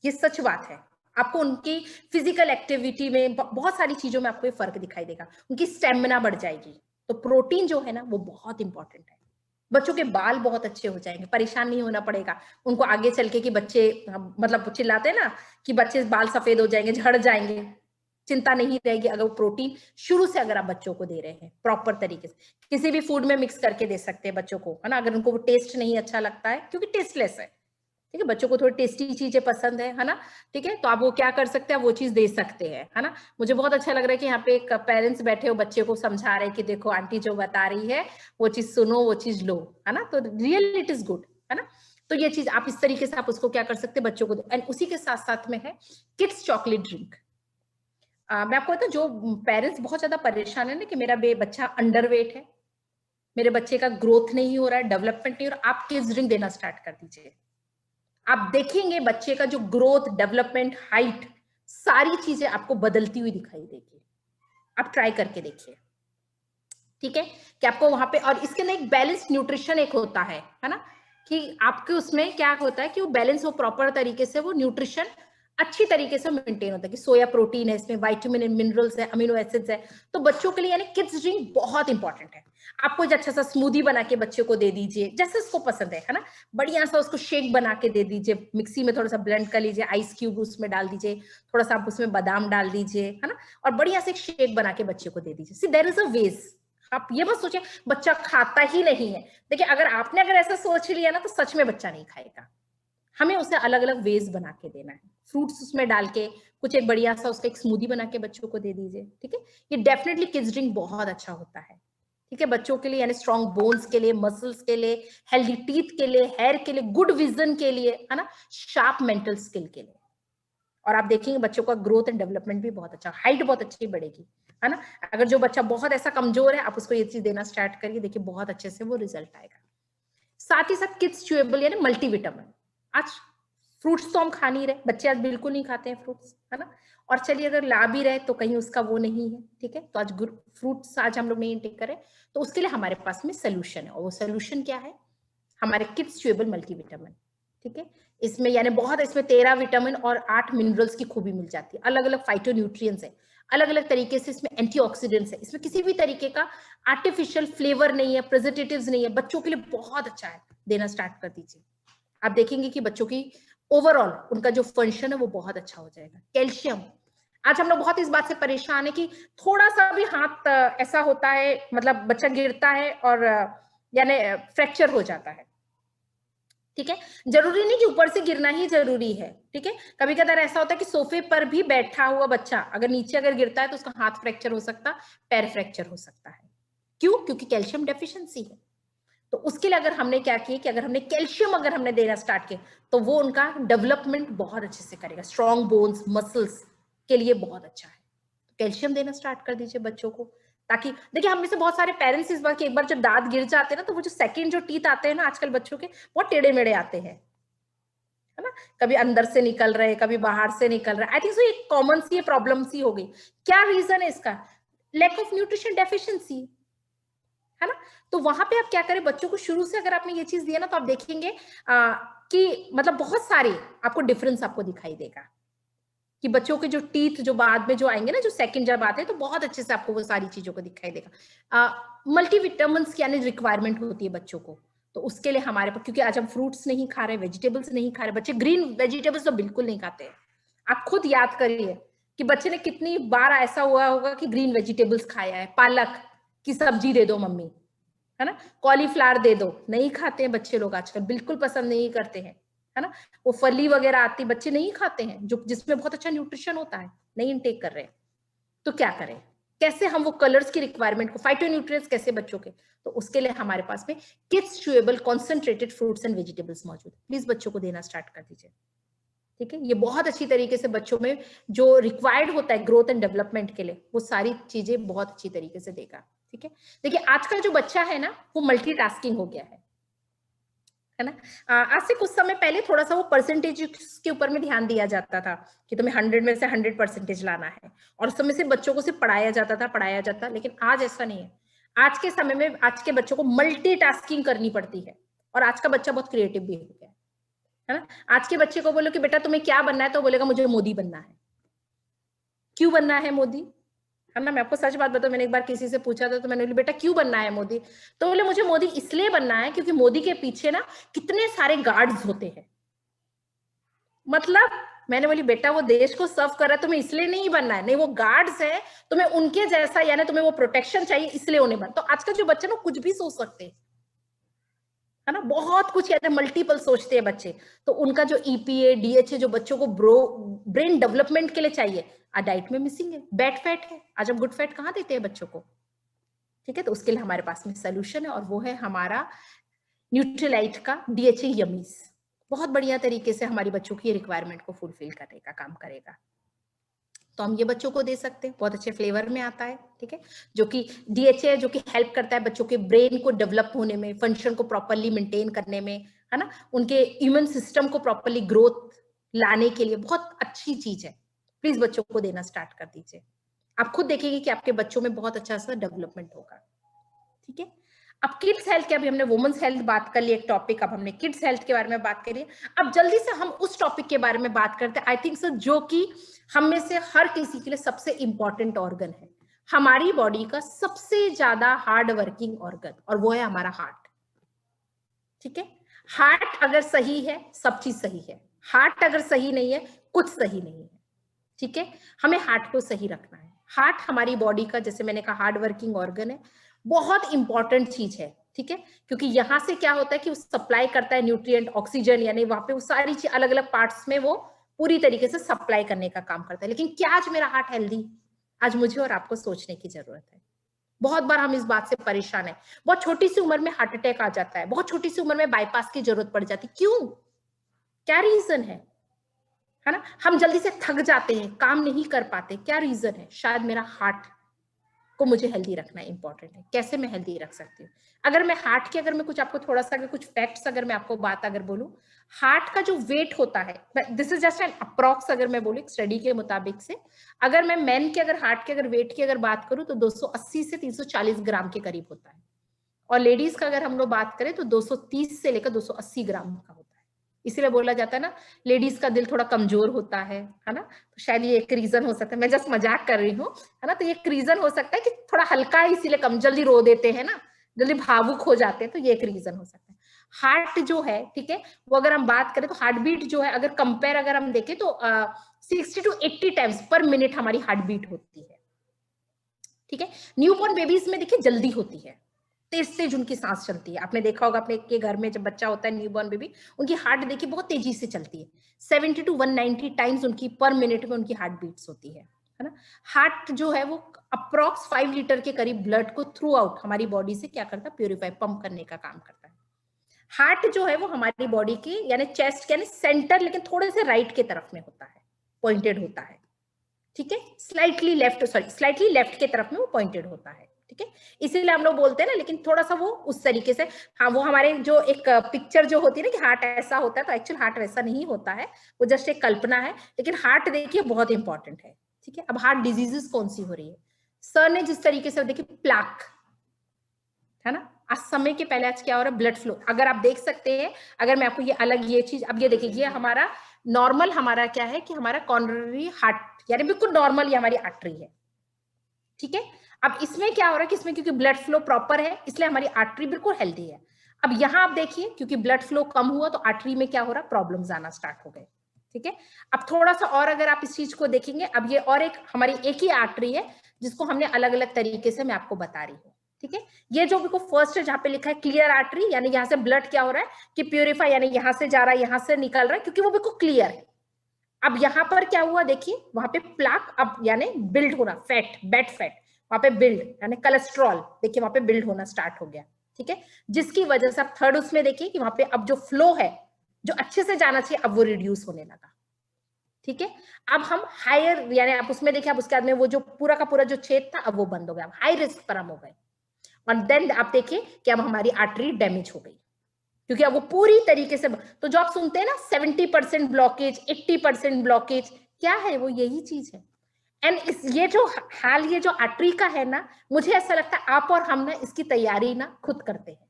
ये सच बात है। आपको उनकी फिजिकल एक्टिविटी में, बहुत सारी चीजों में आपको ये फर्क दिखाई देगा, उनकी स्टेमिना बढ़ जाएगी। तो प्रोटीन जो है ना वो बहुत इंपॉर्टेंट है। बच्चों के बाल बहुत अच्छे हो जाएंगे, परेशान नहीं होना पड़ेगा उनको आगे चल के कि बच्चे, मतलब चिल्लाते हैं ना कि बच्चे बाल सफेद हो जाएंगे, झड़ जाएंगे, चिंता नहीं रहेगी अगर वो प्रोटीन शुरू से अगर आप बच्चों को दे रहे हैं प्रॉपर तरीके से। किसी भी फूड में मिक्स करके दे सकते हैं बच्चों को, है ना, अगर उनको वो टेस्ट नहीं अच्छा लगता है, क्योंकि टेस्टलेस है, ठीक है, बच्चों को थोड़ी टेस्टी चीजें पसंद है ना, ठीक है, तो आप वो क्या कर सकते हैं, वो चीज दे सकते हैं, है ना। मुझे बहुत अच्छा लग रहा है कि यहाँ पे एक पेरेंट्स बैठे हो, बच्चे को समझा रहे हैं कि देखो आंटी जो बता रही है वो चीज सुनो, वो चीज लो, है ना, तो रियल इट इज गुड, है ना। तो ये चीज आप इस तरीके से आप उसको क्या कर सकते हैं बच्चों को दो। एंड उसी के साथ साथ में है किड्स चॉकलेट ड्रिंक। मैं आपको बताऊं, जो पेरेंट्स बहुत ज्यादा परेशान है ना कि मेरा बच्चा अंडरवेट है, मेरे बच्चे का ग्रोथ नहीं हो रहा है, डेवलपमेंट नहीं हो रहा, आप किड्स ड्रिंक देना स्टार्ट कर दीजिए। आप देखेंगे बच्चे का जो ग्रोथ, डेवलपमेंट, हाइट, सारी चीजें आपको बदलती हुई दिखाई देगी। आप ट्राई करके देखिए, ठीक है, कि आपको वहां पे, और इसके अंदर एक बैलेंस न्यूट्रिशन एक होता है ना, कि आपके उसमें क्या होता है कि वो बैलेंस, वो प्रॉपर तरीके से वो न्यूट्रिशन अच्छी तरीके से मेंटेन होता है, कि सोया प्रोटीन है इसमें, विटामिन मिनरल्स है, अमीनो एसिड्स है। तो बच्चों के लिए यानी किड्स ड्रिंक बहुत इंपॉर्टेंट है। आप कोई अच्छा सा स्मूदी बना के बच्चे को दे दीजिए, जैसे उसको पसंद है ना, बढ़िया सा उसको शेक बना के दे दीजिए, मिक्सी में थोड़ा सा ब्लेंड कर लीजिए, आइस क्यूब उसमें डाल दीजिए, थोड़ा सा आप उसमें बादाम डाल दीजिए, है ना, और बढ़िया से एक शेक बना के बच्चे को दे दीजिए। सी देयर इज अ वेज। आप ये मत सोचिए बच्चा खाता ही नहीं है। देखिए अगर ऐसा सोच लिया ना तो सच में बच्चा नहीं खाएगा। हमें उसे अलग अलग वेज बना के देना है, फ्रूट्स उसमें डाल के कुछ एक बढ़िया सा उसका एक स्मूदी बना के बच्चों को दे दीजिए, ठीक है। ये डेफिनेटली किड्स ड्रिंक बहुत अच्छा होता है, ठीक है, बच्चों के लिए, यानी स्ट्रॉन्ग बोन्स के लिए, मसल्स के लिए, हेल्दी टीथ के लिए, हेयर के लिए, गुड विजन के लिए, है ना, शार्प मेंटल स्किल के लिए। और आप देखेंगे बच्चों का ग्रोथ एंड डेवलपमेंट भी बहुत अच्छा, हाइट बहुत अच्छी बढ़ेगी, है ना। अगर जो बच्चा बहुत ऐसा कमजोर है, आप उसको ये चीज देना स्टार्ट करिए, देखिए बहुत अच्छे से वो रिजल्ट आएगा। साथ ही साथ किड्स च्यूएबल यानी मल्टीविटामिन। आज फ्रूट्स तो हम खा नहीं रहे, बच्चे आज बिल्कुल नहीं खाते हैं फ्रूट्स, है ना, और चलिए अगर ला भी रहे तो कहीं उसका वो नहीं है, ठीक है, तो आज फ्रूट्स आज हम लोग नहीं इंटेक करें, तो उसके लिए हमारे पास में सोल्यूशन है, और वो सोल्यूशन क्या है, हमारे किड्स च्यूएबल मल्टीविटामिन, ठीक है। इसमें यानी बहुत, इसमें 13 विटामिन और 8 मिनरल्स की खूबी मिल जाती है, अलग अलग फाइटोन्यूट्रिएंट्स है, अलग अलग तरीके से इसमें एंटीऑक्सीडेंट्स है, इसमें किसी भी तरीके का आर्टिफिशियल फ्लेवर नहीं है, प्रिजर्वेटिव्स नहीं है, बच्चों के लिए बहुत अच्छा है, देना स्टार्ट कर दीजिए। आप देखेंगे कि बच्चों की ओवरऑल उनका जो फंक्शन है वो बहुत अच्छा हो जाएगा। कैल्शियम, आज हम लोग बहुत इस बात से परेशान है कि थोड़ा सा भी हाथ ऐसा होता है, मतलब बच्चा गिरता है और यानी फ्रैक्चर हो जाता है, ठीक है, जरूरी नहीं कि ऊपर से गिरना ही जरूरी है, ठीक है, कभी कभार ऐसा होता है कि सोफे पर भी बैठा हुआ बच्चा अगर नीचे अगर गिरता है तो उसका हाथ फ्रैक्चर हो सकता, पैर फ्रैक्चर हो सकता है। क्यों? क्योंकि कैल्शियम डेफिशिएंसी है। तो उसके लिए अगर हमने क्या किया कि अगर हमने कैल्शियम अगर हमने देना स्टार्ट किया तो वो उनका डेवलपमेंट बहुत अच्छे से करेगा, स्ट्रॉन्ग बोन्स, मसल्स के लिए बहुत अच्छा है। तो कैल्शियम देना स्टार्ट कर दीजिए बच्चों को, ताकि देखिए हम में से बहुत सारे पेरेंट्स इस बार कि एक बार जब दांत गिर जाते हैं ना तो वो जो सेकंड जो टीथ आते हैं ना आजकल बच्चों के बहुत टेढ़े मेढ़े आते हैं, है ना, कभी अंदर से निकल रहे, कभी बाहर से निकल रहे। आई थिंक सो ये कॉमन सी प्रॉब्लम सी हो गई। क्या रीजन है इसका? Lack of nutrition deficiency. है ना। तो वहां पे आप क्या करें, बच्चों को शुरू से अगर आपने ये चीज दिया ना, तो आप देखेंगे कि मतलब बहुत सारे आपको डिफरेंस आपको दिखाई देगा कि बच्चों के जो टीथ जो बाद में जो आएंगे ना, जो सेकंड जब आते हैं, तो बहुत अच्छे से आपको वो सारी चीजों को दिखाई देगा। मल्टीविटामिन्स की यानी रिक्वायरमेंट होती है बच्चों को, तो उसके लिए हमारे पास, क्योंकि आज हम फ्रूट्स नहीं खा रहे, वेजिटेबल्स नहीं खा रहे, बच्चे ग्रीन वेजिटेबल्स तो बिल्कुल नहीं खाते हैं। आप खुद याद करिए कि बच्चे ने कितनी बार ऐसा हुआ होगा कि ग्रीन वेजिटेबल्स खाया है, पालक की सब्जी दे दो मम्मी, है ना, कॉलीफ्लावर दे दो, नहीं खाते हैं बच्चे लोग आजकल, बिल्कुल पसंद नहीं करते हैं, है ना। वो फली वगैरह आती, बच्चे नहीं खाते हैं, जो जिसमें बहुत अच्छा न्यूट्रिशन होता है, नहीं इनटेक कर रहे हैं। तो क्या करें, कैसे हम वो कलर्स की रिक्वायरमेंट को, फाइटोन्यूट्रिएंट्स कैसे बच्चों के, तो उसके लिए हमारे पास में kids chewable concentrated fruits and vegetables मौजूद, प्लीज बच्चों को देना स्टार्ट कर दीजिए। ठीक है, ये बहुत अच्छी तरीके से बच्चों में जो रिक्वायर्ड होता है ग्रोथ एंड डेवलपमेंट के लिए, वो सारी चीजें बहुत अच्छी तरीके से देगा। ठीक है, देखिए आज का जो बच्चा है ना, वो मल्टीटास्किंग हो गया है ना। आज से कुछ समय पहले थोड़ा सा वो परसेंटेज के ऊपर में ध्यान दिया जाता था कि तुम्हें 100 में से 100% लाना है, और उस समय से बच्चों को सिर्फ पढ़ाया जाता, लेकिन आज ऐसा नहीं है। आज के समय में आज के बच्चों को मल्टीटास्किंग करनी पड़ती है, और आज का बच्चा बहुत क्रिएटिव भी हो गया है ना। आज के बच्चे को बोलो कि बेटा तुम्हें क्या बनना है, तो बोलेगा मुझे मोदी बनना है। क्यों बनना है मोदी, है ना। मैं आपको सच बात बताऊं, मैंने एक बार किसी से पूछा था, तो मैंने बोली बेटा क्यों बनना है मोदी, तो बोले मुझे मोदी इसलिए बनना है क्योंकि मोदी के पीछे ना कितने सारे गार्ड्स होते हैं। मतलब मैंने बोली बेटा वो देश को सर्व कर रहा है, तुम्हें इसलिए नहीं बनना है, नहीं वो गार्ड्स है, तुम्हें उनके जैसा, यानी तुम्हें वो प्रोटेक्शन चाहिए, इसलिए उन्हें बन। तो आजकल जो बच्चे ना कुछ भी सोच सकते हैं, है ना, बहुत कुछ कहते हैं, मल्टीपल सोचते हैं बच्चे। तो उनका जो ईपीए डीएचए जो बच्चों को ब्रेन डेवलपमेंट के लिए चाहिए, आज डाइट में मिसिंग है, बैड फैट है। आज हम गुड फैट कहाँ देते हैं बच्चों को। ठीक है, तो उसके लिए हमारे पास में सोल्यूशन है, और वो है हमारा न्यूट्रीलाइट का डीएचए यमीज। बहुत बढ़िया तरीके से हमारी बच्चों की रिक्वायरमेंट को फुलफिल करने का काम करेगा। तो हम ये बच्चों को दे सकते हैं, बहुत अच्छे फ्लेवर में आता है। ठीक है, जो कि डीएचए जो कि हेल्प करता है बच्चों के ब्रेन को डेवलप होने में, फंक्शन को प्रॉपरली मेंटेन करने में, है ना, उनके इम्यून सिस्टम को प्रॉपरली ग्रोथ लाने के लिए बहुत अच्छी चीज है। प्लीज बच्चों को देना स्टार्ट कर दीजिए, आप खुद देखेंगे कि आपके बच्चों में बहुत अच्छा सा डेवलपमेंट होगा। ठीक है, अब किड्स हेल्थ के, अभी हमने वुमेन्स हेल्थ बात कर ली एक टॉपिक, अब हमने किड्स हेल्थ के बारे में बात करी। अब जल्दी से हम उस टॉपिक के बारे में बात करते हैं, आई थिंक सर, जो कि हम में से हर किसी के लिए सबसे इंपॉर्टेंट ऑर्गन है, हमारी बॉडी का सबसे ज्यादा हार्ड वर्किंग ऑर्गन, और वो है हमारा हार्ट। ठीक है, हार्ट अगर सही है सब चीज सही है, हार्ट अगर सही नहीं है कुछ सही नहीं है। ठीक है, हमें हार्ट को सही रखना है। हार्ट हमारी बॉडी का, जैसे मैंने कहा, हार्ड वर्किंग ऑर्गन है, बहुत इंपॉर्टेंट चीज है। ठीक है, क्योंकि यहां से क्या होता है कि वो सप्लाई करता है न्यूट्रिएंट, ऑक्सीजन, यानी वहां पे वो सारी चीज अलग अलग पार्ट्स में वो पूरी तरीके से सप्लाई करने का काम करता है। लेकिन क्या आज मेरा हार्ट हेल्दी, आज मुझे और आपको सोचने की जरूरत है। बहुत बार हम इस बात से परेशान है, बहुत छोटी सी उम्र में हार्ट अटैक आ जाता है, बहुत छोटी सी उम्र में बाईपास की जरूरत पड़ जाती, क्यों, क्या रीजन है ना। हम जल्दी से थक जाते हैं, काम नहीं कर पाते, क्या रीजन है, शायद मेरा हार्ट को मुझे हेल्दी रखना इंपॉर्टेंट है। कैसे मैं हेल्दी रख सकती हूँ, अगर मैं हार्ट की, अगर मैं कुछ आपको थोड़ा सा अगर कुछ फैक्ट्स अगर मैं आपको बात अगर बोलूं, हार्ट का जो वेट होता है, this is just an approx, अगर मैं बोलूं स्टडी के मुताबिक से, अगर मैं मैन के अगर हार्ट के अगर वेट की अगर बात करूं तो 280 से 340 ग्राम के करीब होता है, और लेडीज का अगर हम लोग बात करें तो 230 से लेकर 280 ग्राम का होता है। इसीलिए बोला जाता है ना, लेडीज का दिल थोड़ा कमजोर होता है ना। तो शायद ये एक रीजन हो सकता है, मैं जस्ट मजाक कर रही हूँ, है ना। तो ये एक रीजन हो सकता है कि थोड़ा हल्का है, इसीलिए कम जल्दी रो देते हैं ना, जल्दी भावुक हो जाते हैं, तो ये एक रीजन हो सकता है। हार्ट जो है, ठीक है, वो अगर हम बात करें तो हार्ट बीट जो है, अगर कंपेयर अगर हम देखें तो 60 to 80 टाइम्स पर मिनट हमारी हार्ट बीट होती है। ठीक है, न्यूबॉर्न बेबीज में देखिए जल्दी होती है, तेज तेज उनकी सांस चलती है। आपने देखा होगा अपने के घर में जब बच्चा होता है न्यूबॉर्न बेबी, उनकी हार्ट देखिए बहुत तेजी से चलती है, 70 to 190 टाइम्स उनकी पर मिनट में उनकी हार्ट बीट्स होती है ना। हार्ट जो है वो अप्रॉक्स 5 लीटर के करीब ब्लड को थ्रू आउट हमारी बॉडी से क्या करता है, प्यूरिफाई, पंप करने का काम करता है। हार्ट जो है वो हमारी बॉडी की यानी चेस्ट के यानी सेंटर, लेकिन थोड़े से राइट के तरफ में होता है, पॉइंटेड होता है। ठीक है, स्लाइटली लेफ्ट के तरफ में वो पॉइंटेड होता है। ठीक है, इसीलिए हम लोग बोलते हैं ना, लेकिन थोड़ा सा वो उस तरीके से, हाँ, वो हमारे जो एक पिक्चर जो होती है ना कि हार्ट ऐसा होता है, तो एक्चुअल हार्ट वैसा नहीं होता है, वो जस्ट एक कल्पना है। लेकिन हार्ट देखिए बहुत इंपॉर्टेंट है। ठीक है, अब हार्ट डिजीजेस कौन सी हो रही है, सर ने जिस तरीके से देखिए प्लाक, है ना। आज समय के पहले आज क्या हो रहा है, ब्लड फ्लो, अगर आप देख सकते हैं, अगर मैं आपको ये अलग ये चीज, अब ये देखिए, ये हमारा नॉर्मल, हमारा क्या है कि हमारा कॉर्नरी हार्ट, यानी बिल्कुल नॉर्मल ये हमारी आर्टरी है, ठीक है। अब इसमें क्या हो रहा है कि इसमें क्योंकि ब्लड फ्लो प्रॉपर है, इसलिए हमारी आर्टरी बिल्कुल हेल्दी है। अब यहां आप देखिए, क्योंकि ब्लड फ्लो कम हुआ तो आर्टरी में क्या हो रहा है, प्रॉब्लम्स आना स्टार्ट हो गए, ठीक है। अब थोड़ा सा और अगर आप इस चीज को देखेंगे, अब ये और एक हमारी एक ही आर्टरी है जिसको हमने अलग अलग तरीके से मैं आपको बता रही हूँ, ठीक है। ये जो बिल्कुल फर्स्ट है जहां पे लिखा है क्लियर आर्टरी, यानी यहाँ से ब्लड क्या हो रहा है कि प्यूरिफाई, यानी यहाँ से जा रहा है, यहाँ से निकल रहा है, क्योंकि वो बिल्कुल क्लियर है। अब यहाँ पर क्या हुआ देखिए, वहां पे प्लाक अब यानी बिल्ड होना, फैट, बैड फैट वहां पे बिल्ड, यानी कोलेस्ट्रॉल देखिए वहां पे बिल्ड होना स्टार्ट हो गया, ठीक है। जिसकी वजह से अब थर्ड उसमें देखिए कि वहां पे अब जो फ्लो है जो अच्छे से जाना चाहिए अब वो रिड्यूस होने लगा, ठीक है। अब हम हायर, यानी आप उसमें देखिए, अब उसके बाद में वो जो पूरा का पूरा जो छेद था अब वो बंद हो गया, अब हाई रिस्क पर हम हो गए। और देन आप देखिए कि अब हमारी आर्टरी डैमेज हो गई, क्योंकि अब वो पूरी तरीके से, तो जो आप सुनते हैं ना 70% ब्लॉकेज, 80% ब्लॉकेज, क्या है वो, यही चीज है। एंड इस ये जो हाल, ये जो आर्टरी का है ना, मुझे ऐसा लगता है आप और हम ना इसकी तैयारी ना खुद करते हैं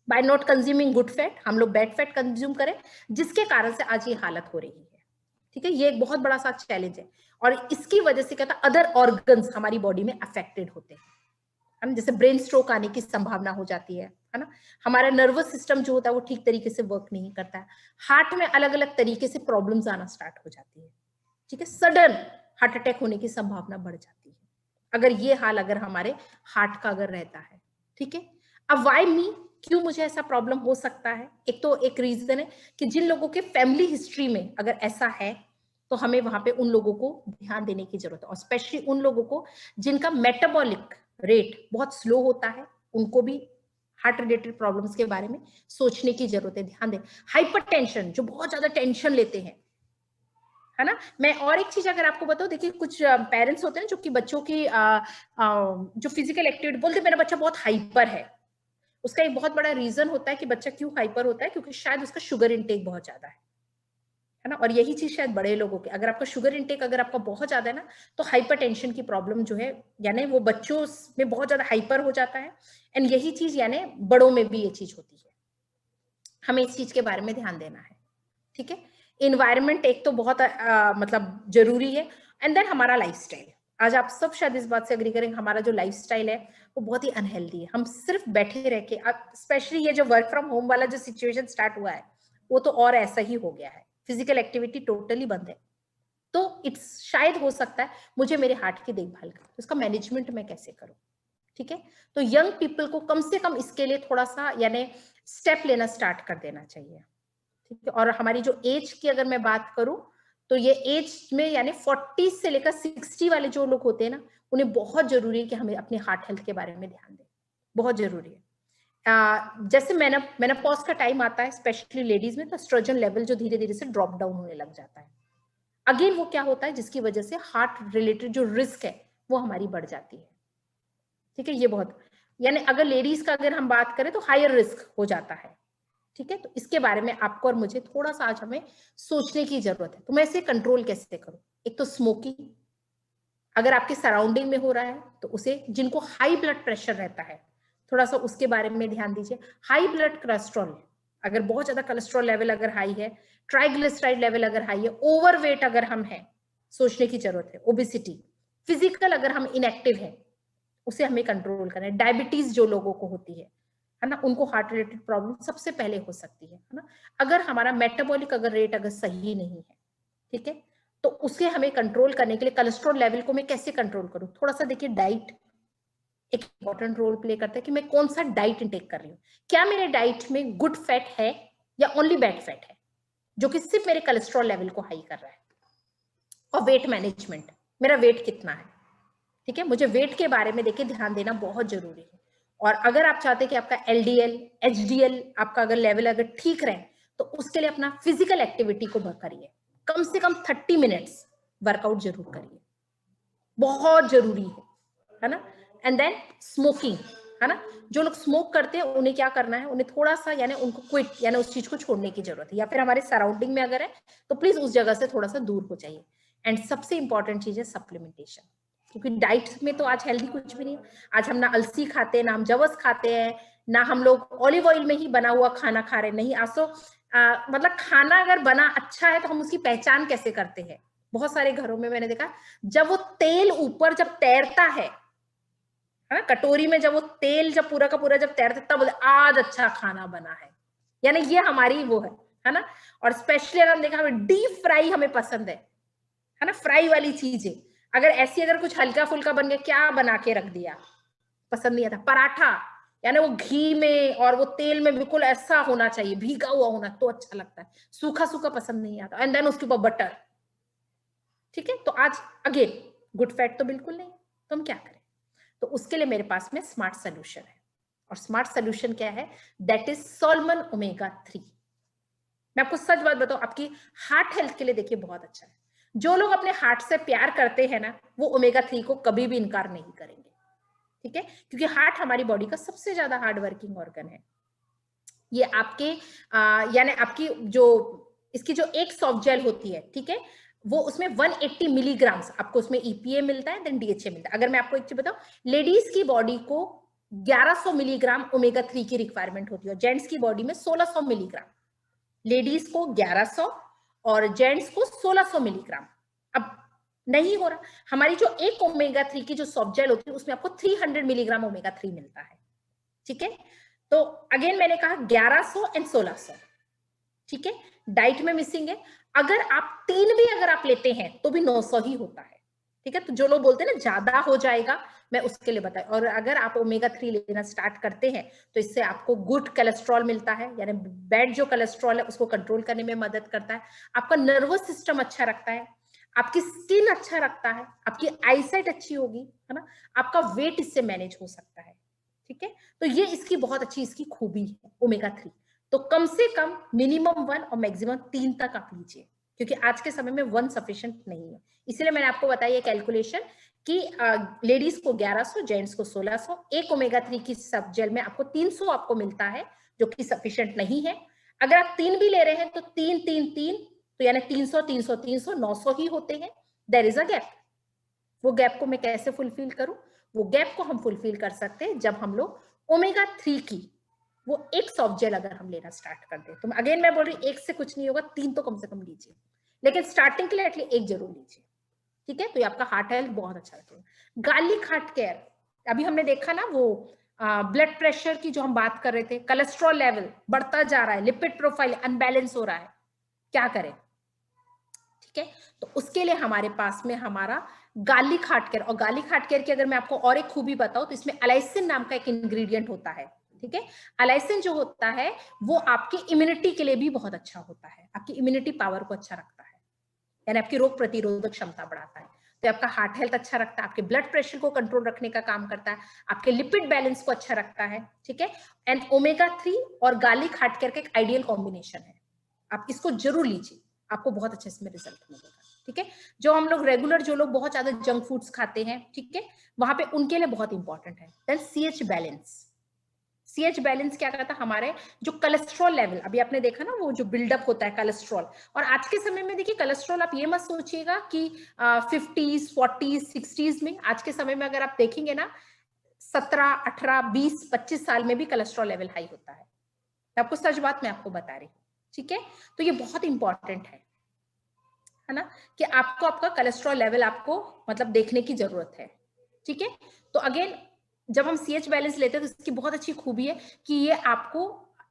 by not consuming good fat, हम लोग बैड फैट कंज्यूम करें, जिसके कारण से आज ये हालत हो रही है, ठीक है। ये एक बहुत बड़ा सा चैलेंज है, और इसकी वजह से क्या था, अदर ऑर्गन्स हमारी बॉडी में अफेक्टेड होते हैं, है ना। जैसे ब्रेन स्ट्रोक आने की संभावना हो जाती है ना। हमारा नर्वस सिस्टम जो होता है वो ठीक तरीके से वर्क नहीं करता है, हार्ट में अलग अलग तरीके से प्रॉब्लम्स आना स्टार्ट हो जाती है, ठीक है। सडन हार्ट अटैक होने की संभावना बढ़ जाती है अगर ये हाल अगर हमारे हार्ट का अगर रहता है, ठीक है। अब वाई मी, क्यों मुझे ऐसा प्रॉब्लम हो सकता है, एक तो एक रीजन है कि जिन लोगों के फैमिली हिस्ट्री में अगर ऐसा है तो हमें वहां पे उन लोगों को ध्यान देने की जरूरत है, और स्पेशली उन लोगों को जिनका मेटाबॉलिक रेट बहुत स्लो होता है, उनको भी हार्ट रिलेटेड प्रॉब्लम्स के बारे में सोचने की जरूरत है, ध्यान दें। हाइपरटेंशन, जो बहुत ज्यादा टेंशन लेते हैं, है ना। मैं और एक चीज अगर आपको बताऊं, देखिए कुछ पेरेंट्स होते हैं जो कि बच्चों की जो फिजिकल एक्टिविटी, बोलते मेरा बच्चा बहुत हाइपर है, उसका एक बहुत बड़ा रीजन होता है कि बच्चा क्यों हाइपर होता है, क्योंकि शायद उसका शुगर इनटेक बहुत ज्यादा है ना। और यही चीज शायद बड़े लोगों के, अगर आपका शुगर इनटेक अगर आपका बहुत ज्यादा है ना, तो हाइपरटेंशन की प्रॉब्लम जो है, यानी वो बच्चों में बहुत ज्यादा हाइपर हो जाता है, एंड यही चीज यानी बड़ों में भी ये चीज होती है, हमें इस चीज के बारे में ध्यान देना है, ठीक है। इन्वायरमेंट एक तो बहुत मतलब जरूरी है, एंड देन हमारा लाइफस्टाइल, आज आप सब शायद इस बात से एग्री करेंगे, हमारा जो लाइफस्टाइल है वो बहुत ही अनहेल्दी है। हम सिर्फ बैठे रह के, स्पेशली ये जो वर्क फ्रॉम होम वाला जो सिचुएशन स्टार्ट हुआ है वो तो और ऐसा ही हो गया है, फिजिकल एक्टिविटी टोटली बंद है। तो इट्स शायद हो सकता है मुझे मेरे हार्ट की देखभाल करनी, तो इसका मैनेजमेंट मैं कैसे करूं, ठीक है। तो यंग पीपल को कम से कम इसके लिए थोड़ा सा यानी स्टेप लेना स्टार्ट कर देना चाहिए, ठीक है। और हमारी जो एज की अगर मैं बात करूं, तो ये एज में यानी 40 से लेकर 60 वाले जो लोग होते हैं ना, उन्हें बहुत जरूरी है कि हमें अपने हार्ट हेल्थ के बारे में ध्यान दें, बहुत जरूरी है। जैसे मेनोपॉज का टाइम आता है स्पेशली लेडीज में, तो एस्ट्रोजन लेवल जो धीरे धीरे से ड्रॉप डाउन होने लग जाता है। अगेन वो क्या होता है, जिसकी वजह से हार्ट रिलेटेड जो रिस्क है वो हमारी बढ़ जाती है, ठीक है। ये बहुत, यानी अगर लेडीज का अगर हम बात करें तो हायर रिस्क हो जाता है, ठीक है। तो इसके बारे में आपको और मुझे थोड़ा सा आज हमें सोचने की जरूरत है, तो मैं इसे कंट्रोल कैसे करूं। एक तो स्मोकिंग, अगर आपके सराउंडिंग में हो रहा है तो उसे, जिनको हाई ब्लड प्रेशर रहता है थोड़ा सा उसके बारे में ध्यान दीजिए। हाई ब्लड कोलेस्ट्रॉल, अगर बहुत ज्यादा कोलेस्ट्रॉल लेवल अगर हाई है, ट्राइग्लिसराइड लेवल अगर हाई है, ओवरवेट अगर हम हैं, सोचने की जरूरत है। ओबेसिटी, फिजिकल अगर हम इनएक्टिव है उसे हमें कंट्रोल करना है। डायबिटीज जो लोगों को होती है ना, उनको हार्ट रिलेटेड प्रॉब्लम सबसे पहले हो सकती है ना। अगर हमारा मेटाबॉलिक अगर रेट अगर सही नहीं है, ठीक है, तो उसके हमें कंट्रोल करने के लिए कोलेस्ट्रॉल लेवल को मैं कैसे कंट्रोल करूं, थोड़ा सा देखिए डाइट एक इंपॉर्टेंट रोल प्ले करता है कि मैं कौन सा डाइट इंटेक कर रही हूँ, क्या मेरे डाइट में गुड फैट है या ओनली बैड फैट है जो कि सिर्फ मेरे कोलेस्ट्रॉल लेवल को हाई कर रहा है। और वेट मैनेजमेंट, मेरा वेट कितना है, ठीक है। मुझे वेट के बारे में देखिए ध्यान देना बहुत जरूरी है। और अगर आप चाहते हैं कि आपका एलडीएल एचडीएल आपका अगर लेवल अगर ठीक रहे, तो उसके लिए अपना फिजिकल एक्टिविटी को करिए, कम से कम 30 मिनट्स वर्कआउट जरूर करिए, बहुत जरूरी है ना। एंड देन स्मोकिंग, है ना, जो लोग स्मोक करते हैं उन्हें क्या करना है, उन्हें थोड़ा सा यानी उनको क्विट यानी उस चीज को छोड़ने की जरूरत है, या फिर हमारे सराउंडिंग में अगर है तो प्लीज उस जगह से थोड़ा सा दूर हो जाइए। एंड सबसे इंपॉर्टेंट चीज है सप्लीमेंटेशन, क्योंकि डाइट में तो आज हेल्दी कुछ भी नहीं है। आज हम ना अलसी खाते हैं, ना हम जवस खाते हैं, ना हम लोग ऑलिव ऑयल में ही बना हुआ खाना खा रहे हैं। नहीं, आज तो मतलब खाना अगर बना अच्छा है तो हम उसकी पहचान कैसे करते हैं? बहुत सारे घरों में मैंने देखा, जब वो तेल ऊपर जब तैरता है ना, कटोरी में जब वो तेल जब पूरा का पूरा जब तैरता है, तब आज अच्छा खाना बना है। यानी ये हमारी वो है ना। और स्पेशली अगर हम देखा, हमें डीप फ्राई हमें पसंद है ना, फ्राई वाली चीजें। अगर ऐसी अगर कुछ हल्का फुल्का बन गया, क्या बना के रख दिया, पसंद नहीं आता। पराठा यानी वो घी में और वो तेल में बिल्कुल ऐसा होना चाहिए, भीगा हुआ होना तो अच्छा लगता है। सूखा सूखा पसंद नहीं आता। एंड देन उसके ऊपर बटर। ठीक है, तो आज अगेन गुड फैट तो बिल्कुल नहीं, तो हम क्या करें? तो उसके लिए मेरे पास में स्मार्ट सोल्यूशन है। और स्मार्ट सोल्यूशन क्या है? That is Solomon omega 3। मैं आपको सच बात बताऊं, आपकी हार्ट हेल्थ के लिए देखिए बहुत अच्छा है। जो लोग अपने हार्ट से प्यार करते हैं ना, वो ओमेगा 3 को कभी भी इनकार नहीं करेंगे। ठीक है, क्योंकि हार्ट हमारी बॉडी का सबसे ज्यादा हार्ड वर्किंग ऑर्गन है। ये आपके यानी आपकी जो इसकी जो एक सॉफ्ट जेल होती है, ठीक है, वो उसमें 180 मिलीग्राम आपको उसमें ईपीए मिलता है, देन डीएचए मिलता है। अगर मैं आपको एक चीज बताऊं, लेडीज की बॉडी को 1100 मिलीग्राम ओमेगा 3 की रिक्वायरमेंट होती है और जेंट्स की बॉडी में 1600 मिलीग्राम। लेडीज को 1100 और जेंट्स को 1600 मिलीग्राम। अब नहीं हो रहा, हमारी जो एक ओमेगा 3 की जो सॉफ्ट जेल होती है उसमें आपको 300 मिलीग्राम ओमेगा 3 मिलता है। ठीक है, तो अगेन मैंने कहा 1100 एंड 1600। ठीक है, डाइट में मिसिंग है। अगर आप 3 भी अगर आप लेते हैं तो भी 900 ही होता है। ठीक है, तो जो लोग बोलते हैं ना ज्यादा हो जाएगा, मैं उसके लिए बताया। और अगर आप ओमेगा 3 लेना स्टार्ट करते हैं तो इससे आपको गुड कोलेस्ट्रॉल मिलता है, यानी बैड जो कोलेस्ट्रॉल है उसको कंट्रोल करने में मदद करता है। आपका नर्वस सिस्टम अच्छा रखता है, आपकी स्किन अच्छा रखता है, आपकी आईसाइट अच्छी होगी, है ना, आपका वेट इससे मैनेज हो सकता है। ठीक है, तो ये इसकी बहुत अच्छी इसकी खूबी है ओमेगा 3। तो कम से कम मिनिमम 1 और मैक्सिमम 3 तक आप लीजिए, क्योंकि आज के समय में 1 सफिशिएंट नहीं है। इसलिए मैंने आपको बताया ये कैलकुलेशन कि लेडीज को 1100, जेंट्स को 1600। एक ओमेगा 3 की सब जेल में आपको 300 आपको मिलता है, जो कि सफिशिएंट नहीं है। अगर आप 3 भी ले रहे हैं तो 3 3 3, तो यानी 300 300 300 900 ही होते हैं। There is a gap. वो गैप को मैं कैसे फुलफिल करूं? वो गैप को हम फुलफिल कर सकते हैं जब हम लोग ओमेगा 3 की वो एक सॉफ्ट जेल अगर हम लेना स्टार्ट कर दें। तो अगेन मैं बोल रही एक से कुछ नहीं होगा, 3 तो कम से कम लीजिए, लेकिन स्टार्टिंग के लिए एटलीस्ट एक जरूर लीजिए। ठीक है, तो ये आपका हार्ट हेल्थ बहुत अच्छा रखेगा। गार्लिक हार्ट केयर, अभी हमने देखा ना वो ब्लड प्रेशर की जो हम बात कर रहे थे, कोलेस्ट्रॉल लेवल बढ़ता जा रहा है, लिपिड प्रोफाइल अनबैलेंस हो रहा है, क्या करें? ठीक है, तो उसके लिए हमारे पास में हमारा गार्लिक हार्ट केयर। और गार्लिक हार्ट केयर की अगर मैं आपको और एक खूबी बताऊं तो इसमें अलाइसिन नाम का एक इंग्रेडिएंट होता है। ठीक है, अलाइसिन जो होता है वो आपकी इम्यूनिटी के लिए भी बहुत अच्छा होता है, आपकी इम्यूनिटी पावर को अच्छा रखता है, यानी आपकी रोग प्रतिरोधक क्षमता बढ़ाता है। तो आपका हार्ट हेल्थ अच्छा रखता है, आपके ब्लड प्रेशर को कंट्रोल रखने का काम करता है, आपके लिपिड बैलेंस को अच्छा रखता है। ठीक है, एंड ओमेगा 3 और गार्लिक हार्ट केयर का एक आइडियल कॉम्बिनेशन है। आप इसको जरूर लीजिए, आपको बहुत अच्छे इसमें रिजल्ट मिलेगा। ठीक है, जो हम लोग रेगुलर जो लोग बहुत ज्यादा जंक फूड्स खाते हैं, ठीक है, वहां पे उनके लिए बहुत इंपॉर्टेंट है। Then CH balance. CH balance क्या करता है? हमारे जो कोलेस्ट्रॉल लेवल, अभी आपने देखा ना वो जो बिल्डअप होता है कोलेस्ट्रॉल, और आज के समय में देखिए कोलेस्ट्रॉल आप ये मत सोचिएगा कि 50s 40s 60s में। आज के समय में अगर आप देखेंगे ना 17 18 20 25 साल में भी कोलेस्ट्रॉल लेवल हाई होता है। आपको सच बात मैं आपको बता रही हूँ। ठीक है, तो ये बहुत इंपॉर्टेंट है ना, कि आपको आपका कोलेस्ट्रॉल लेवल आपको मतलब देखने की जरूरत है। ठीक है, तो अगेन जब हम सीएच बैलेंस लेते हैं तो इसकी बहुत अच्छी खूबी है कि ये आपको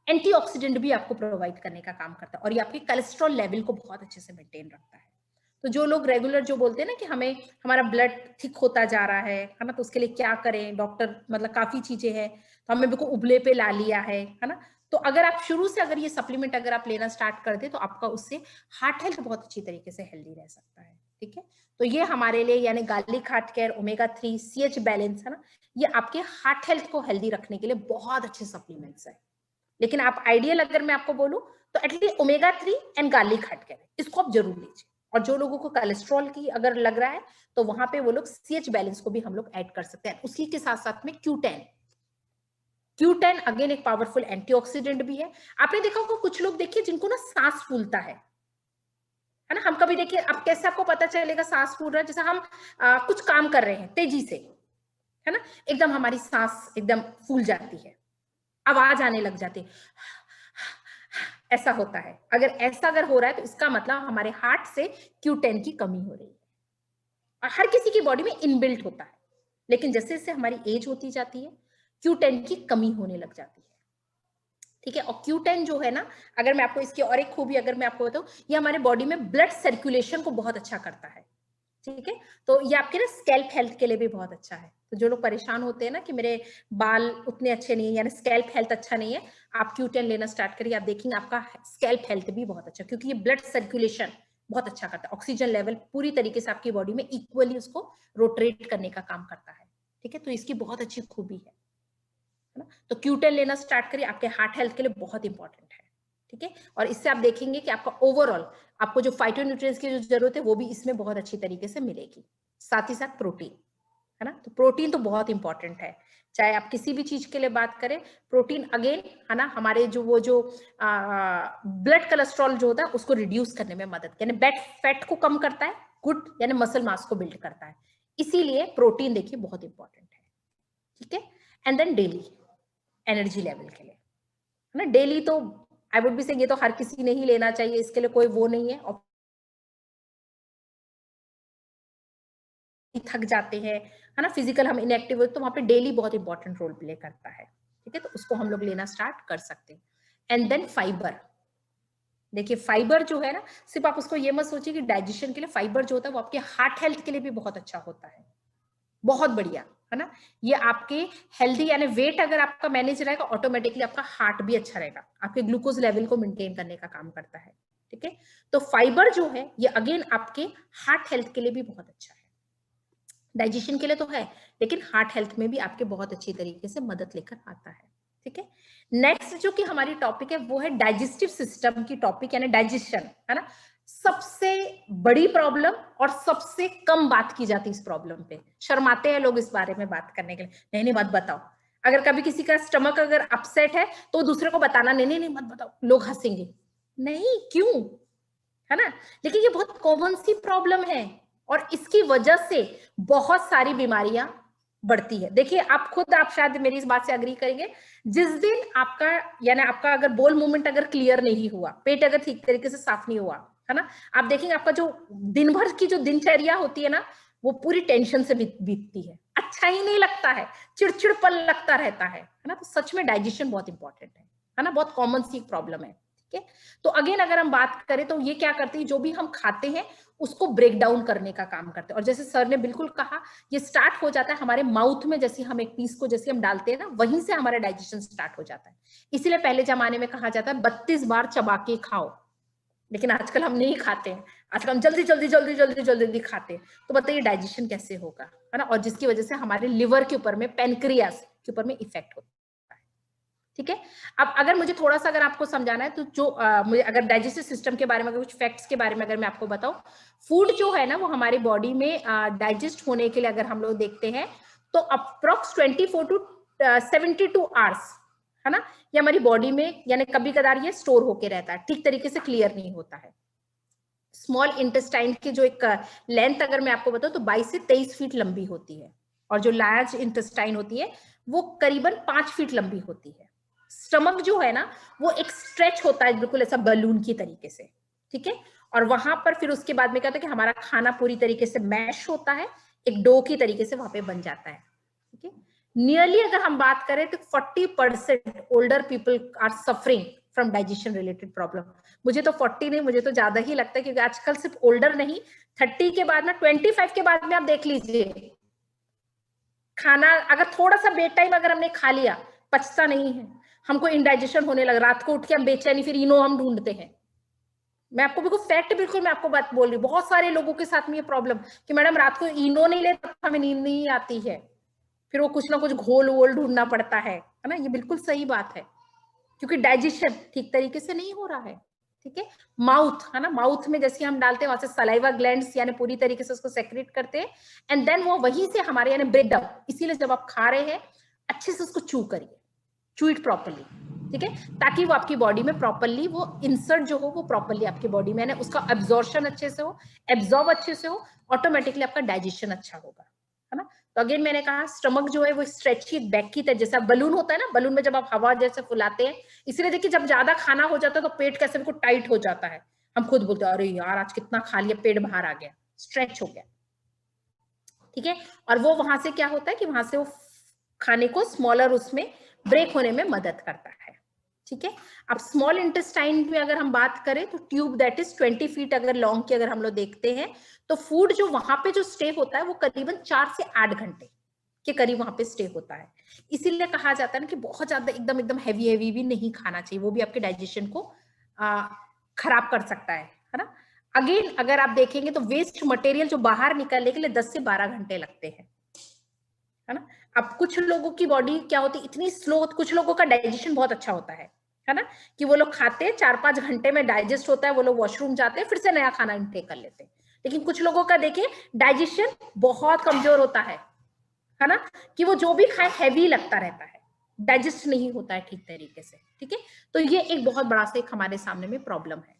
एंटीऑक्सीडेंट भी आपको प्रोवाइड करने का काम करता है, और ये आपके कोलेस्ट्रॉल लेवल को बहुत अच्छे से मेंटेन रखता है। तो जो लोग रेगुलर जो बोलते हैं ना कि हमें हमारा ब्लड थिक होता जा रहा है ना, तो उसके लिए क्या करें डॉक्टर, मतलब काफी चीजें हैं, तो हमें बिल्कुल उबले पे ला लिया है ना। तो अगर आप शुरू से अगर ये सप्लीमेंट अगर आप लेना स्टार्ट कर दे तो आपका उससे हार्ट हेल्थ बहुत अच्छी तरीके से हेल्दी रह सकता है। ठीक है, तो ये हमारे लिए यानी garlic heart care, omega 3, CH balance, है ना, ये आपके हार्ट हेल्थ को हेल्दी रखने के लिए बहुत अच्छे सप्लीमेंट्स है। लेकिन आप आइडियल अगर मैं आपको बोलूं तो at least omega 3 and garlic heart care, इसको आप जरूर लीजिए। और जो लोगों को कोलेस्ट्रॉल की अगर लग रहा है तो वहां पे वो लोग सीएच बैलेंस को भी हम लोग ऐड कर सकते हैं। उसी के साथ साथ में Q10 अगेन एक पावरफुल एंटीऑक्सीडेंट भी है। आपने देखा होगा कुछ लोग देखिए जिनको ना सांस फूलता है है ना। हम कभी देखिए, अब कैसे आपको पता चलेगा सांस फूल रहा है, जैसे हम कुछ काम कर रहे हैं तेजी से, है ना, एकदम हमारी सांस एकदम फूल जाती है, आवाज आने लग जाती है, ऐसा होता है। अगर हो रहा है तो इसका मतलब हमारे हार्ट से Q10 की कमी हो रही है। और हर किसी की बॉडी में इनबिल्ट होता है, लेकिन जैसे जैसे हमारी एज होती जाती है Q10 की कमी होने लग जाती है, ठीक है। और Q10 जो है ना, अगर मैं आपको इसकी और एक खूबी अगर मैं आपको बताऊं, ये हमारे बॉडी में ब्लड सर्कुलेशन को बहुत अच्छा करता है, ठीक है। तो ये आपके ना स्कैल्प हेल्थ के लिए भी बहुत अच्छा है। तो जो लोग परेशान होते हैं ना कि मेरे बाल उतने अच्छे नहीं है, यानी स्कैल्प हेल्थ अच्छा नहीं है, आप Q10 लेना स्टार्ट करिए, आप देखेंगे आपका स्कैल्प हेल्थ भी बहुत अच्छा, क्योंकि ये ब्लड सर्कुलेशन बहुत अच्छा करता है, ऑक्सीजन लेवल पूरी तरीके से आपकी बॉडी में इक्वली उसको रोटेट करने का काम करता है, ठीक है। तो इसकी बहुत अच्छी खूबी है ना। तो Q10 लेना स्टार्ट करिए, आपके हार्ट हेल्थ के लिए बहुत इंपॉर्टेंट है, ठीक है। और इससे आप देखेंगे कि आपका ओवरऑल आपको जो फाइटोन्यूट्रिएंट्स की जो जरूरत है वो भी इसमें बहुत अच्छी तरीके से मिलेगी, साथ ही साथ प्रोटीन, है ना। तो प्रोटीन तो बहुत इंपॉर्टेंट है, चाहे आप किसी भी चीज के लिए बात करें, प्रोटीन अगेन, है ना, हमारे जो ब्लड कोलेस्ट्रॉल जो होता है उसको रिड्यूस करने में मदद, यानी बैड फैट को कम करता है, गुड यानी मसल मास को बिल्ड करता है, इसीलिए प्रोटीन देखिए बहुत इंपॉर्टेंट है, ठीक है। And then daily energy level के लिए, है ना, डेली तो आई वुड बी से ये तो हर किसी ने ही लेना चाहिए, इसके लिए कोई वो नहीं है, और थक जाते हैं, है ना, फिजिकल हम इनएक्टिव हो, तो वहां पे डेली बहुत इंपॉर्टेंट रोल प्ले करता है, ठीक है। तो उसको हम लोग लेना स्टार्ट कर सकते हैं। एंड देन फाइबर, देखिए फाइबर जो है ना, सिर्फ आप उसको ये मत सोचिए कि डाइजेशन के लिए, फाइबर जो होता है वो आपके हार्ट हेल्थ के लिए भी बहुत अच्छा होता है, बहुत बढ़िया, है ना। ये आपके हेल्दी यानी वेट अगर आपका मैनेज रहेगा, ऑटोमेटिकली आपका हार्ट भी अच्छा रहेगा, आपके ग्लूकोज लेवल को मेंटेन करने का काम करता है, ठीक है। तो फाइबर जो है ये अगेन आपके हार्ट हेल्थ के लिए भी बहुत अच्छा है, डाइजेशन के लिए तो है, लेकिन हार्ट हेल्थ में भी आपके बहुत अच्छी तरीके से मदद लेकर आता है, ठीक है। नेक्स्ट जो कि हमारी टॉपिक है वो है डाइजेस्टिव सिस्टम की टॉपिक, यानी डाइजेशन, है ना। सबसे बड़ी प्रॉब्लम और सबसे कम बात की जाती है इस प्रॉब्लम पे, शर्माते हैं लोग इस बारे में बात करने के लिए, नहीं नहीं मत बताओ, अगर कभी किसी का स्टमक अगर अपसेट है तो दूसरे को बताना, नहीं नहीं नहीं मत बताओ, लोग हंसेंगे, नहीं क्यों, है ना। लेकिन ये बहुत कॉमन सी प्रॉब्लम है और इसकी वजह से बहुत सारी बीमारियां बढ़ती है। देखिए आप शायद मेरी इस बात से अग्री करेंगे, जिस दिन आपका यानी आपका अगर बोल मूवमेंट अगर क्लियर नहीं हुआ, पेट अगर ठीक तरीके से साफ नहीं हुआ, है ना, आप देखेंगे आपका जो दिन भर की जो दिनचर्या होती है ना, वो पूरी टेंशन से बीतती है, अच्छा ही नहीं लगता है, चिड़चिड़पन लगता रहता है ना। तो सच में डाइजेशन बहुत इंपॉर्टेंट है ना, बहुत कॉमन सी प्रॉब्लम है, ठीक है। तो अगेन अगर हम बात करें तो ये क्या करती है, जो भी हम खाते हैं उसको ब्रेक डाउन करने का काम करते हैं, और जैसे सर ने बिल्कुल कहा, ये स्टार्ट हो जाता है हमारे माउथ में, जैसे हम एक पीस को जैसे हम डालते हैं ना, वहीं से हमारा डाइजेशन स्टार्ट हो जाता है। इसीलिए पहले जमाने में कहा जाता है 32 बार चबा के खाओ, लेकिन आजकल हम नहीं खाते हैं, आजकल हम जल्दी जल्दी जल्दी जल्दी जल्दी जल्दी खाते हैं, तो बताइए डाइजेशन कैसे होगा, है ना। और जिसकी वजह से हमारे लिवर के ऊपर में, पेनक्रियास के ऊपर में इफेक्ट होता है, ठीक है। अब अगर मुझे थोड़ा सा अगर आपको समझाना है तो जो मुझे अगर डाइजेस्टिव सिस्टम के बारे में, अगर कुछ फैक्ट्स के बारे में अगर मैं आपको बताऊं, फूड जो है ना वो हमारी बॉडी में डाइजेस्ट होने के लिए अगर हम लोग देखते हैं तो अप्रोक्स 24 टू 72 आवर्स, है ना, ये हमारी बॉडी में यानी कभी कदार ये स्टोर होके रहता है, ठीक तरीके से क्लियर नहीं होता है। स्मॉल इंटेस्टाइन की जो एक लेंथ अगर मैं आपको बताऊं तो 22 से 23 फीट लंबी होती है, और जो लार्ज इंटेस्टाइन होती है वो करीबन 5 फीट लंबी होती है। स्टमक जो है ना वो एक स्ट्रेच होता है बिल्कुल ऐसा बलून की तरीके से, ठीक है। और वहां पर फिर उसके बाद में कहते हैं कि हमारा खाना पूरी तरीके से मैश होता है, एक डो की तरीके से वहां पे बन जाता है, ठीक है। नियरली अगर हम बात करें तो 40% older people are suffering from digestion related problem. मुझे तो 40 नहीं, मुझे तो ज्यादा ही लगता है, क्योंकि आजकल सिर्फ ओल्डर नहीं, 30 के बाद ना 25 के बाद में आप देख लीजिए, खाना अगर थोड़ा सा बेड टाइम अगर हमने खा लिया, पचता नहीं है, हमको इंडाइजेशन होने लगा, रात को उठ के हम बेचैनी, फिर इनो हम ढूंढते हैं। मैं आपको बिल्कुल फैक्ट बिल्कुल मैं आपको बात बोल रही हूँ, बहुत सारे लोगों के साथ में ये प्रॉब्लम कि मैडम रात को इनो नहीं ले तो हमें नींद नहीं आती है, फिर वो कुछ ना कुछ घोल वोल ढूंढना पड़ता है ना। ये बिल्कुल सही बात है, क्योंकि डाइजेशन ठीक तरीके से नहीं हो रहा है, ठीक है। माउथ, है ना, माउथ में जैसे हम डालते हैं वहां से सलाइवा ग्लैंड्स यानी पूरी तरीके से उसको सेक्रेट करते हैं, एंड देन वो वहीं से हमारे यानी ब्रेक डाउन, इसीलिए जब आप खा रहे हैं अच्छे से उसको चू करिए, चू इट प्रॉपरली, ठीक है, ताकि वो आपकी बॉडी में प्रॉपरली वो इंसर्ट जो हो वो प्रॉपरली आपकी बॉडी में, उसका एब्जॉर्प्शन अच्छे से हो, एब्जॉर्ब अच्छे से हो, ऑटोमेटिकली आपका डाइजेशन अच्छा होगा, है ना। तो अगेन मैंने कहा स्टमक जो है वो स्ट्रेची बैग की तरह, जैसा बलून होता है ना, बलून में जब आप हवा जैसे फुलाते हैं, इसलिए देखिए जब ज्यादा खाना हो जाता है तो पेट कैसे बिल्कुल टाइट हो जाता है, हम खुद बोलते हैं अरे यार आज कितना खा लिया, पेट बाहर आ गया, स्ट्रेच हो गया, ठीक है। और वो वहां से क्या होता है कि वहां से वो खाने को स्मॉलर उसमें ब्रेक होने में मदद करता है, ठीक है। अब स्मॉल इंटेस्टाइन में अगर हम बात करें तो ट्यूब दैट इज 20 फीट अगर लॉन्ग की अगर हम लोग देखते हैं, तो फूड जो वहां पे जो स्टे होता है वो करीबन 4 से 8 घंटे के करीब वहां पे स्टे होता है। इसीलिए कहा जाता है ना कि बहुत ज्यादा एकदम एकदम हैवी भी नहीं खाना चाहिए, वो भी आपके डाइजेशन को खराब कर सकता है ना। अगेन अगर आप देखेंगे तो वेस्ट मटेरियल जो बाहर निकलने के लिए 10 से 12 घंटे लगते हैं, है ना। अब कुछ लोगों की बॉडी क्या होती है इतनी स्लो, कुछ लोगों का डाइजेशन बहुत अच्छा होता है ना, कि वो लोग खाते हैं 4-5 घंटे में डाइजेस्ट होता है, वो लोग वॉशरूम जाते हैं फिर से नया खाना इनटेक कर लेते हैं। लेकिन कुछ लोगों का देखिए डाइजेशन बहुत कमजोर होता है ना, कि वो जो भी खाए हैवी लगता रहता है, डाइजेस्ट नहीं होता है ठीक तरीके से, ठीक है। तो ये एक बहुत बड़ा सा एक हमारे सामने में प्रॉब्लम है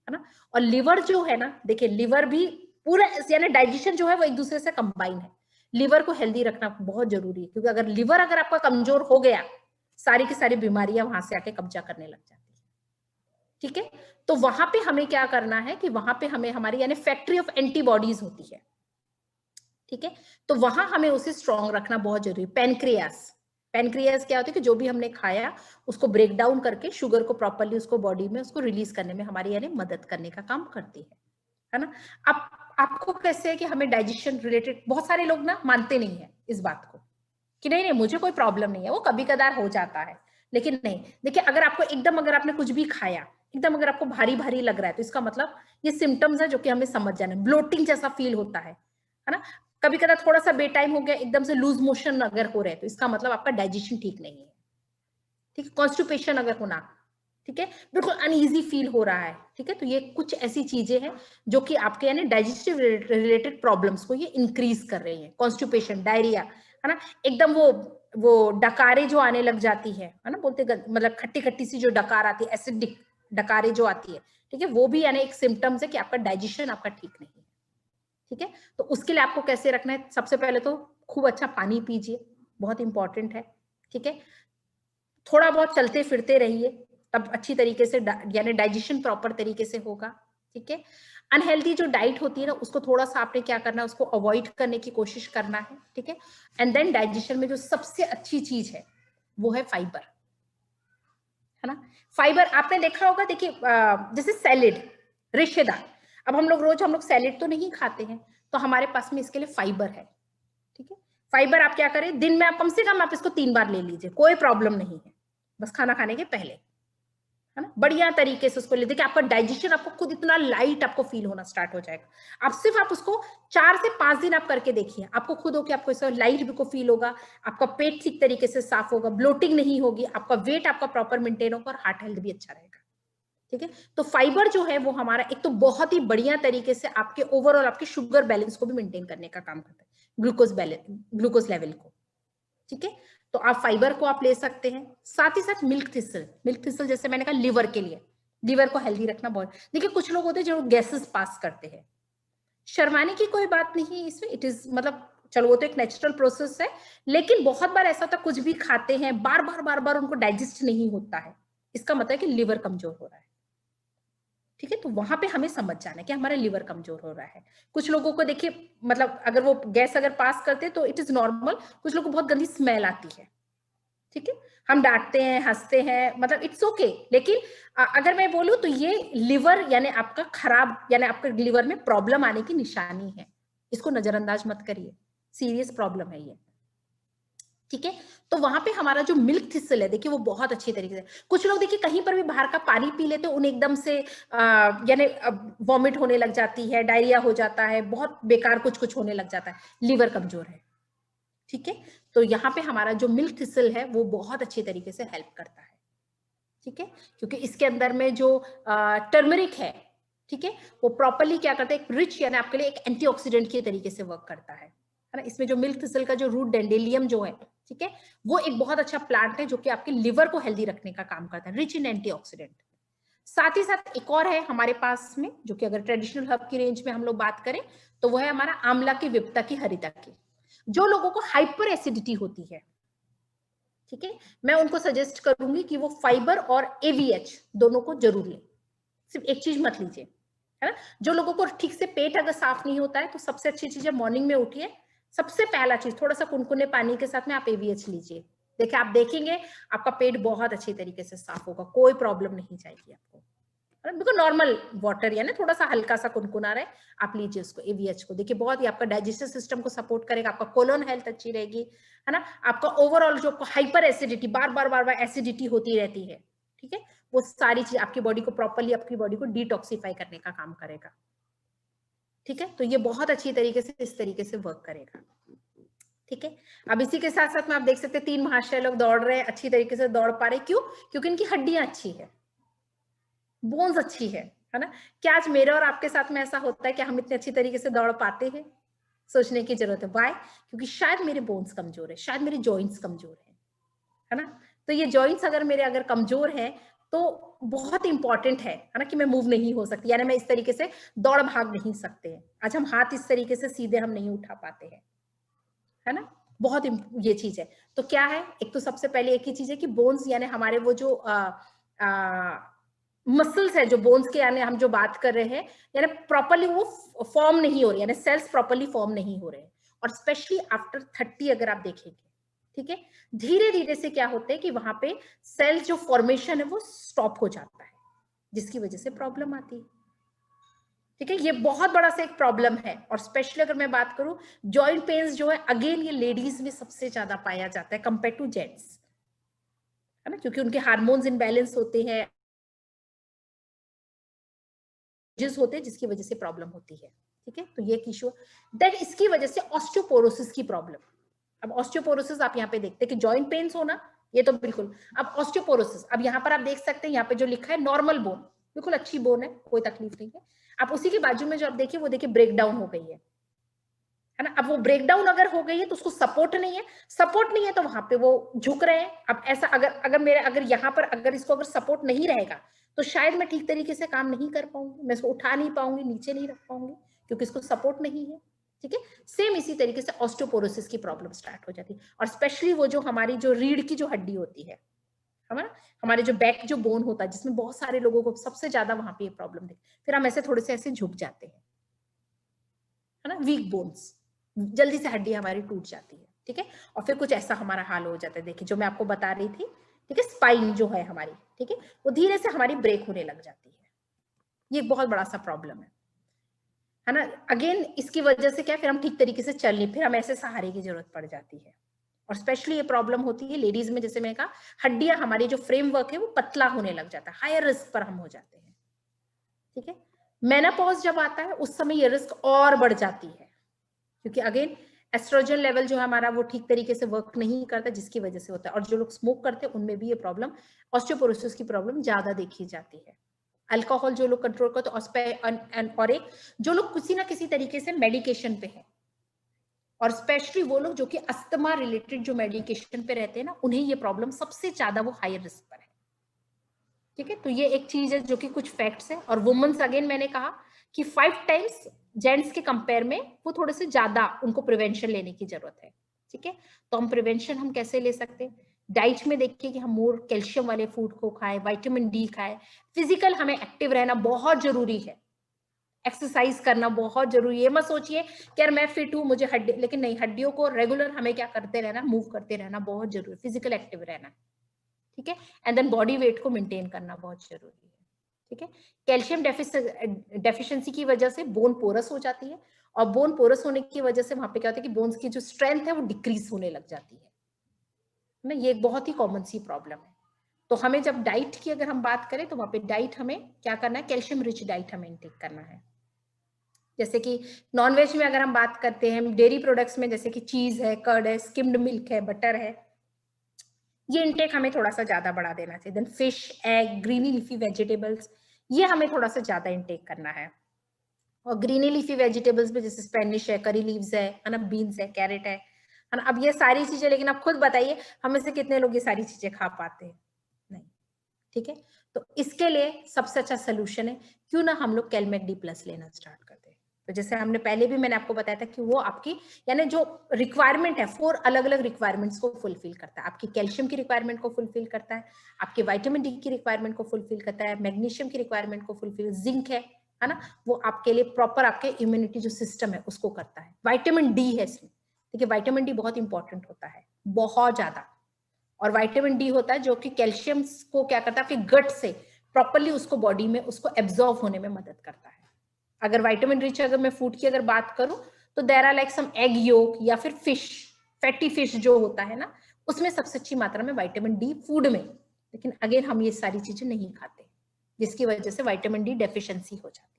ना। और लिवर जो है ना, देखिए लिवर भी पूरा यानी डाइजेशन जो है वो एक दूसरे से कंबाइन है, लिवर को हेल्दी रखना बहुत जरूरी है, क्योंकि अगर लिवर अगर आपका कमजोर हो गया, सारी की सारी बीमारियां वहां से आके कब्जा करने लग जाती है, ठीक है। तो वहां पे हमें क्या करना है कि वहां पे हमें हमारी यानी फैक्ट्री ऑफ एंटीबॉडीज होती है, ठीक है। तो वहां हमें उसे स्ट्रॉन्ग रखना बहुत जरूरी है। पैनक्रियास, पैनक्रियास क्या होता है कि जो भी हमने खाया उसको ब्रेक डाउन करके शुगर को प्रॉपरली उसको बॉडी में उसको रिलीज करने में हमारी यानी मदद करने का काम करती है ना। अब आपको कैसे है कि हमें डाइजेशन रिलेटेड, बहुत सारे लोग ना मानते नहीं है इस बात को कि नहीं नहीं मुझे कोई प्रॉब्लम नहीं है, वो कभी कदार हो जाता है, लेकिन नहीं। देखिए अगर आपको एकदम अगर आपने कुछ भी खाया एकदम अगर आपको भारी भारी लग रहा है तो इसका मतलब ये सिम्टम्स है जो कि हमें समझ जाना है। ब्लोटिंग जैसा फील होता है ना, कभी कदा थोड़ा सा बेटाइम हो गया, एकदम से लूज मोशन अगर हो रहे हैं तो इसका मतलब आपका डाइजेशन ठीक नहीं है, ठीक है। कॉन्स्टिपेशन अगर होना, ठीक है, बिल्कुल अनईजी फील हो रहा है, ठीक है। तो ये कुछ ऐसी चीजें हैं जो कि आपके यानी डाइजेस्टिव रिलेटेड प्रॉब्लम्स को ये इंक्रीज कर रही है। कॉन्स्टिपेशन, डायरिया, है ना, एकदम वो डकारे जो आने लग जाती है ना, बोलते मतलब खट्टी खट्टी सी जो डकार आती है, एसिडिक डकारे जो आती है, ठीक है, वो भी यानी एक सिम्टम्स है कि आपका डाइजेशन आपका ठीक नहीं है, ठीक है। तो उसके लिए आपको कैसे रखना है, सबसे पहले तो खूब अच्छा पानी पीजिए, बहुत इंपॉर्टेंट है, ठीक है। थोड़ा बहुत चलते फिरते रहिए, तब अच्छी तरीके से यानी डाइजेशन प्रॉपर तरीके से होगा, ठीक है। अनहेल्दी जो डाइट होती है ना उसको थोड़ा सा आपने क्या करना है, उसको अवॉइड करने की कोशिश करना है, ठीक है। एंड देन डाइजेशन में जो सबसे अच्छी चीज है वो है फाइबर, है ना। फाइबर आपने देखा होगा, देखिए जैसे सैलेड, रेशेदार, अब हम लोग सैलेड तो नहीं खाते हैं, तो हमारे पास में इसके लिए फाइबर है, ठीक है। फाइबर आप क्या करें, दिन में आप कम से कम आप इसको 3 बार ले लीजिए, कोई प्रॉब्लम नहीं है, बस खाना खाने के पहले, है ना, बढ़िया तरीके से उसको ले। देखिए आपका डाइजेशन आपको खुद इतना लाइट आपको फील होना स्टार्ट हो जाएगा। आप उसको 4 से 5 दिन आप करके देखिए, आपको खुद हो कि आपको ऐसा लाइट भी को फील होगा, आपका पेट ठीक तरीके से साफ होगा, ब्लोटिंग नहीं होगी, आपका वेट आपका प्रॉपर मेंटेन होगा और हार्ट हेल्थ भी अच्छा रहेगा, ठीक है। तो फाइबर जो है वो हमारा एक तो बहुत ही बढ़िया तरीके से आपके ओवरऑल आपके शुगर बैलेंस को भी मेंटेन करने का काम करता है, ग्लूकोज लेवल को, ठीक है। तो आप फाइबर को आप ले सकते हैं, साथ ही साथ मिल्क थिसल जैसे मैंने कहा लिवर के लिए, लिवर को हेल्दी रखना बहुत। देखिए कुछ लोग होते हैं जो गैसेस पास करते हैं, शर्माने की कोई बात नहीं इसमें, इट इज मतलब चलो वो तो एक नेचुरल प्रोसेस है, लेकिन बहुत बार ऐसा होता है कुछ भी खाते हैं बार बार उनको डाइजेस्ट नहीं होता है, इसका मतलब है कि लिवर कमजोर हो रहा है, ठीक है। तो वहां पे हमें समझ जाना है कि हमारा लिवर कमजोर हो रहा है। कुछ लोगों को देखिए मतलब अगर वो गैस अगर पास करते हैं तो इट इज नॉर्मल, कुछ लोगों को बहुत गंदी स्मेल आती है, ठीक है। हम डांटते हैं हंसते हैं मतलब इट्स ओके, लेकिन अगर मैं बोलूं तो ये लिवर यानी आपका खराब यानी आपके लिवर में प्रॉब्लम आने की निशानी है, इसको नजरअंदाज मत करिए, सीरियस प्रॉब्लम है ये, ठीक है। तो वहां पे हमारा जो मिल्क थिसल है देखिए वो बहुत अच्छी तरीके से, कुछ लोग देखिए कहीं पर भी बाहर का पानी पी लेते हैं उन्हें एकदम से यानी वॉमिट होने लग जाती है, डायरिया हो जाता है, बहुत बेकार कुछ कुछ होने लग जाता है, लिवर कमजोर है, ठीक है। तो यहाँ पे हमारा जो मिल्क थिसल है वो बहुत अच्छी तरीके से हेल्प करता है, ठीक है, क्योंकि इसके अंदर में जो टर्मरिक है, ठीक है, वो प्रॉपरली क्या करता है, एक रिच यानी आपके लिए एक एंटीऑक्सीडेंट के तरीके से वर्क करता है है ना। इसमें जो मिल्क थिसल का जो रूट डेंडेलियम जो है, ठीक है, वो एक बहुत अच्छा प्लांट है जो कि आपके लिवर को हेल्दी रखने का काम करता है, रिच इन एंटीऑक्सीडेंट। साथ ही साथ एक और है हमारे पास में, जो कि अगर ट्रेडिशनल हर्ब की रेंज में हम लोग बात करें तो वो है हमारा आंवला की, विप्ता की, हरिता की। जो लोगों को हाइपर एसिडिटी होती है, ठीक है, मैं उनको सजेस्ट करूंगी कि वो फाइबर और AVH दोनों को जरूर लें, सिर्फ एक चीज मत लीजिए, है ना। जो लोगों को ठीक से पेट अगर साफ नहीं होता है तो सबसे अच्छी चीज है मॉर्निंग में उठिए, सबसे पहला चीज थोड़ा सा कुनकुने पानी के साथ में आप AVH लीजिए। देखिए आप देखेंगे आपका पेट बहुत अच्छी तरीके से साफ होगा, कोई प्रॉब्लम नहीं जाएगी आपको। बिल्कुल नॉर्मल वाटर यानी थोड़ा सा हल्का सा कुनकुना रहे, आप लीजिए उसको, AVH को। देखिए बहुत ही आपका डाइजेस्टिव सिस्टम को सपोर्ट करेगा, आपका कोलोन हेल्थ अच्छी रहेगी, है ना। आपका ओवरऑल जो हाइपर एसिडिटी, बार बार एसिडिटी होती रहती है, ठीक है, वो सारी चीज आपकी बॉडी को प्रॉपरली, आपकी बॉडी को डिटॉक्सिफाई करने का काम करेगा, ठीक है। तो ये बहुत अच्छी तरीके से इस तरीके से वर्क करेगा, ठीक है। अब इसी के साथ साथ में आप देख सकते हैं 3 महाशय लोग दौड़ रहे हैं, अच्छी तरीके से दौड़ पा रहे, क्यों? क्योंकि इनकी हड्डियां अच्छी है, बोन्स अच्छी है ना। क्या आज मेरे और आपके साथ में ऐसा होता है कि हम इतने अच्छी तरीके से दौड़ पाते हैं? सोचने की जरूरत है। व्हाई? क्योंकि शायद मेरे बोन्स कमजोर है, शायद मेरे जॉइंट्स कमजोर है ना। तो ये जॉइंट्स अगर मेरे अगर कमजोर है तो बहुत इंपॉर्टेंट है ना, कि मैं मूव नहीं हो सकती, यानी मैं इस तरीके से दौड़ भाग नहीं सकते हैं। आज हम हाथ इस तरीके से सीधे हम नहीं उठा पाते हैं, है ना। बहुत ये चीज है। तो क्या है, एक तो सबसे पहले एक ही चीज है कि बोन्स यानी हमारे वो जो मसल्स है, जो बोन्स के यानी हम जो बात कर रहे हैं, यानी प्रॉपर्ली वो फॉर्म नहीं हो रही, यानी सेल्स प्रॉपर्ली फॉर्म नहीं हो रहे हैं। और स्पेशली आफ्टर 30 अगर आप देखेंगे, ठीक है, धीरे धीरे से क्या होता है कि वहां पे सेल जो फॉर्मेशन है वो स्टॉप हो जाता है, जिसकी वजह से प्रॉब्लम आती है, ठीक है। ये बहुत बड़ा सा एक प्रॉब्लम है। और स्पेशली अगर मैं बात करूं जॉइंट पेन्स जो है, अगेन ये लेडीज में सबसे ज्यादा पाया जाता है कंपेयर टू जेंट्स, है ना, क्योंकि उनके हार्मोन्स इनबैलेंस होते हैं, होते हैं, जिसकी वजह से प्रॉब्लम होती है, ठीक है। तो ये एक इशू। देन इसकी वजह से ऑस्टियोपोरोसिस की प्रॉब्लम। अब ऑस्टियोपोरोसिस आप यहाँ पे देखते हैं कि जॉइंट पेन्स होना, ये तो बिल्कुल। अब ऑस्टियोपोरोसिस, अब यहाँ पर आप देख सकते हैं, यहाँ पे जो लिखा है नॉर्मल बोन, बिल्कुल अच्छी बोन है, कोई तकलीफ नहीं है। आप उसी के बाजू में जो आप देखिए वो देखिए ब्रेक डाउन हो गई है ना। अब वो ब्रेक डाउन अगर हो गई है तो उसको सपोर्ट नहीं है, सपोर्ट नहीं है तो वहां पे वो झुक रहे हैं। अब ऐसा अगर यहाँ पर अगर इसको अगर सपोर्ट नहीं रहेगा तो शायद मैं ठीक तरीके से काम नहीं कर पाऊंगी, मैं इसको उठा नहीं पाऊंगी, नीचे नहीं रख पाऊंगी, क्योंकि इसको सपोर्ट नहीं है, ठीक है। सेम इसी तरीके से ऑस्टियोपोरोसिस की प्रॉब्लम स्टार्ट हो जाती है। और स्पेशली वो जो हमारी जो रीढ़ की जो हड्डी होती है, हमारे जो बैक जो बोन होता है, जिसमें बहुत सारे लोगों को सबसे ज्यादा वहां पे प्रॉब्लम दिखती है, फिर हम ऐसे थोड़े से ऐसे झुक जाते हैं, है ना, वीक बोन्स, जल्दी से हड्डी हमारी टूट जाती है, ठीक है। और फिर कुछ ऐसा हमारा हाल हो जाता है। देखिए जो मैं आपको बता रही थी, ठीक है, स्पाइन जो है हमारी, ठीक है, वो धीरे से हमारी ब्रेक होने लग जाती है। ये बहुत बड़ा सा प्रॉब्लम है ना। अगेन इसकी वजह से क्या, फिर हम ठीक तरीके से चल नहीं, फिर हम ऐसे सहारे की जरूरत पड़ जाती है। और स्पेशली ये प्रॉब्लम होती है लेडीज में, जैसे मैंने कहा, हड्डियां हमारी जो फ्रेमवर्क है वो पतला होने लग जाता है, हायर रिस्क पर हम हो जाते हैं, ठीक है। मेनोपॉज जब आता है उस समय ये रिस्क और बढ़ जाती है, क्योंकि अगेन एस्ट्रोजन लेवल जो है हमारा वो ठीक तरीके से वर्क नहीं करता, जिसकी वजह से होता है। और जो लोग स्मोक करते हैं उनमें भी ये प्रॉब्लम, ऑस्टियोपोरोसिस की प्रॉब्लम ज्यादा देखी जाती है। अल्कोहल जो लोग कंट्रोल करते हैं, और एक जो लोग किसी ना किसी तरीके से मेडिकेशन पे है, और स्पेशली वो लोग जो कि अस्थमा रिलेटेड जो मेडिकेशन पे रहते हैं ना, उन्हें ये प्रॉब्लम सबसे ज्यादा वो हायर रिस्क पर है, ठीक है। तो ये एक चीज है जो कि कुछ फैक्ट्स है। और वुमेन्स अगेन मैंने कहा कि 5 टाइम्स जेंट्स के कंपेयर में वो थोड़े से ज्यादा उनको प्रिवेंशन लेने की जरूरत है, ठीक है। तो हम प्रिवेंशन हम कैसे ले सकते हैं? डाइट में देखिए कि हम मोर कैल्शियम वाले फूड को खाएं, विटामिन डी खाएं, फिजिकल हमें एक्टिव रहना बहुत जरूरी है, एक्सरसाइज करना बहुत जरूरी है। ये मत सोचिए कि यार मैं फिट हूं मुझे हड्डी, लेकिन नहीं, हड्डियों को रेगुलर हमें क्या करते रहना, मूव करते रहना बहुत जरूरी है, फिजिकल एक्टिव रहना, ठीक है। एंड देन बॉडी वेट को मेंटेन करना बहुत जरूरी है, ठीक है। कैल्शियम डेफिशिएंसी की वजह से बोन पोरस हो जाती है, और बोन पोरस होने की वजह से वहां पे क्या होता है कि बोन्स की जो स्ट्रेंथ है वो डिक्रीज होने लग जाती है ना। ये एक बहुत ही कॉमन सी प्रॉब्लम है। तो हमें जब डाइट की अगर हम बात करें तो वहां पे डाइट हमें क्या करना है, कैल्शियम रिच डाइट हमें इनटेक करना है। जैसे कि नॉनवेज में अगर हम बात करते हैं, डेयरी प्रोडक्ट्स में जैसे कि चीज है, कर्ड है, स्किम्ड मिल्क है, बटर है, ये इंटेक हमें थोड़ा सा ज्यादा बढ़ा देना चाहिए। Then fish, egg, greeny leafy vegetables, ये हमें थोड़ा सा ज्यादा इंटेक करना है। और ग्रीनी लीफी वेजिटेबल्स में जैसे स्पेनिश है, करी लीव्स है ना, बीन्स है, कैरेट है ना। अब ये सारी चीजें, लेकिन आप खुद बताइए हमें से कितने लोग ये सारी चीजें खा पाते हैं? नहीं। ठीक है, तो इसके लिए सबसे अच्छा सोल्यूशन है, क्यों ना हम लोग कैलमेट डी प्लस लेना स्टार्ट कर दें। तो जैसे हमने पहले भी मैंने आपको बताया था कि वो आपकी यानी जो रिक्वायरमेंट है 4 अलग अलग रिक्वायरमेंट्स को फुलफिल करता है। आपकी कैल्शियम की रिक्वायरमेंट को फुलफिल करता है, आपके विटामिन डी की रिक्वायरमेंट को फुलफिल करता है, मैग्नीशियम की रिक्वायरमेंट को फुलफिल, जिंक है ना, वो आपके लिए प्रॉपर आपके इम्यूनिटी जो सिस्टम है उसको करता है। विटामिन डी है इसमें, देखिए विटामिन डी बहुत इंपॉर्टेंट होता है, बहुत ज्यादा। और विटामिन डी होता है जो कि कैल्शियम को क्या करता है, आपके गट से प्रॉपर्ली उसको बॉडी में उसको एब्जॉर्ब होने में मदद करता है। अगर विटामिन रिच अगर मैं फूड की अगर बात करूं तो there are like some egg yolk या फिर फिश, फैटी फिश जो होता है ना, उसमें सबसे अच्छी मात्रा में विटामिन डी फूड में। लेकिन अगेन हम ये सारी चीजें नहीं खाते, जिसकी वजह से विटामिन डी डेफिशिएंसी हो जाती है।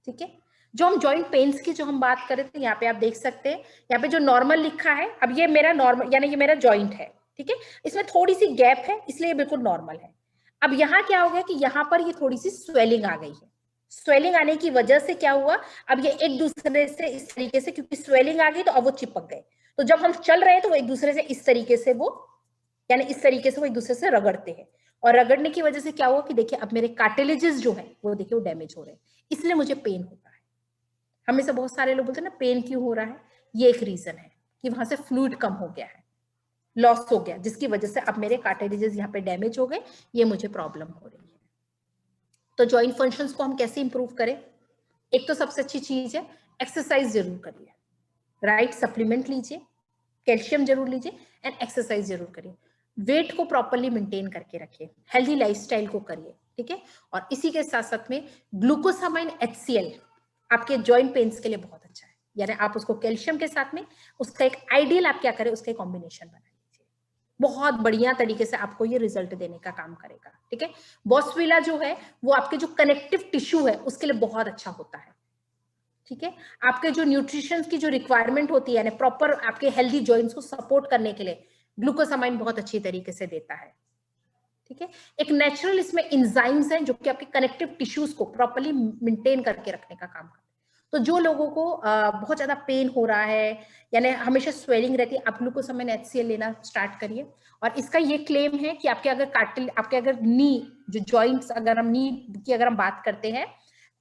ठीक है, जो हम जॉइंट पेन्स की जो हम बात कर रहे थे, यहाँ पे आप देख सकते हैं, यहाँ पे जो नॉर्मल लिखा है, अब ये मेरा नॉर्मल यानी ये मेरा जॉइंट है, ठीक है, इसमें थोड़ी सी गैप है इसलिए बिल्कुल नॉर्मल है। अब यहाँ क्या हो गया कि यहाँ पर ये थोड़ी सी स्वेलिंग आ गई है। स्वेलिंग आने की वजह से क्या हुआ, अब ये एक दूसरे से इस तरीके से, क्योंकि स्वेलिंग आ गई तो अब वो चिपक गए, तो जब हम चल रहे हैं तो वो एक दूसरे से इस तरीके से वो यानी इस तरीके से वो एक दूसरे से रगड़ते हैं, और रगड़ने की वजह से क्या हुआ कि देखिए अब मेरे कार्टिलेजेस जो है वो देखिए वो डैमेज हो रहे हैं, इसलिए मुझे पेन होता है। हमें से बहुत सारे लोग बोलते हैं ना पेन क्यों हो रहा है, ये एक रीजन है कि वहां से फ्लूइड कम हो गया है, लॉस हो गया, जिसकी वजह से अब मेरे कार्टिलेजेस यहाँ पे डैमेज हो गए, ये मुझे प्रॉब्लम हो रही है। तो जॉइंट फंक्शंस को हम कैसे इंप्रूव करें? एक तो सबसे अच्छी चीज है एक्सरसाइज जरूर करिए, राइट सप्लीमेंट लीजिए, कैल्शियम जरूर लीजिए एंड एक्सरसाइज जरूर करिए, वेट को प्रॉपर्ली मेंटेन करके रखिए, हेल्दी लाइफस्टाइल को करिए, ठीक है। और इसी के साथ साथ में ग्लूकोसामाइन HCl आपके जॉइंट पेन्स के लिए बहुत अच्छा है, यानी आप उसको कैल्शियम के साथ में उसका एक आइडियल आप क्या करें, उसका कॉम्बिनेशन बना लीजिए, बहुत बढ़िया तरीके से आपको ये रिजल्ट देने का काम करेगा। ठीक है, बॉस्वेला जो है वो आपके जो कनेक्टिव टिश्यू है उसके लिए बहुत अच्छा होता है। ठीक है, आपके जो न्यूट्रिशन की जो रिक्वायरमेंट होती है, प्रॉपर आपके हेल्दी जॉइंट्स को सपोर्ट करने के लिए ग्लूकोसामाइन बहुत अच्छी तरीके से देता है। ठीक है, एक नेचुरल इसमें एंजाइम्स हैं जो कि आपके कनेक्टिव टिश्यूज को प्रॉपर्ली मेंटेन करके रखने का काम करते हैं। तो जो लोगों को बहुत ज्यादा पेन हो रहा है यानी हमेशा स्वेलिंग रहती है, आप ग्लूकोसामाइन HCl लेना स्टार्ट करिए। और इसका ये क्लेम है कि आपके अगर आपके अगर नी जो जॉइंट्स, अगर हम नी की अगर हम बात करते हैं,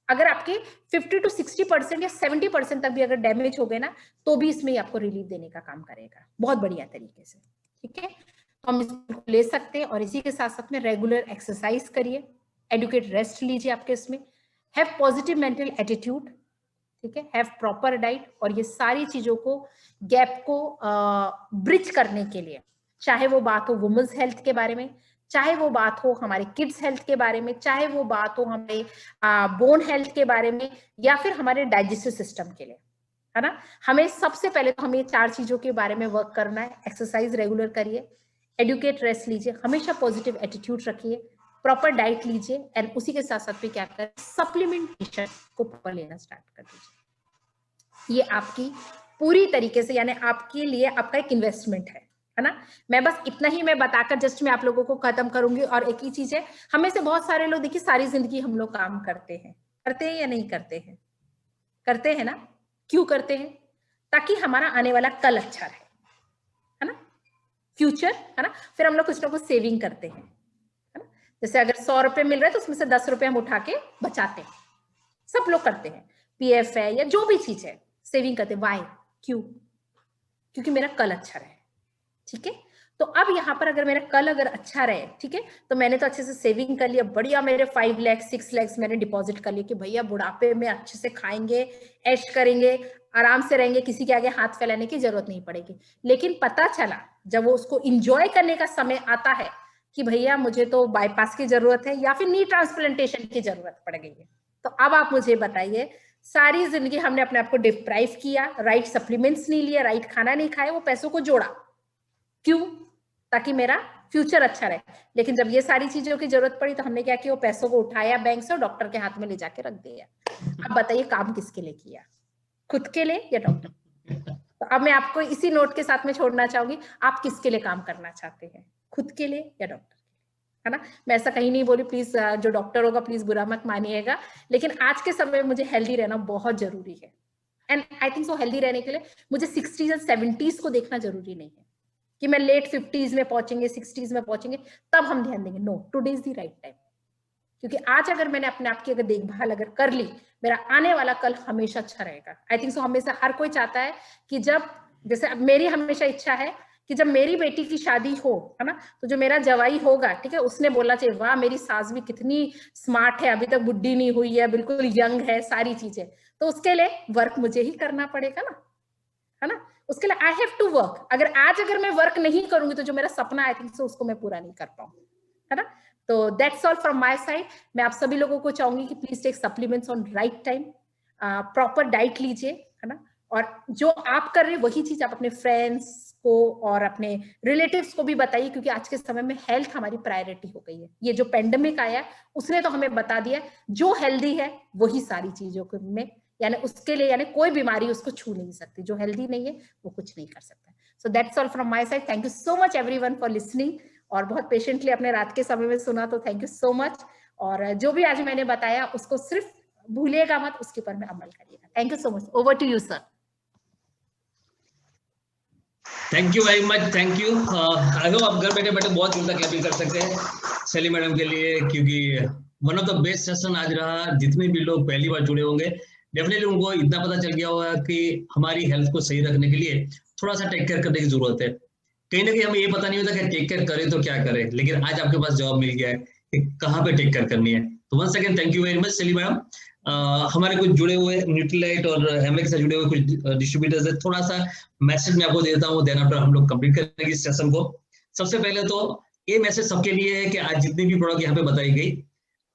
अगर आपके 50 to 60% या 70% तक भी अगर डैमेज हो गए ना, तो भी इसमें आपको रिलीफ देने का काम करेगा बहुत बढ़िया तरीके से। ठीक है, तो हम इसको ले सकते हैं। और इसी के साथ साथ में रेगुलर एक्सरसाइज करिए, एडुकेट रेस्ट लीजिए आपके इसमें, हैव पॉजिटिव मेंटल एटीट्यूड, ठीक है, हैव प्रॉपर डाइट। और ये सारी चीजों को गैप को ब्रिज करने के लिए, चाहे वो बात हो वुमेन्स हेल्थ के बारे में, चाहे वो बात हो हमारे किड्स हेल्थ के बारे में, चाहे वो बात हो हमारे बोन हेल्थ के बारे में, या फिर हमारे डाइजेस्टिव सिस्टम के लिए, है ना, हमें सबसे पहले तो हमें 4 चीजों के बारे में वर्क करना है। एक्सरसाइज रेगुलर करिए, एडुकेट रेस्ट लीजिए, हमेशा पॉजिटिव एटीट्यूड रखिए, प्रॉपर डाइट लीजिए, एंड उसी के साथ साथ में क्या करें, सप्लीमेंटेशन को प्रॉपर लेना स्टार्ट कर दीजिए। ये आपकी पूरी तरीके से यानी आपके लिए आपका एक इन्वेस्टमेंट है ना। मैं बस इतना ही मैं बताकर जस्ट मैं आप लोगों को खत्म करूंगी। और एक ही चीज है, हमें से बहुत सारे लोग देखिए सारी जिंदगी हम लोग काम करते हैं या नहीं करते हैं? करते हैं ना। क्यों करते हैं? ताकि हमारा आने वाला कल अच्छा रहे, है ना, फ्यूचर, है ना। फिर हम लोग कुछ ना कुछ सेविंग करते हैं, है ना। जैसे अगर 100 रुपए मिल रहे हैं तो उसमें से 10 रुपए हम उठा के बचाते हैं, सब लोग करते हैं। PF है या जो भी चीज है सेविंग करते हैं। वाई? क्यों? क्योंकि मेरा कल अच्छा रहे। ठीक है, तो अब यहाँ पर अगर मेरा कल अगर अच्छा रहे, ठीक है, तो मैंने तो अच्छे से सेविंग कर लिया, बढ़िया, मेरे 5 लाख 6 लाख मैंने डिपॉजिट कर लिए कि भैया बुढ़ापे में अच्छे से खाएंगे, ऐश करेंगे, आराम से रहेंगे, किसी के आगे हाथ फैलाने की जरूरत नहीं पड़ेगी। लेकिन पता चला जब वो उसको इंजॉय करने का समय आता है कि भैया मुझे तो बाईपास की जरूरत है या फिर नी ट्रांसप्लांटेशन की जरूरत पड़ गई है, तो अब आप मुझे बताइए, सारी जिंदगी हमने अपने आप को डिप्राइव किया, राइट सप्लीमेंट्स नहीं लिया, राइट खाना नहीं खाया, वो पैसों को जोड़ा, क्यों? ताकि मेरा फ्यूचर अच्छा रहे। लेकिन जब ये सारी चीजों की जरूरत पड़ी तो हमने क्या किया, वो पैसों को उठाया बैंक से और डॉक्टर के हाथ में ले जाके रख दिया। अब बताइए काम किसके लिए किया, खुद के लिए या डॉक्टर? तो अब मैं आपको इसी नोट के साथ में छोड़ना चाहूंगी, आप किसके लिए काम करना चाहते हैं, खुद के लिए या डॉक्टर? है ना। मैं ऐसा कहीं नहीं बोली, प्लीज जो डॉक्टर होगा प्लीज बुरा मत मानिएगा, लेकिन आज के समय में मुझे हेल्दी रहना बहुत जरूरी है। And I think so healthy रहने के लिए मुझे 60s और 70s को देखना जरूरी नहीं है कि मैं लेट 50s में पहुंचेंगे 60s में पहुंचेंगे तब हम ध्यान देंगे। No, today is the right time, क्योंकि आज अगर मैंने अपने आप की अगर देखभाल अगर कर ली, मेरा आने वाला कल हमेशा अच्छा रहेगा। आई थिंक सो हमेशा हर कोई चाहता है कि जब, जैसे मेरी हमेशा इच्छा है कि जब मेरी बेटी की शादी हो, है ना, तो जो मेरा जवाई होगा, ठीक है, उसने बोलना चाहिए वाह मेरी सास भी कितनी स्मार्ट है, अभी तक बुढ़ी नहीं हुई है, बिल्कुल यंग है, सारी चीजें। तो उसके लिए वर्क मुझे ही करना पड़ेगा ना, है ना। उसके लिए आई हैव टू वर्क। अगर मैं वर्क नहीं करूंगी तो जो मेरा सपना आई थिंक सो उसको मैं पूरा नहीं कर पाऊंगी, है ना। तो that's all from my side. मैं आप सभी लोगों को चाहूंगी कि please take supplements on right time, proper diet लीजिए, है ना। और जो आप कर रहे हैं वही चीज आप अपने फ्रेंड्स को और अपने रिलेटिव्स को भी बताइए, क्योंकि आज के समय में हेल्थ हमारी प्रायोरिटी हो गई है। ये जो पेंडेमिक आया उसने तो हमें बता दिया जो हेल्दी है वही सारी चीजों में, यानी उसके लिए, यानी कोई बीमारी उसको छू नहीं सकती। जो हेल्दी नहीं है वो कुछ नहीं कर सकता। So that's all from my side. Thank you so much everyone for listening, और बहुत पेशेंटली अपने रात के समय में सुना, तो थैंक यू सो मच। और जो भी आज मैंने बताया उसको सिर्फ भूलिएगा मत, उसके ऊपर में अमल करिएगा। Thank you so much. Over to you sir.
Thank you very much, thank you. I hope आप घर बैठे बैठे बहुत चिंता क्लैपिंग कर सकते हैं सैली मैडम के लिए, क्योंकि one of the best session आज रहा। जितने भी लोग पहली बार जुड़े होंगे डेफिनेटली उनको इतना पता चल गया होगा कि हमारी हेल्थ को सही रखने के लिए थोड़ा सा टेक केयर करने की जरूरत है। कहीं ना कहीं हमें ये पता नहीं होता कि टेक केयर करें तो क्या करें, लेकिन आज आपके पास जवाब मिल गया है कि कहाँ पे टेक केयर करनी है। तो once again thank you very much Sally madam. हमारे कुछ जुड़े हुए न्यूट्रीलाइट और एमए के साथ जुड़े हुए कुछ डिस्ट्रीब्यूटर्स है, थोड़ा सा मैसेज मैं आपको देता हूँ, देन आफ्टर हम लोग कंप्लीट करेंगे इस सेशन को। सबसे पहले तो ये मैसेज सबके लिए है कि आज जितनी भी प्रोडक्ट यहाँ पे बताई गई,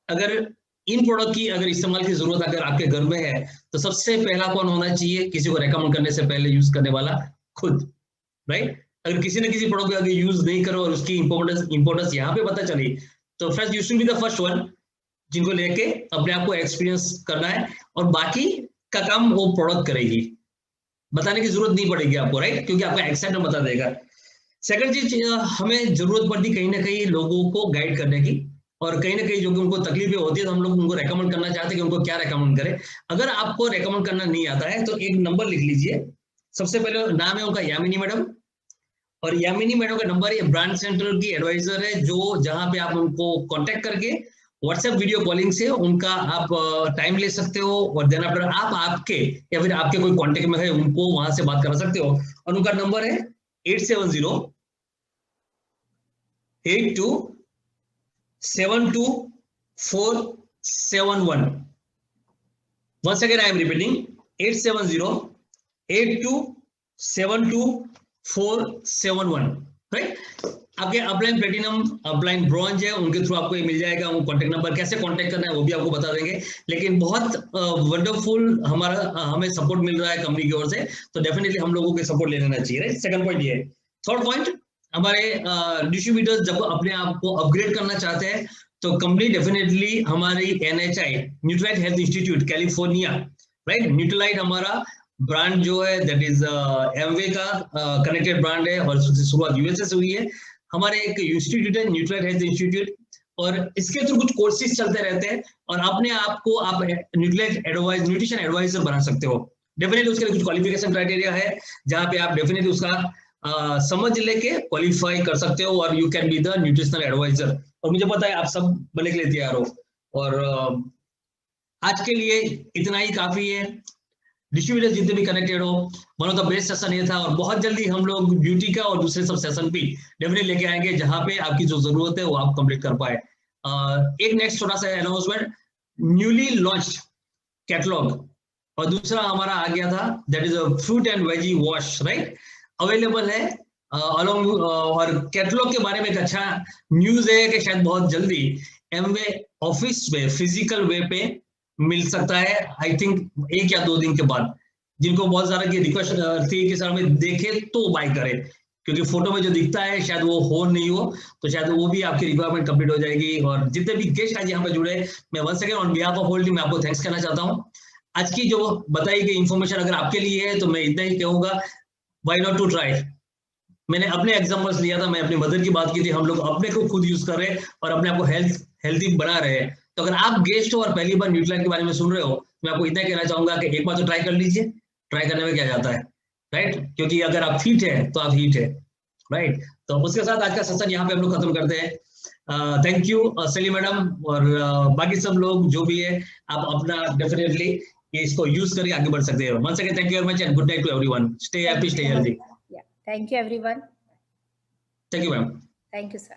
अगर इन प्रोडक्ट की अगर इस्तेमाल की जरूरत अगर आपके घर में है तो सबसे पहला कौन होना चाहिए? किसी को रेकमेंड करने से पहले यूज करने वाला खुद, राइट। अगर किसी न किसी प्रोडक्ट को अगर यूज नहीं करो और उसकी इंपोर्टेंस यहाँ पे पता चली तो friends you should be the first one जिनको लेके अपने आप को एक्सपीरियंस करना है, और बाकी का काम वो प्रोडक्ट करेगी, बताने की जरूरत नहीं पड़ेगी आपको, राइट, क्योंकि आपका एक्साइटमेंट बता देगा। सेकंड चीज, हमें जरूरत पड़ती कहीं ना कहीं लोगों को गाइड करने की, और कहीं ना कहीं जो कि उनको तकलीफें होती है तो हम लोग उनको रेकमेंड करना चाहते हैं कि उनको क्या रेकमेंड करें। अगर आपको रेकमेंड करना नहीं आता है तो एक नंबर लिख लीजिए। सबसे पहले नाम है उनका यामिनी मैडम, और यामिनी मैडम का नंबर ये ब्रांड सेंटर की एडवाइजर है, जो जहां पे आप उनको कांटेक्ट करके व्हाट्सएप वीडियो कॉलिंग से उनका आप टाइम ले सकते हो, और देन आफ्टर आप आपके या फिर आपके कोई कांटेक्ट में है उनको वहां से बात कर सकते हो। और उनका नंबर है 870-8272-471। once again I am repeating 870-8272-471, right. आपके अपलाइन प्लेटिनम अपलाइन ब्रॉन्ज है, उनके थ्रू आपको ये मिल जाएगा। वो कांटेक्ट नंबर कैसे कांटेक्ट करना है वो भी आपको बता देंगे। लेकिन बहुत वंडरफुल हमें सपोर्ट मिल रहा है कंपनी की ओर से, तो डेफिनेटली हम लोगों को सपोर्ट ले लेना चाहिए, राइट। सेकंड पॉइंट ये है। थर्ड पॉइंट, हमारे डिस्ट्रीब्यूटर्स जब अपने आप को अपग्रेड करना चाहते हैं तो कंपनी डेफिनेटली हमारी NHI Nutrilite health institute California, right, Nutrilite हमारा ब्रांड जो है दैट इज एमवे का कनेक्टेड ब्रांड है, और शुरुआत यूएसए से हुई है। हमारे एक इंस्टीट्यूट है न्यूट्रीलाइट हेल्थ इंस्टीट्यूट, और इसके थ्रू कुछ कोर्सेज चलते रहते हैं, और अपने आप को आप न्यूट्रिशन एडवाइजर बना सकते हो। डेफिनेटली उसके लिए कुछ क्वालिफिकेशन क्राइटेरिया है जहां पे आप डेफिनेटली उसका समझ लेके क्वालिफाई कर सकते हो, और you can be the nutritional adviser. और मुझे पता है आप सब बनने के लिए तैयार हो, और आज के लिए इतना ही काफी है। डिस्ट्रीब्यूटर्स जितने भी कनेक्टेड हो, one of the best session ये था, और बहुत जल्दी हम लोग ब्यूटी का और दूसरे सब सेशन भी डेफिनेटली लेके आएंगे जहां पे आपकी जो जरूरत है वो आप कंप्लीट कर पाए। एक नेक्स्ट छोटा सा अनाउंसमेंट, न्यूली लॉन्च कैटलॉग, और दूसरा हमारा आ गया था that is a fruit and veggie wash, right, available है अलॉन्ग। और कैटलॉग के बारे में एक अच्छा न्यूज है कि शायद बहुत जल्दी एमवे ऑफिस में फिजिकल वे पे मिल सकता है, आई थिंक 1 या 2 दिन के बाद। जिनको बहुत सारा की रिक्वेस्ट थी कि सर हमें देखे तो बाय करें, क्योंकि फोटो में जो दिखता है शायद वो हो नहीं हो, तो शायद वो भी आपकी रिक्वायरमेंट कंप्लीट हो जाएगी। और जितने भी गेस्ट आज यहाँ पे जुड़े, मैं once again on behalf of whole team मैं आपको थैंक्स करना चाहता हूँ। आज की जो बताई गई इंफॉर्मेशन अगर आपके लिए है तो मैं इतना ही कहूंगा, व्हाई नॉट टू ट्राई, मैंने अपने एग्जांपल्स लिया था, मैं अपनी मदर की बात की थी, हम लोग अपने को खुद यूज कर रहे हैं और अपने आप को हेल्थी बना रहे हैं। तो अगर आप गेस्ट हो और पहली बार न्यूट्रीलाइट के बारे में सुन रहे हो, मैं आपको इतना कहना चाहूंगा कि एक बार तो ट्राई कर लीजिए। ट्राई करने में क्या जाता है, राइट? क्योंकि अगर आप फिट है तो आप हीट है, राइट? तो उसके साथ आज का सेशन यहाँ पे हम लोग खत्म करते हैं। थैंक यू सली मैडम और बाकी सब लोग जो भी है, आप अपना डेफिनेटली इसको यूज करके आगे बढ़ सकते हैं। Once again thank you very much and good night to everyone. Stay happy, stay healthy.
Thank you everyone.
Thank you ma'am.
Thank you sir.